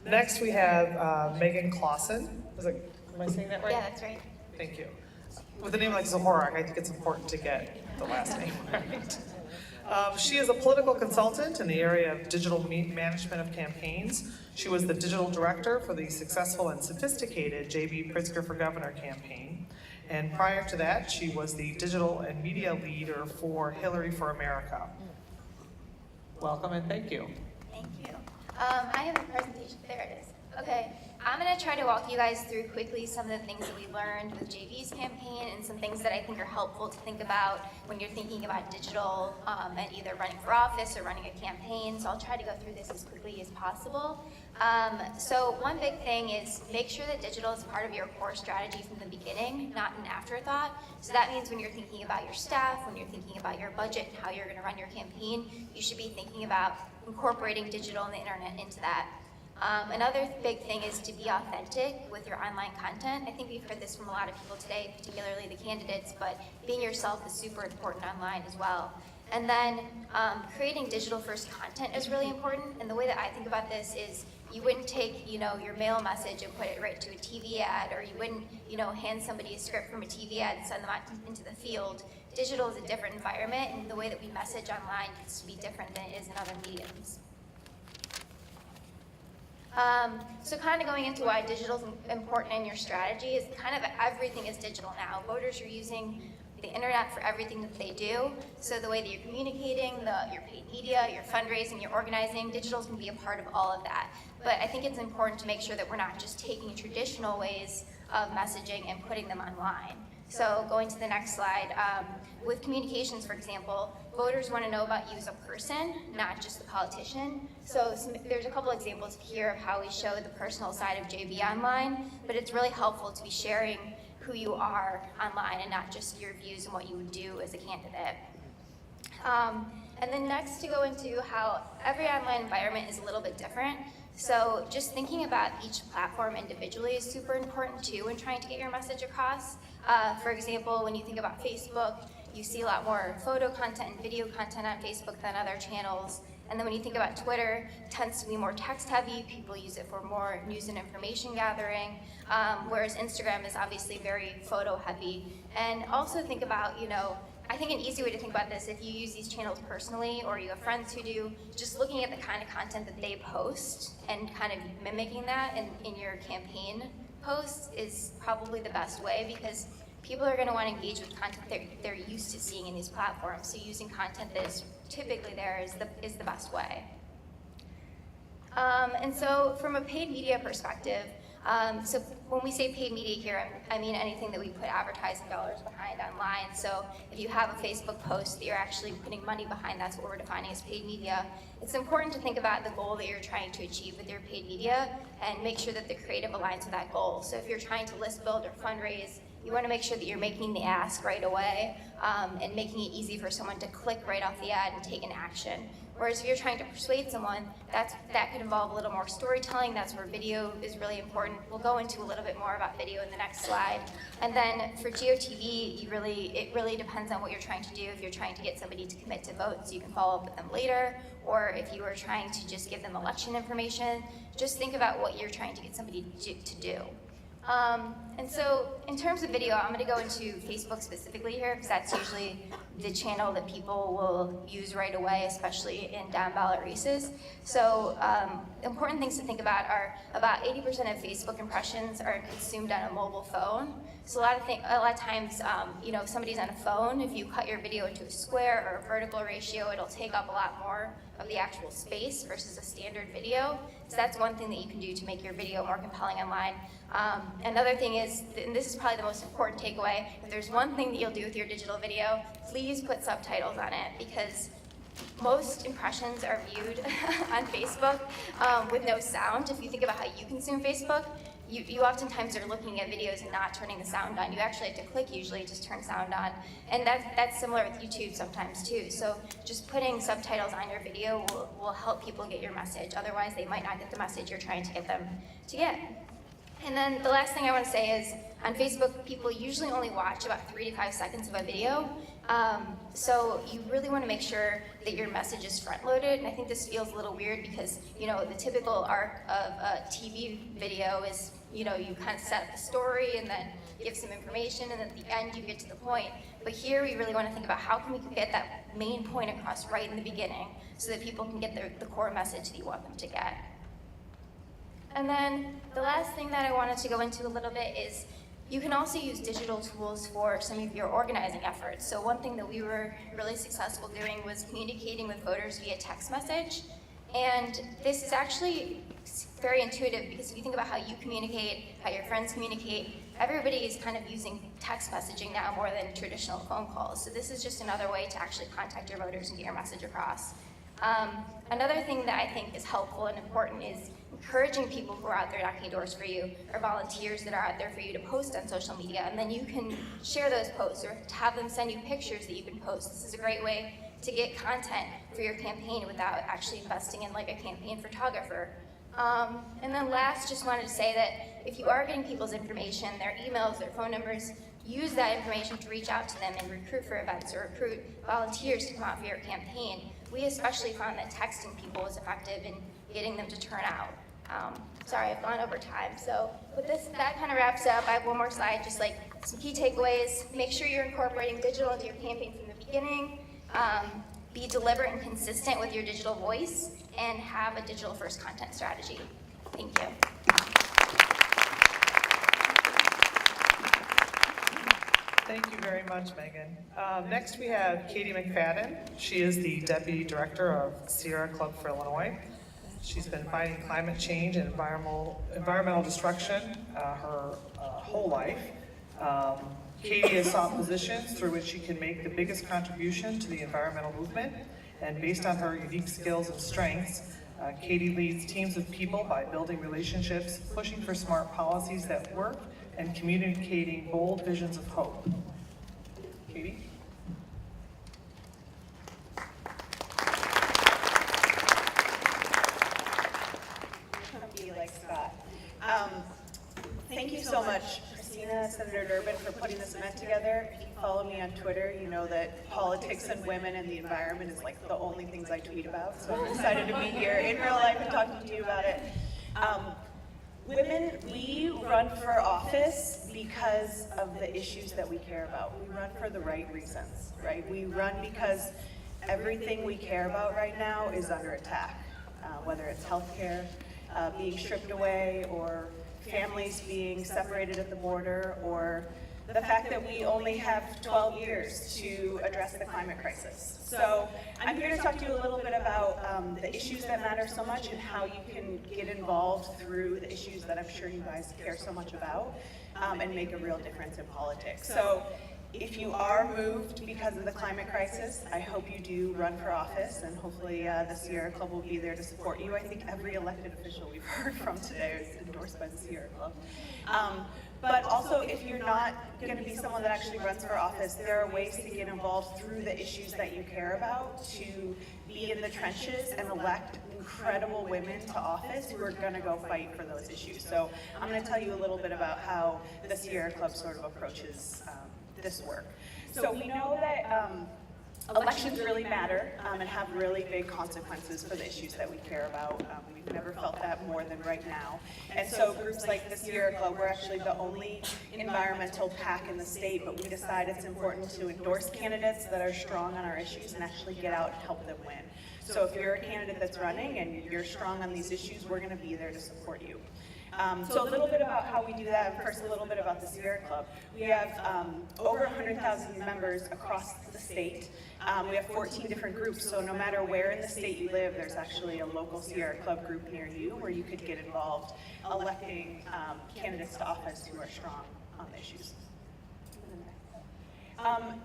Next we have Megan Clausen. Am I saying that right? Yeah, that's right. Thank you. With a name like Zahorak, I think it's important to get the last name right. She is a political consultant in the area of digital management of campaigns. She was the digital director for the successful and sophisticated J.B. Pritzker for Governor campaign. And prior to that, she was the digital and media leader for Hillary for America. Welcome and thank you. Thank you. I have a presentation. There it is. Okay. I'm going to try to walk you guys through quickly some of the things that we learned with JB's campaign and some things that I think are helpful to think about when you're thinking about digital and either running for office or running a campaign. So I'll try to go through this as quickly as possible. So one big thing is make sure that digital is part of your core strategy from the beginning, not an afterthought. So that means when you're thinking about your staff, when you're thinking about your budget and how you're going to run your campaign, you should be thinking about incorporating digital and the internet into that. Another big thing is to be authentic with your online content. I think we've heard this from a lot of people today, particularly the candidates, but being yourself is super important online as well. And then creating digital-first content is really important. And the way that I think about this is you wouldn't take, your mail message and put it right to a TV ad, or you wouldn't, hand somebody a script from a TV ad and send them out into the field. Digital is a different environment, and the way that we message online needs to be different than it is in other mediums. So kind of going into why digital is important in your strategy is kind of everything is digital now. Voters are using the internet for everything that they do. So the way that you're communicating, your paid media, your fundraising, your organizing, digital is going to be a part of all of that. But I think it's important to make sure that we're not just taking traditional ways of messaging and putting them online. So going to the next slide, with communications, for example, voters want to know about you as a person, not just a politician. So there's a couple examples here of how we show the personal side of JB online, but it's really helpful to be sharing who you are online and not just your views and what you would do as a candidate. And then next to go into how every online environment is a little bit different. So just thinking about each platform individually is super important too when trying to get your message across. For example, when you think about Facebook, you see a lot more photo content and video content on Facebook than other channels. And then when you think about Twitter, it tends to be more text heavy. People use it for more news and information gathering, whereas Instagram is obviously very photo heavy. And also think about, I think an easy way to think about this, if you use these channels personally or you have friends who do, just looking at the kind of content that they post and kind of mimicking that in your campaign posts is probably the best way, because people are going to want to engage with content they're used to seeing in these platforms. So using content that is typically there is the best way. And so from a paid media perspective, so when we say paid media here, I mean anything that we put advertising dollars behind online. So if you have a Facebook post that you're actually putting money behind, that's what we're defining as paid media. It's important to think about the goal that you're trying to achieve with your paid media and make sure that the creative aligns with that goal. So if you're trying to list build or fundraise, you want to make sure that you're making the ask right away and making it easy for someone to click right off the ad and take an action. Whereas if you're trying to persuade someone, that could involve a little more storytelling. That's where video is really important. We'll go into a little bit more about video in the next slide. And then for GeoTV, it really depends on what you're trying to do. If you're trying to get somebody to commit to vote so you can follow up with them later, or if you are trying to just give them election information, just think about what you're trying to get somebody to do. And so in terms of video, I'm going to go into Facebook specifically here because that's usually the channel that people will use right away, especially in down ballot races. So important things to think about are about 80% of Facebook impressions are consumed on a mobile phone. So a lot of times, if somebody's on a phone, if you cut your video into a square or a vertical ratio, it'll take up a lot more of the actual space versus a standard video. So that's one thing that you can do to make your video more compelling online. Another thing is, and this is probably the most important takeaway, if there's one thing that you'll do with your digital video, please put subtitles on it, because most impressions are viewed on Facebook with no sound. If you think about how you consume Facebook, you oftentimes are looking at videos and not turning the sound on. You actually have to click usually to turn sound on. And that's similar with YouTube sometimes too. So just putting subtitles on your video will help people get your message. Otherwise, they might not get the message you're trying to get them to get. And then the last thing I want to say is, on Facebook, people usually only watch about 3 to 5 seconds of a video. So you really want to make sure that your message is front-loaded. And I think this feels a little weird because, the typical arc of a TV video is, you kind of set up the story and then give some information, and at the end you get to the point. But here we really want to think about how can we get that main point across right in the beginning so that people can get the core message that you want them to get. And then the last thing that I wanted to go into a little bit is you can also use digital tools for some of your organizing efforts. So one thing that we were really successful doing was communicating with voters via text message. And this is actually very intuitive because if you think about how you communicate, how your friends communicate, everybody is kind of using text messaging now more than traditional phone calls. So this is just another way to actually contact your voters and get your message across. Another thing that I think is helpful and important is encouraging people who are out there knocking doors for you, or volunteers that are out there for you to post on social media, and then you can share those posts or have them send you pictures that you can post. This is a great way to get content for your campaign without actually investing in like a campaign photographer. And then last, just wanted to say that if you are getting people's information, their emails, their phone numbers, use that information to reach out to them and recruit for events or recruit volunteers to come out for your campaign. We especially found that texting people was effective in getting them to turn out. Sorry, I've gone over time. So with this, that kind of wraps up. I have one more slide, just like some key takeaways. Make sure you're incorporating digital into your campaign from the beginning. Be deliberate and consistent with your digital voice, and have a digital first content strategy. Thank you. Thank you very much, Megan. Next we have Katie McFadden. She is the Deputy Director of Sierra Club for Illinois. She's been fighting climate change and environmental destruction her whole life. Katie has sought positions through which she can make the biggest contribution to the environmental movement, and based on her unique skills and strengths, Katie leads teams of people by building relationships, pushing for smart policies that work, and communicating bold visions of hope. Katie? Be like Scott. Thank you so much, Christina, Senator Durbin, for putting this event together. If you follow me on Twitter, you know that politics and women and the environment is like the only things I tweet about. So I'm excited to be here in real life and talking to you about it. Women, we run for office because of the issues that we care about. We run for the right reasons, right? We run because everything we care about right now is under attack, whether it's healthcare being stripped away, or families being separated at the border, or the fact that we only have 12 years to address the climate crisis. So I'm here to talk to you a little bit about the issues that matter so much and how you can get involved through the issues that I'm sure you guys care so much about, and make a real difference in politics. So if you are moved because of the climate crisis, I hope you do run for office, and hopefully the Sierra Club will be there to support you. I think every elected official we've heard from today is endorsed by the Sierra Club. But also, if you're not going to be someone that actually runs for office, there are ways to get involved through the issues that you care about, to be in the trenches and elect incredible women to office who are going to go fight for those issues. So I'm going to tell you a little bit about how the Sierra Club sort of approaches this work. So we know that elections really matter and have really big consequences for the issues that we care about. We've never felt that more than right now. And so groups like the Sierra Club, we're actually the only environmental PAC in the state, but we decide it's important to endorse candidates that are strong on our issues and actually get out and help them win. So if you're a candidate that's running and you're strong on these issues, we're going to be there to support you. So a little bit about how we do that, and first a little bit about the Sierra Club. We have over 100,000 members across the state. We have 14 different groups, so no matter where in the state you live, there's actually a local Sierra Club group near you where you could get involved electing candidates to office who are strong on the issues.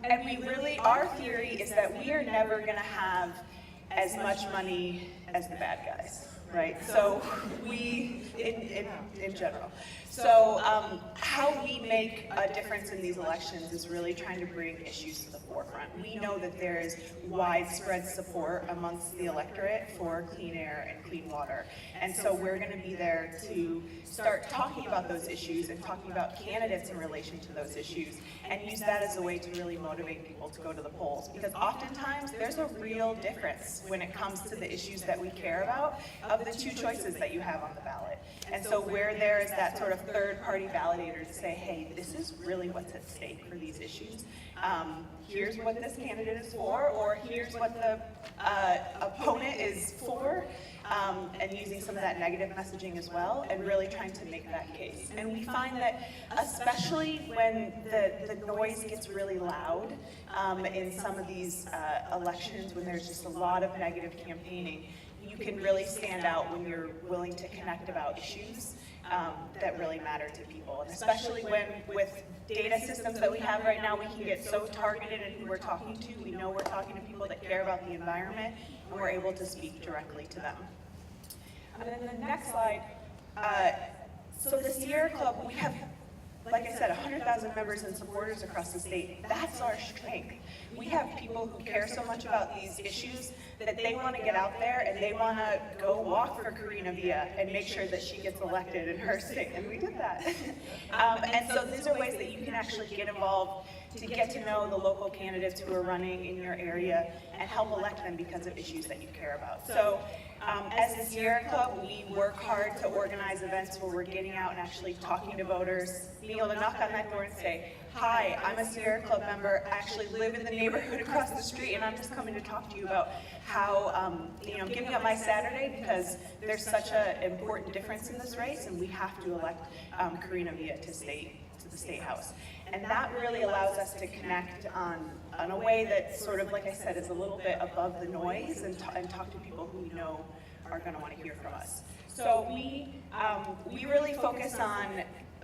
And we really, our theory is that we are never going to have as much money as the bad guys. Right, so we, in general. So how we make a difference in these elections is really trying to bring issues to the forefront. We know that there is widespread support amongst the electorate for clean air and clean water. And so we're going to be there to start talking about those issues and talking about candidates in relation to those issues, and use that as a way to really motivate people to go to the polls. Because oftentimes there's a real difference when it comes to the issues that we care about of the two choices that you have on the ballot. And so where there is that sort of third-party validator to say, hey, this is really what's at stake for these issues. Here's what this candidate is for, or here's what the opponent is for, and using some of that negative messaging as well, and really trying to make that case. And we find that especially when the noise gets really loud in some of these elections, when there's just a lot of negative campaigning, you can really stand out when you're willing to connect about issues that really matter to people. And especially when, with data systems that we have right now, we can get so targeted in who we're talking to. We know we're talking to people that care about the environment, and we're able to speak directly to them. And then the next slide. So the Sierra Club, we have, like I said, 100,000 members and supporters across the state. That's our strength. We have people who care so much about these issues that they want to get out there and they want to go walk for Karina Villa and make sure that she gets elected in her state, and we did that. And so these are ways that you can actually get involved to get to know the local candidates who are running in your area and help elect them because of issues that you care about. So as the Sierra Club, we work hard to organize events where we're getting out and actually talking to voters, being able to knock on that door and say, hi, I'm a Sierra Club member, I actually live in the neighborhood across the street, and I'm just coming to talk to you about how, giving up my Saturday because there's such an important difference in this race, and we have to elect Karina Villa to the State House. And that really allows us to connect on a way that sort of, like I said, is a little bit above the noise, and talk to people who we know are going to want to hear from us. So we really focus on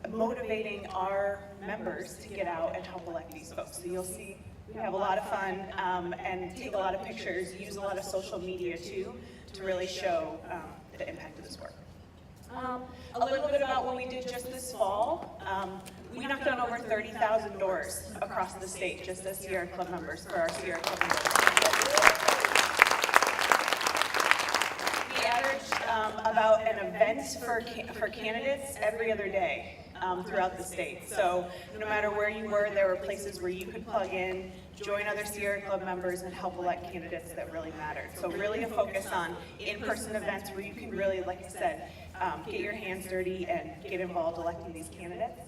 motivating our members to get out and help elect these folks. So you'll see we have a lot of fun and take a lot of pictures, use a lot of social media too, to really show the impact of this work. A little bit about what we did just this fall. We knocked on over 30,000 doors across the state just as Sierra Club members, for our Sierra Club members. We averaged about an event for candidates every other day throughout the state. So no matter where you were, there were places where you could plug in, join other Sierra Club members, and help elect candidates that really mattered. So really a focus on in-person events where you can really, like I said, get your hands dirty and get involved electing these candidates.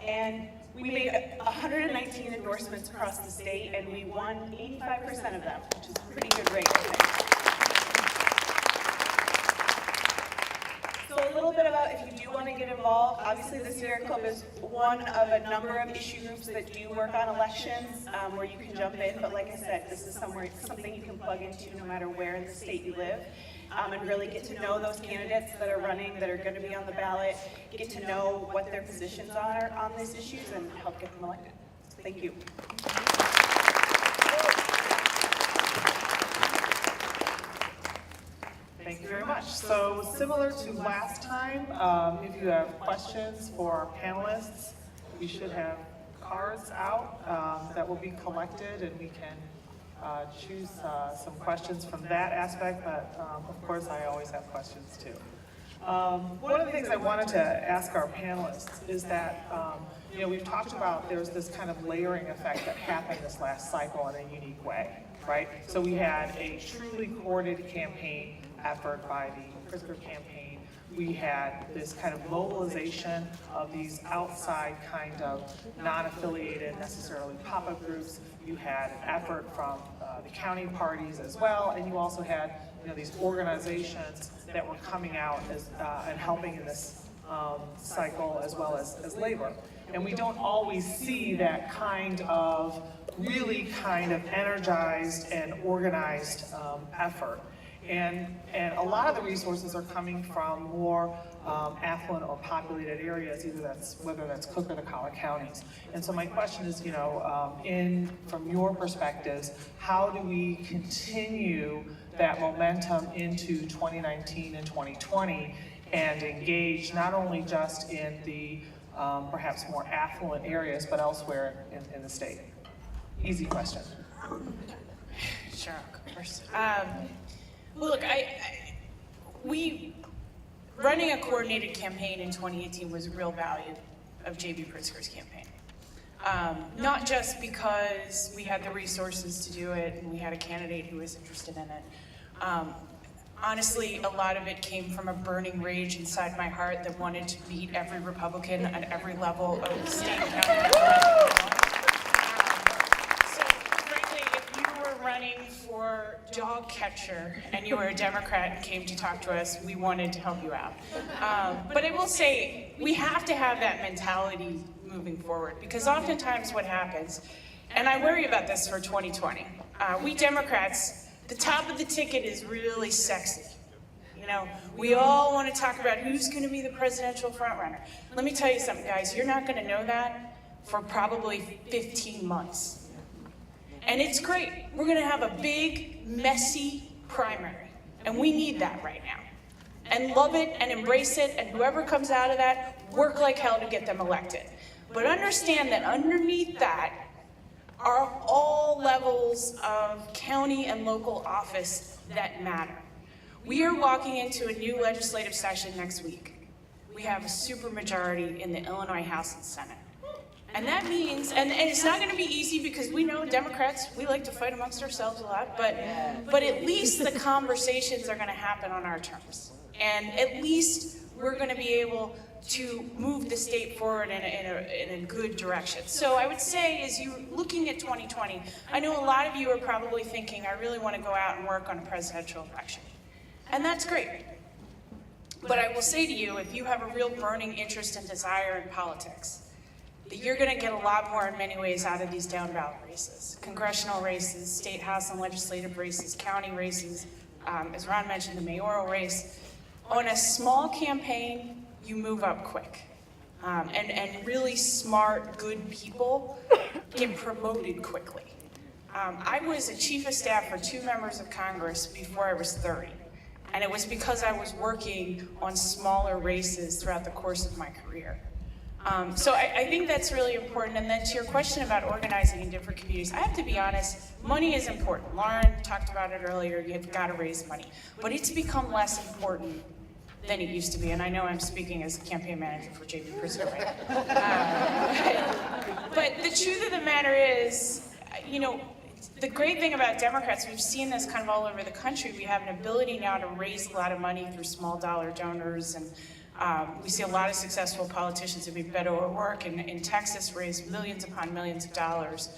And we made 119 endorsements across the state, and we won 85% of them, which is a pretty good rate, I think. So a little bit about if you do want to get involved, obviously the Sierra Club is one of a number of issue groups that do work on elections where you can jump in, but like I said, this is something you can plug into no matter where in the state you live. And really get to know those candidates that are running, that are going to be on the ballot, get to know what their positions are on these issues, and help get them elected. Thank you. Thank you very much. So similar to last time, if you have questions for our panelists, we should have cards out that will be collected, and we can choose some questions from that aspect, but of course I always have questions too. One of the things I wanted to ask our panelists is that, you know, we've talked about there's this kind of layering effect that happened this last cycle in a unique way, right? So we had a truly coordinated campaign effort by the Pritzker campaign. We had this kind of mobilization of these outside kind of non-affiliated necessarily pop-up groups. You had an effort from the county parties as well, and you also had, you know, these organizations that were coming out as, and helping in this cycle as well as labor. And we don't always see that kind of really kind of energized and organized effort. And a lot of the resources are coming from more affluent or populated areas, whether that's Cook or the Collier counties. And so my question is, you know, from your perspectives, how do we continue that momentum into 2019 and 2020 and engage not only just in the perhaps more affluent areas, but elsewhere in the state? Easy question. Sure, of course. Well, look, running a coordinated campaign in 2018 was a real value of J.B. Pritzker's campaign. Not just because we had the resources to do it and we had a candidate who was interested in it. Honestly, a lot of it came from a burning rage inside my heart that wanted to beat every Republican at every level of the state and county. Running for dog catcher and you were a Democrat and came to talk to us, we wanted to help you out. But I will say, we have to have that mentality moving forward, because oftentimes what happens, and I worry about this for 2020, we Democrats, the top of the ticket is really sexy. You know, we all want to talk about who's going to be the presidential frontrunner. Let me tell you something, guys, you're not going to know that for probably 15 months. And it's great. We're going to have a big, messy primary. And we need that right now. And love it and embrace it. And whoever comes out of that, work like hell to get them elected. But understand that underneath that are all levels of county and local office that matter. We are walking into a new legislative session next week. We have a supermajority in the Illinois House and Senate. And that means, and it's not going to be easy because we know Democrats, we like to fight amongst ourselves a lot, but at least the conversations are going to happen on our terms. And at least we're going to be able to move the state forward in a good direction. So I would say, as you're looking at 2020, I know a lot of you are probably thinking, I really want to go out and work on a presidential election. And that's great. But I will say to you, if you have a real burning interest and desire in politics, that you're going to get a lot more in many ways out of these down ballot races. Congressional races, state house and legislative races, county races, as Ron mentioned, the mayoral race. On a small campaign, you move up quick. and really smart, good people get promoted quickly. I was a chief of staff for 2 members of Congress before I was 30. And it was because I was working on smaller races throughout the course of my career. So I think that's really important. And then to your question about organizing in different communities, I have to be honest, money is important. Lauren talked about it earlier, you've got to raise money. But it's become less important than it used to be. And I know I'm speaking as a campaign manager for J.B. Pritzker right now. But the truth of the matter is, you know, the great thing about Democrats, we've seen this kind of all over the country, we have an ability now to raise a lot of money through small dollar donors, and we see a lot of successful politicians who do better work in Texas raise millions upon millions of dollars,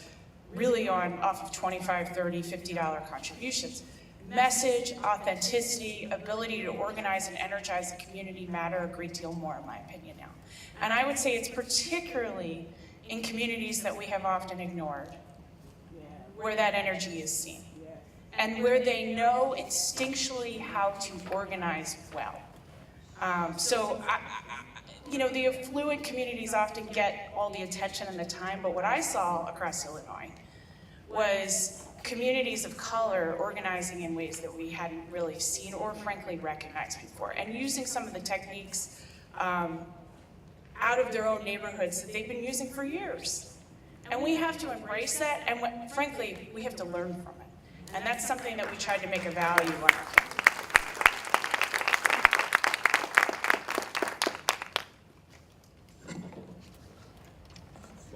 really off of $25, $30, $50 contributions. Message, authenticity, ability to organize and energize the community matter a great deal more, in my opinion, now. And I would say it's particularly in communities that we have often ignored, where that energy is seen, and where they know instinctually how to organize well. You know, the affluent communities often get all the attention and the time, but what I saw across Illinois was communities of color organizing in ways that we hadn't really seen or frankly recognized before, and using some of the techniques out of their own neighborhoods that they've been using for years. And we have to embrace that, and frankly, we have to learn from it. And that's something that we tried to make a value on our campus.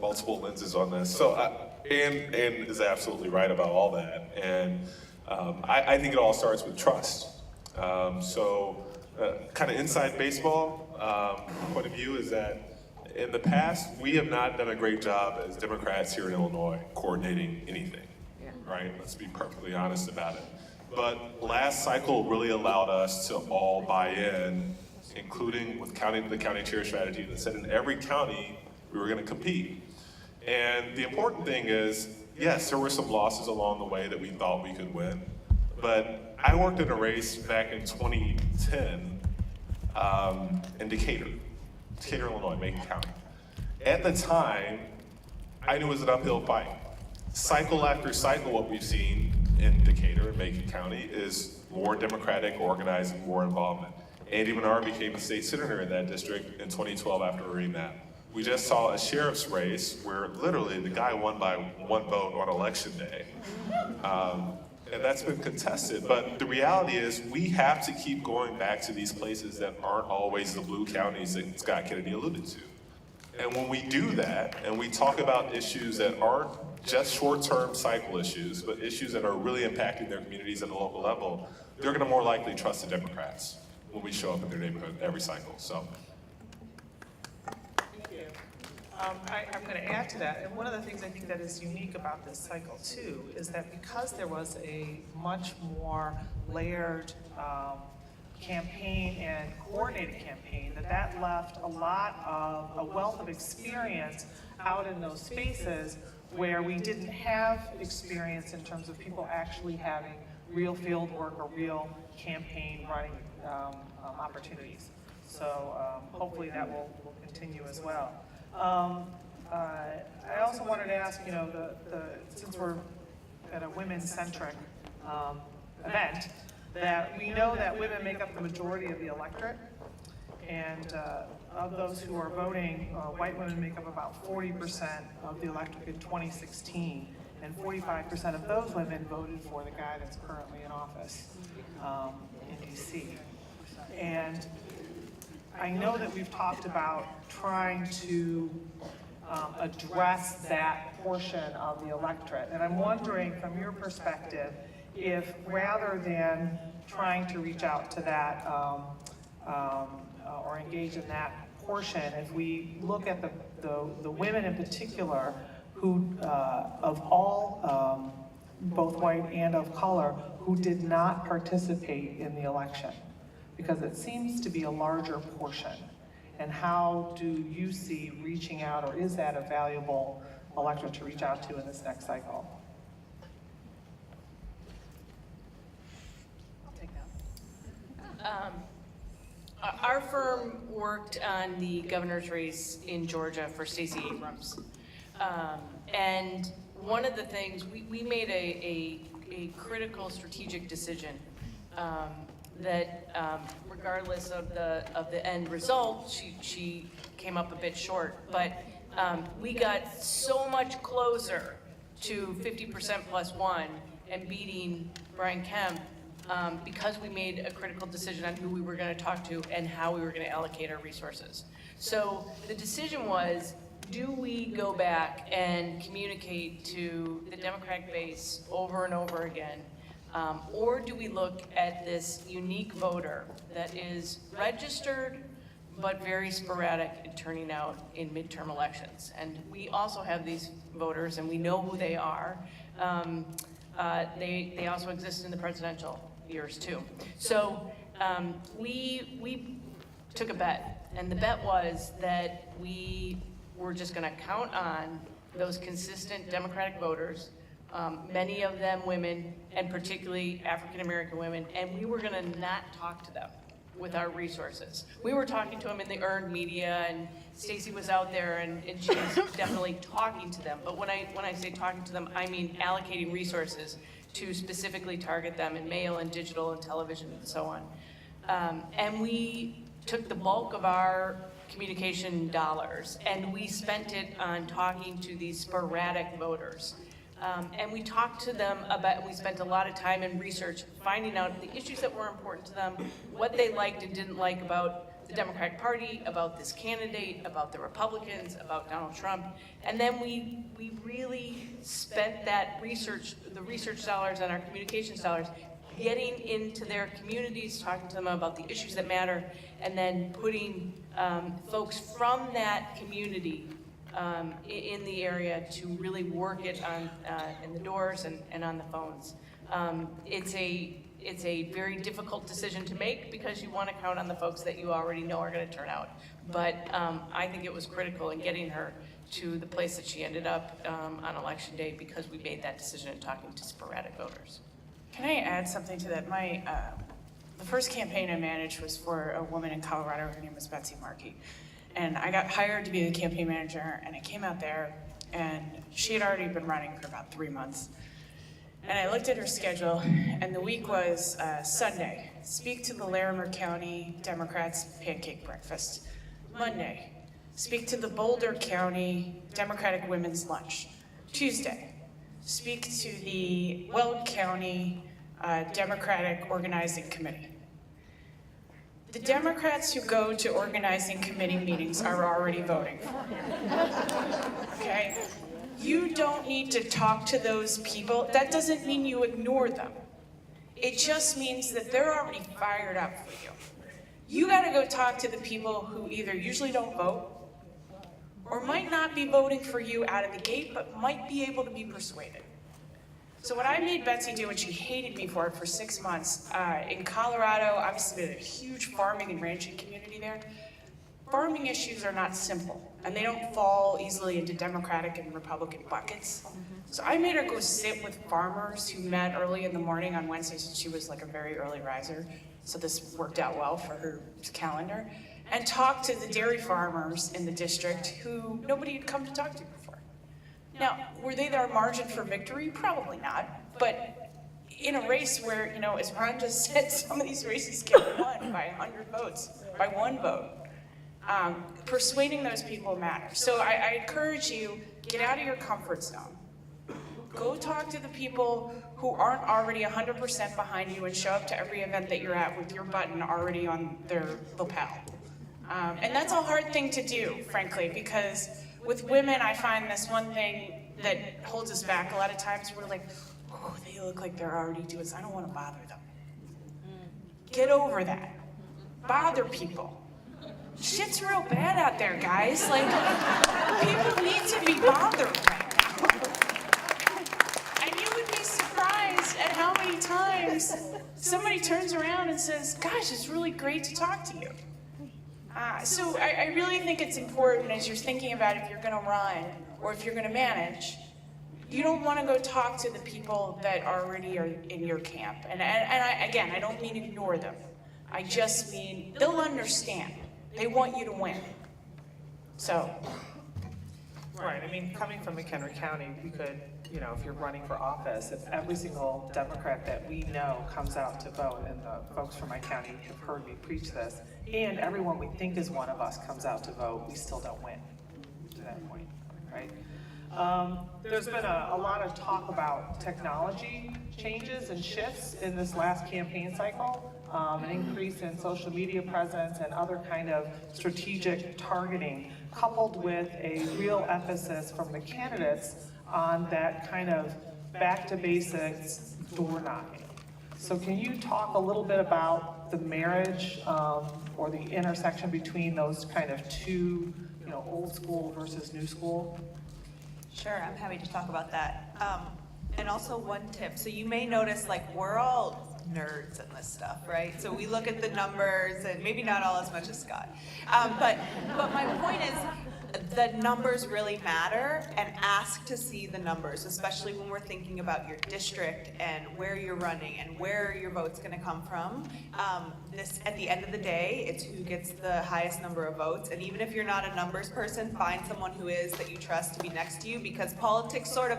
Multiple lenses on this. So, Ann is absolutely right about all that. And I think it all starts with trust. Kind of inside baseball point of view is that in the past, we have not done a great job as Democrats here in Illinois coordinating anything, right? Let's be perfectly honest about it. But last cycle really allowed us to all buy in, including with the county chair strategy that said in every county we were going to compete. And the important thing is, yes, there were some losses along the way that we thought we could win, but I worked in a race back in 2010 in Decatur, Illinois, Macon County. At the time, I knew it was an uphill fight. Cycle after cycle, what we've seen in Decatur and Macon County is more Democratic organizing, more involvement. Andy Menard became a state senator in that district in 2012 after a remap. We just saw a sheriff's race where literally the guy won by 1 vote on election day. And that's been contested, but the reality is we have to keep going back to these places that aren't always the blue counties that Scott Kennedy alluded to. And when we do that, and we talk about issues that aren't just short-term cycle issues, but issues that are really impacting their communities at the local level, they're gonna more likely trust the Democrats when we show up in their neighborhood every cycle, so. I'm going to add to that, and one of the things I think that is unique about this cycle too is that because there was a much more layered campaign and coordinated campaign, that left a wealth of experience out in those spaces where we didn't have experience in terms of people actually having real field work or real campaign running opportunities. So hopefully that will continue as well. I also wanted to ask, you know, since we're at a women-centric event, that we know that women make up the majority of the electorate, and of those who are voting, white women make up about 40% of the electorate in 2016, and 45% of those women voted for the guy that's currently in office in DC. And I know that we've talked about trying to address that portion of the electorate. And I'm wondering, from your perspective, if rather than trying to reach out to that or engage in that portion, if we look at the women in particular who, of all, both white and of color, who did not participate in the election, because it seems to be a larger portion. And how do you see reaching out, or is that a valuable electorate to reach out to in this next cycle? I'll take that. Our firm worked on the governor's race in Georgia for Stacey Abrams. And one of the things, we made a critical strategic decision that regardless of the end result, she came up a bit short, but we got so much closer to 50% plus one and beating Brian Kemp because we made a critical decision on who we were going to talk to and how we were going to allocate our resources. So the decision was, do we go back and communicate to the Democratic base over and over again, or do we look at this unique voter that is registered but very sporadic in turning out in midterm elections? And we also have these voters, and we know who they are. They also exist in the presidential years too. So we took a bet, and the bet was that we were just going to count on those consistent Democratic voters, many of them women, and particularly African-American women, and we were going to not talk to them with our resources. We were talking to them in the earned media, and Stacey was out there, and she was definitely talking to them. But when I say talking to them, I mean allocating resources to specifically target them in mail and digital and television and so on. And we took the bulk of our communication dollars and we spent it on talking to these sporadic voters. And we talked to them about, we spent a lot of time in research finding out the issues that were important to them, what they liked and didn't like about the Democratic Party, about this candidate, about the Republicans, about Donald Trump. And then we really spent that research, the research dollars and our communications dollars, getting into their communities, talking to them about the issues that matter, and then putting folks from that community in the area to really work it on in the doors and on the phones. It's a very difficult decision to make because you want to count on the folks that you already know are going to turn out. But I think it was critical in getting her to the place that she ended up on election day because we made that decision in talking to sporadic voters. Can I add something to that? The first campaign I managed was for a woman in Colorado. Her name was Betsy Markey. And I got hired to be the campaign manager, and I came out there, and she had already been running for about 3 months. And I looked at her schedule, and the week was Sunday, speak to the Larimer County Democrats pancake breakfast. Monday, speak to the Boulder County Democratic Women's Lunch. Tuesday, speak to the Weld County Democratic Organizing Committee. The Democrats who go to organizing committee meetings are already voting. Okay? You don't need to talk to those people. That doesn't mean you ignore them. It just means that they're already fired up for you. You gotta go talk to the people who either usually don't vote or might not be voting for you out of the gate, but might be able to be persuaded. So what I made Betsy do, and she hated me for it for 6 months, in Colorado, obviously there's a huge farming and ranching community there. Farming issues are not simple, and they don't fall easily into Democratic and Republican buckets. So I made her go sit with farmers who met early in the morning on Wednesdays, and she was like a very early riser, so this worked out well for her calendar, and talk to the dairy farmers in the district who nobody had come to talk to before. Now, were they their margin for victory? Probably not. But in a race where, you know, as Ron just said, some of these races get won by 100 votes, by 1 vote. Persuading those people matters. So I encourage you, get out of your comfort zone. Go talk to the people who aren't already 100% behind you and show up to every event that you're at with your button already on their lapel. And that's a hard thing to do, frankly, because with women, I find this one thing that holds us back. A lot of times we're like, oh, they look like they're already doing this. I don't want to bother them. Get over that. Bother people. Shit's real bad out there, guys. Like, people need to be bothered right now. And you would be surprised at how many times somebody turns around and says, gosh, it's really great to talk to you. So I really think it's important as you're thinking about if you're going to run or if you're going to manage, you don't want to go talk to the people that already are in your camp. And again, I don't mean ignore them. I just mean, they'll understand. They want you to win. So, Right, I mean, coming from McHenry County, we could, you know, if you're running for office, if every single Democrat that we know comes out to vote, and the folks from my county have heard me preach this, and everyone we think is one of us comes out to vote, we still don't win to that point, right? There's been a lot of talk about technology changes and shifts in this last campaign cycle, an increase in social media presence and other kind of strategic targeting, coupled with a real emphasis from the candidates on that kind of back to basics door knocking. So can you talk a little bit about the marriage or the intersection between those kind of two, you know, old school versus new school? Sure, I'm happy to talk about that. And also one tip, so you may notice like we're all nerds in this stuff, right? So we look at the numbers, and maybe not all as much as Scott. But my point is, the numbers really matter, and ask to see the numbers, especially when we're thinking about your district and where you're running and where your vote's gonna come from. This, at the end of the day, it's who gets the highest number of votes, and even if you're not a numbers person, find someone who is that you trust to be next to you, because politics sort of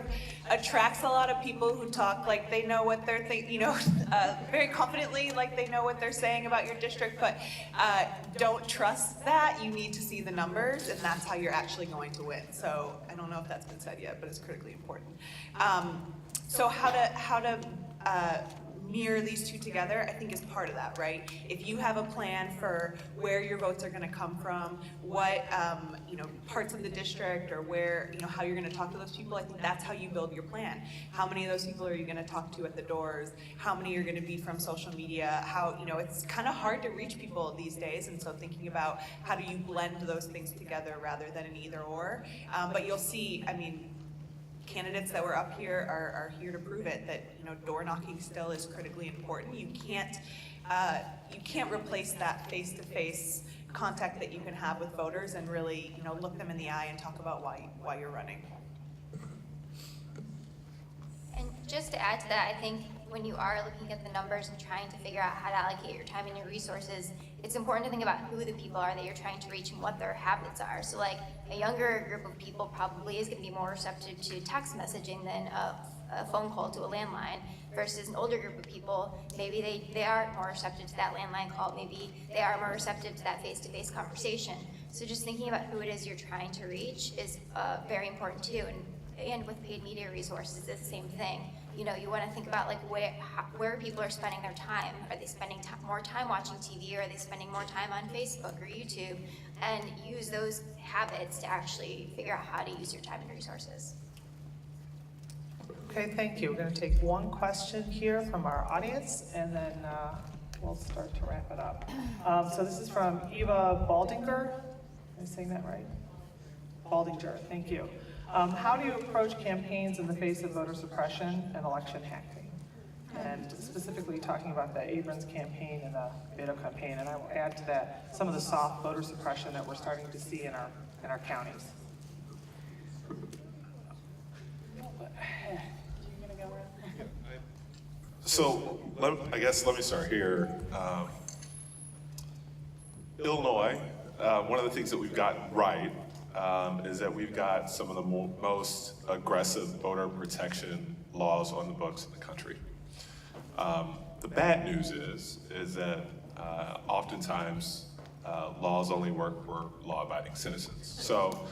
attracts a lot of people who talk like they know what they're very confidently, like they know what they're saying about your district, but don't trust that. You need to see the numbers, and that's how you're actually going to win. So I don't know if that's been said yet, but it's critically important. So how to mirror these two together, I think, is part of that, right? If you have a plan for where your votes are going to come from, what parts of the district, or where, how you're going to talk to those people, I think that's how you build your plan. How many of those people are you going to talk to at the doors? How many are going to be from social media? How, it's kind of hard to reach people these days, and so thinking about how do you blend those things together rather than an either or. But you'll see, candidates that were up here are here to prove it, that door knocking still is critically important. You can't replace that face-to-face contact that you can have with voters and really look them in the eye and talk about why you're running. And just to add to that, I think when you are looking at the numbers and trying to figure out how to allocate your time and your resources, it's important to think about who the people are that you're trying to reach and what their habits are. So like a younger group of people probably is going to be more receptive to text messaging than a phone call to a landline, versus an older group of people, maybe they are more receptive to that landline call, maybe they are more receptive to that face-to-face conversation. So just thinking about who it is you're trying to reach is very important too. And with paid media resources, it's the same thing. You want to think about like where people are spending their time. Are they spending more time watching TV, or are they spending more time on Facebook or YouTube? And use those habits to actually figure out how to use your time and resources. Okay, thank you. We're going to take one question here from our audience, and then we'll start to wrap it up. So this is from Eva Baldinger. Am I saying that right? Baldinger, thank you. How do you approach campaigns in the face of voter suppression and election hacking? And specifically talking about the Abrams campaign and the Beto campaign, and I will add to that some of the soft voter suppression that we're starting to see in our counties. So I guess let me start here. Illinois, one of the things that we've gotten right is that we've got some of the most aggressive voter protection laws on the books in the country. The bad news is that oftentimes laws only work for law-abiding citizens. So,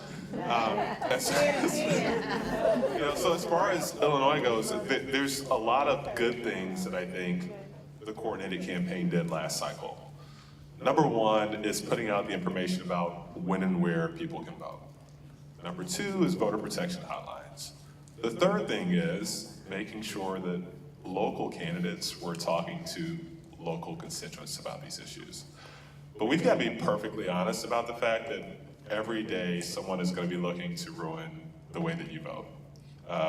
so as far as Illinois goes, there's a lot of good things that I think the coordinated campaign did last cycle. Number one is putting out the information about when and where people can vote. Number two is voter protection hotlines. The third thing is making sure that local candidates were talking to local constituents about these issues. But we've got to be perfectly honest about the fact that every day someone is going to be looking to ruin the way that you vote.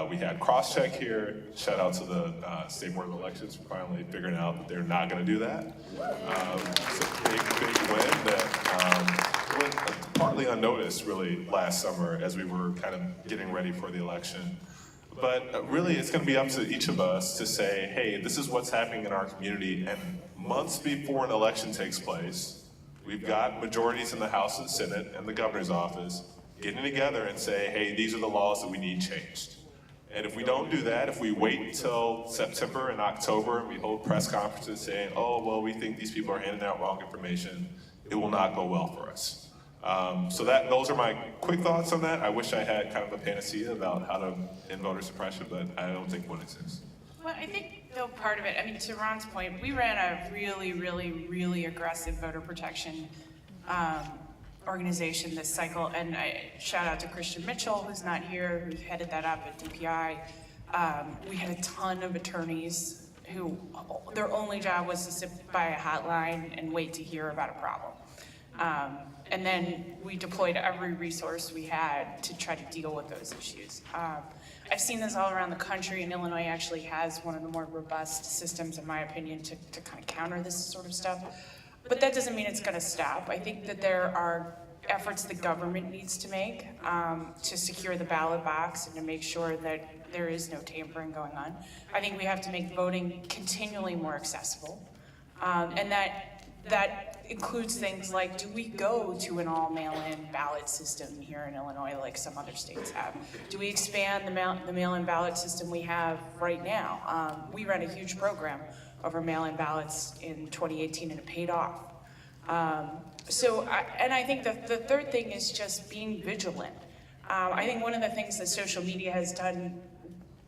We had Crosscheck here. Shout out to the State Board of Elections for finally figuring out that they're not going to do that. It's a big win that went partly unnoticed really last summer as we were kind of getting ready for the election. But really, it's going to be up to each of us to say, hey, this is what's happening in our community, and months before an election takes place, we've got majorities in the House and Senate and the governor's office getting together and say, hey, these are the laws that we need changed. And if we don't do that, if we wait until September and October and we hold press conferences saying, oh, well, we think these people are handing out wrong information, it will not go well for us. So those are my quick thoughts on that. I wish I had kind of a panacea about how to end voter suppression, but I don't think one exists. Well, I think, though, part of it, I mean, to Ron's point, we ran a really, really, really aggressive voter protection organization this cycle, and I shout out to Christian Mitchell, who's not here, who headed that up at DPI. We had a ton of attorneys who, their only job was to sit by a hotline and wait to hear about a problem. And then we deployed every resource we had to try to deal with those issues. I've seen this all around the country, and Illinois actually has one of the more robust systems, in my opinion, to kind of counter this sort of stuff. But that doesn't mean it's going to stop. I think that there are efforts the government needs to make to secure the ballot box and to make sure that there is no tampering going on. I think we have to make voting continually more accessible. And that includes things like, do we go to an all mail-in ballot system here in Illinois like some other states have? Do we expand the mail-in ballot system we have right now? We ran a huge program over mail-in ballots in 2018 and it paid off. And I think the third thing is just being vigilant. I think one of the things that social media has done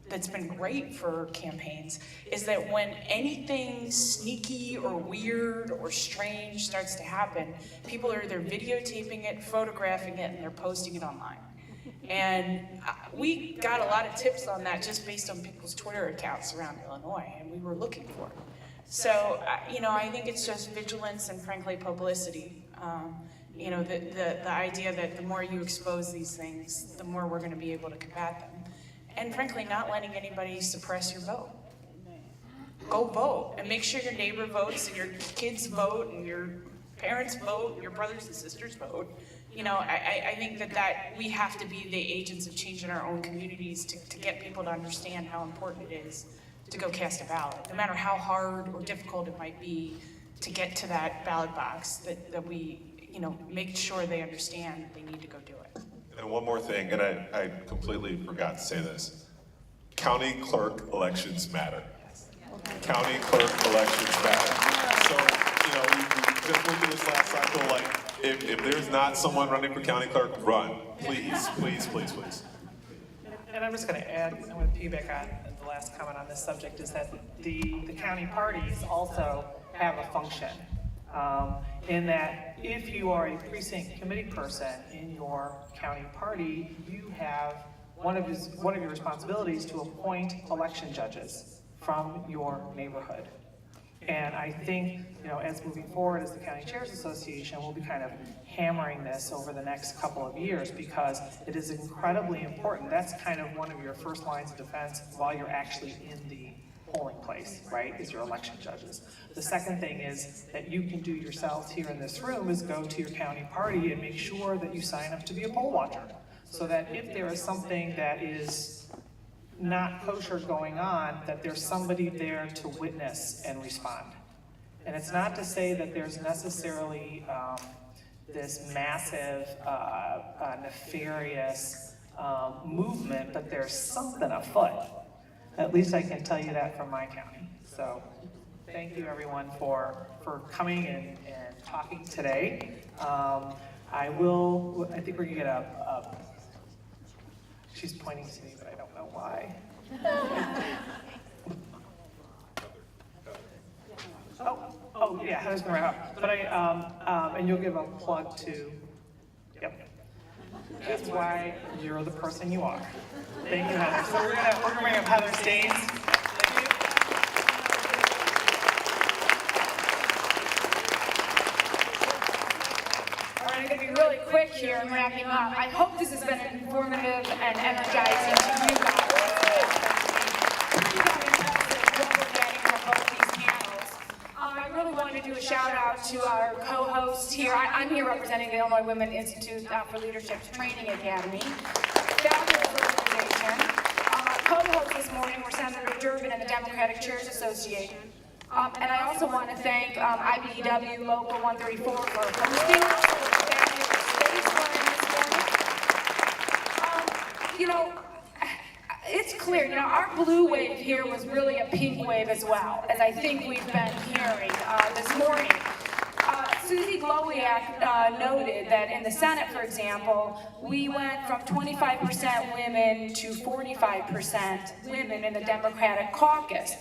that's been great for campaigns is that when anything sneaky or weird or strange starts to happen, people are either videotaping it, photographing it, and they're posting it online. And we got a lot of tips on that just based on people's Twitter accounts around Illinois, and we were looking for it. So, I think it's just vigilance and, frankly, publicity. The idea that the more you expose these things, the more we're going to be able to combat them. And frankly, not letting anybody suppress your vote. Go vote, and make sure your neighbor votes, and your kids vote, and your parents vote, and your brothers and sisters vote. I think that we have to be the agents of change in our own communities to get people to understand how important it is to go cast a ballot, no matter how hard or difficult it might be to get to that ballot box, that we, make sure they understand that they need to go do it. And one more thing, and I completely forgot to say this. County clerk elections matter. County clerk elections matter. So, we just went through this last cycle, like, if there's not someone running for county clerk, run. Please, please, please, please. And I'm just going to add, I'm going to piggyback on the last comment on this subject, is that the county parties also have a function. In that if you are a precinct committee person in your county party, you have one of your responsibilities to appoint election judges from your neighborhood. And I think, as moving forward as the County Chairs Association, we'll be kind of hammering this over the next couple of years because it is incredibly important. That's kind of one of your first lines of defense while you're actually in the polling place, right, is your election judges. The second thing is that you can do yourselves here in this room is go to your county party and make sure that you sign up to be a poll watcher. So that if there is something that is not kosher going on, that there's somebody there to witness and respond. And it's not to say that there's necessarily this massive, nefarious movement, but there's something afoot. At least I can tell you that from my county. So thank you everyone for coming and talking today. I think we're gonna get she's pointing to me, but I don't know why. Oh yeah, Heather's gonna wrap up. But and you'll give a plug to, yep. That's why you're the person you are. Thank you, Heather. So we're gonna bring up Heather Staines. Thank you. All right, I'm gonna be really quick here and wrapping up. I hope this has been informative and energizing to you guys. I really want to do a shout out to our co-hosts here. I'm here representing the Illinois Women Institute for Leadership's Training Academy. Fabulous organization. Co-hosts this morning were Senator Durbin and the Democratic Chairs Association. And I also want to thank IBEW Local 134 for hosting that space for this morning. You know, it's clear, you know, our blue wave here was really a pink wave as well, as I think we've been hearing this morning. Susie Glowiak noted that in the Senate, for example, we went from 25% women to 45% women in the Democratic caucus.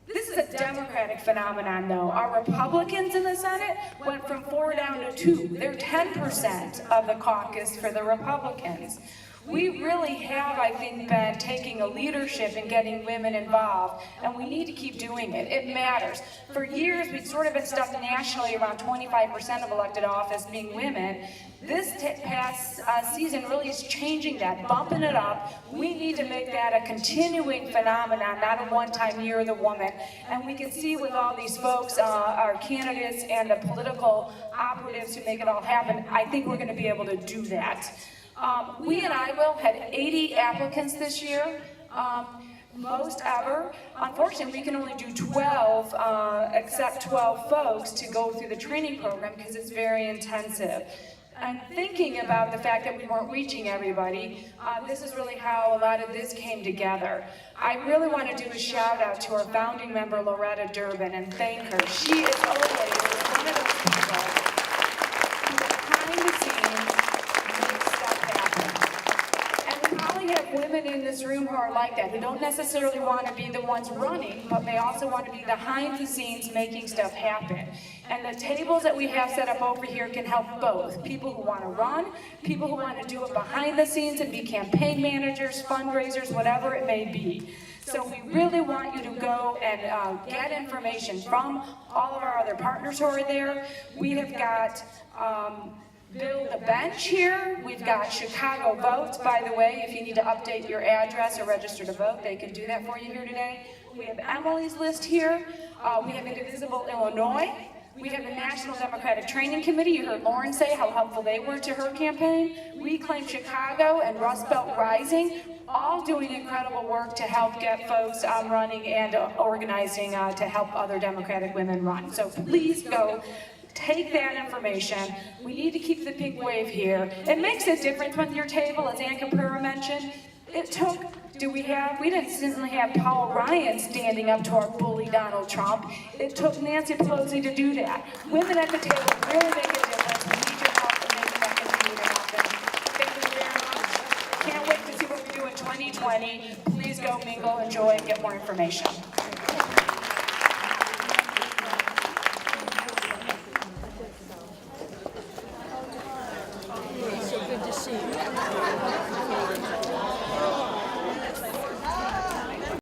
This is a Democratic phenomenon, though. Our Republicans in the Senate went from 4 down to 2. They're 10% of the caucus for the Republicans. We really have, I think, been taking a leadership in getting women involved, and we need to keep doing it. It matters. For years, we've sort of been stuck nationally around 25% of elected office being women. This past season really is changing that, bumping it up. We need to make that a continuing phenomenon, not a one-time year of the woman. And we can see with all these folks, our candidates and the political operatives who make it all happen, I think we're going to be able to do that. We in Iowa had 80 applicants this year, most ever. Unfortunately, we can only do 12, accept 12 folks to go through the training program because it's very intensive. And thinking about the fact that we weren't reaching everybody, this is really how a lot of this came together. I really want to do a shout out to our founding member, Loretta Durbin, and thank her. She is always one of those people who behind the scenes makes stuff happen. And we probably have women in this room who are like that, who don't necessarily want to be the ones running, but they also want to be behind the scenes making stuff happen. And the tables that we have set up over here can help both. People who want to run, people who want to do it behind the scenes and be campaign managers, fundraisers, whatever it may be. So we really want you to go and get information from all of our other partners who are there. We have got Build a Bench here. We've got Chicago Votes, by the way. If you need to update your address or register to vote, they can do that for you here today. We have Emily's List here. We have Indivisible Illinois. We have the National Democratic Training Committee. You heard Lauren say how helpful they were to her campaign. Reclaim Chicago and Rust Belt Rising, all doing incredible work to help get folks running and organizing to help other Democratic women run. So please go. Take that information. We need to keep the pink wave here. It makes a difference with your table, as Ann Caprera mentioned. It took, we didn't simply have Paul Ryan standing up to our bully Donald Trump. It took Nancy Pelosi to do that. Women at the table really make a difference. We need your help in making that continue to happen. Thank you very much. Can't wait to see what we do in 2020. Please go mingle, enjoy, and get more information. So good to see you.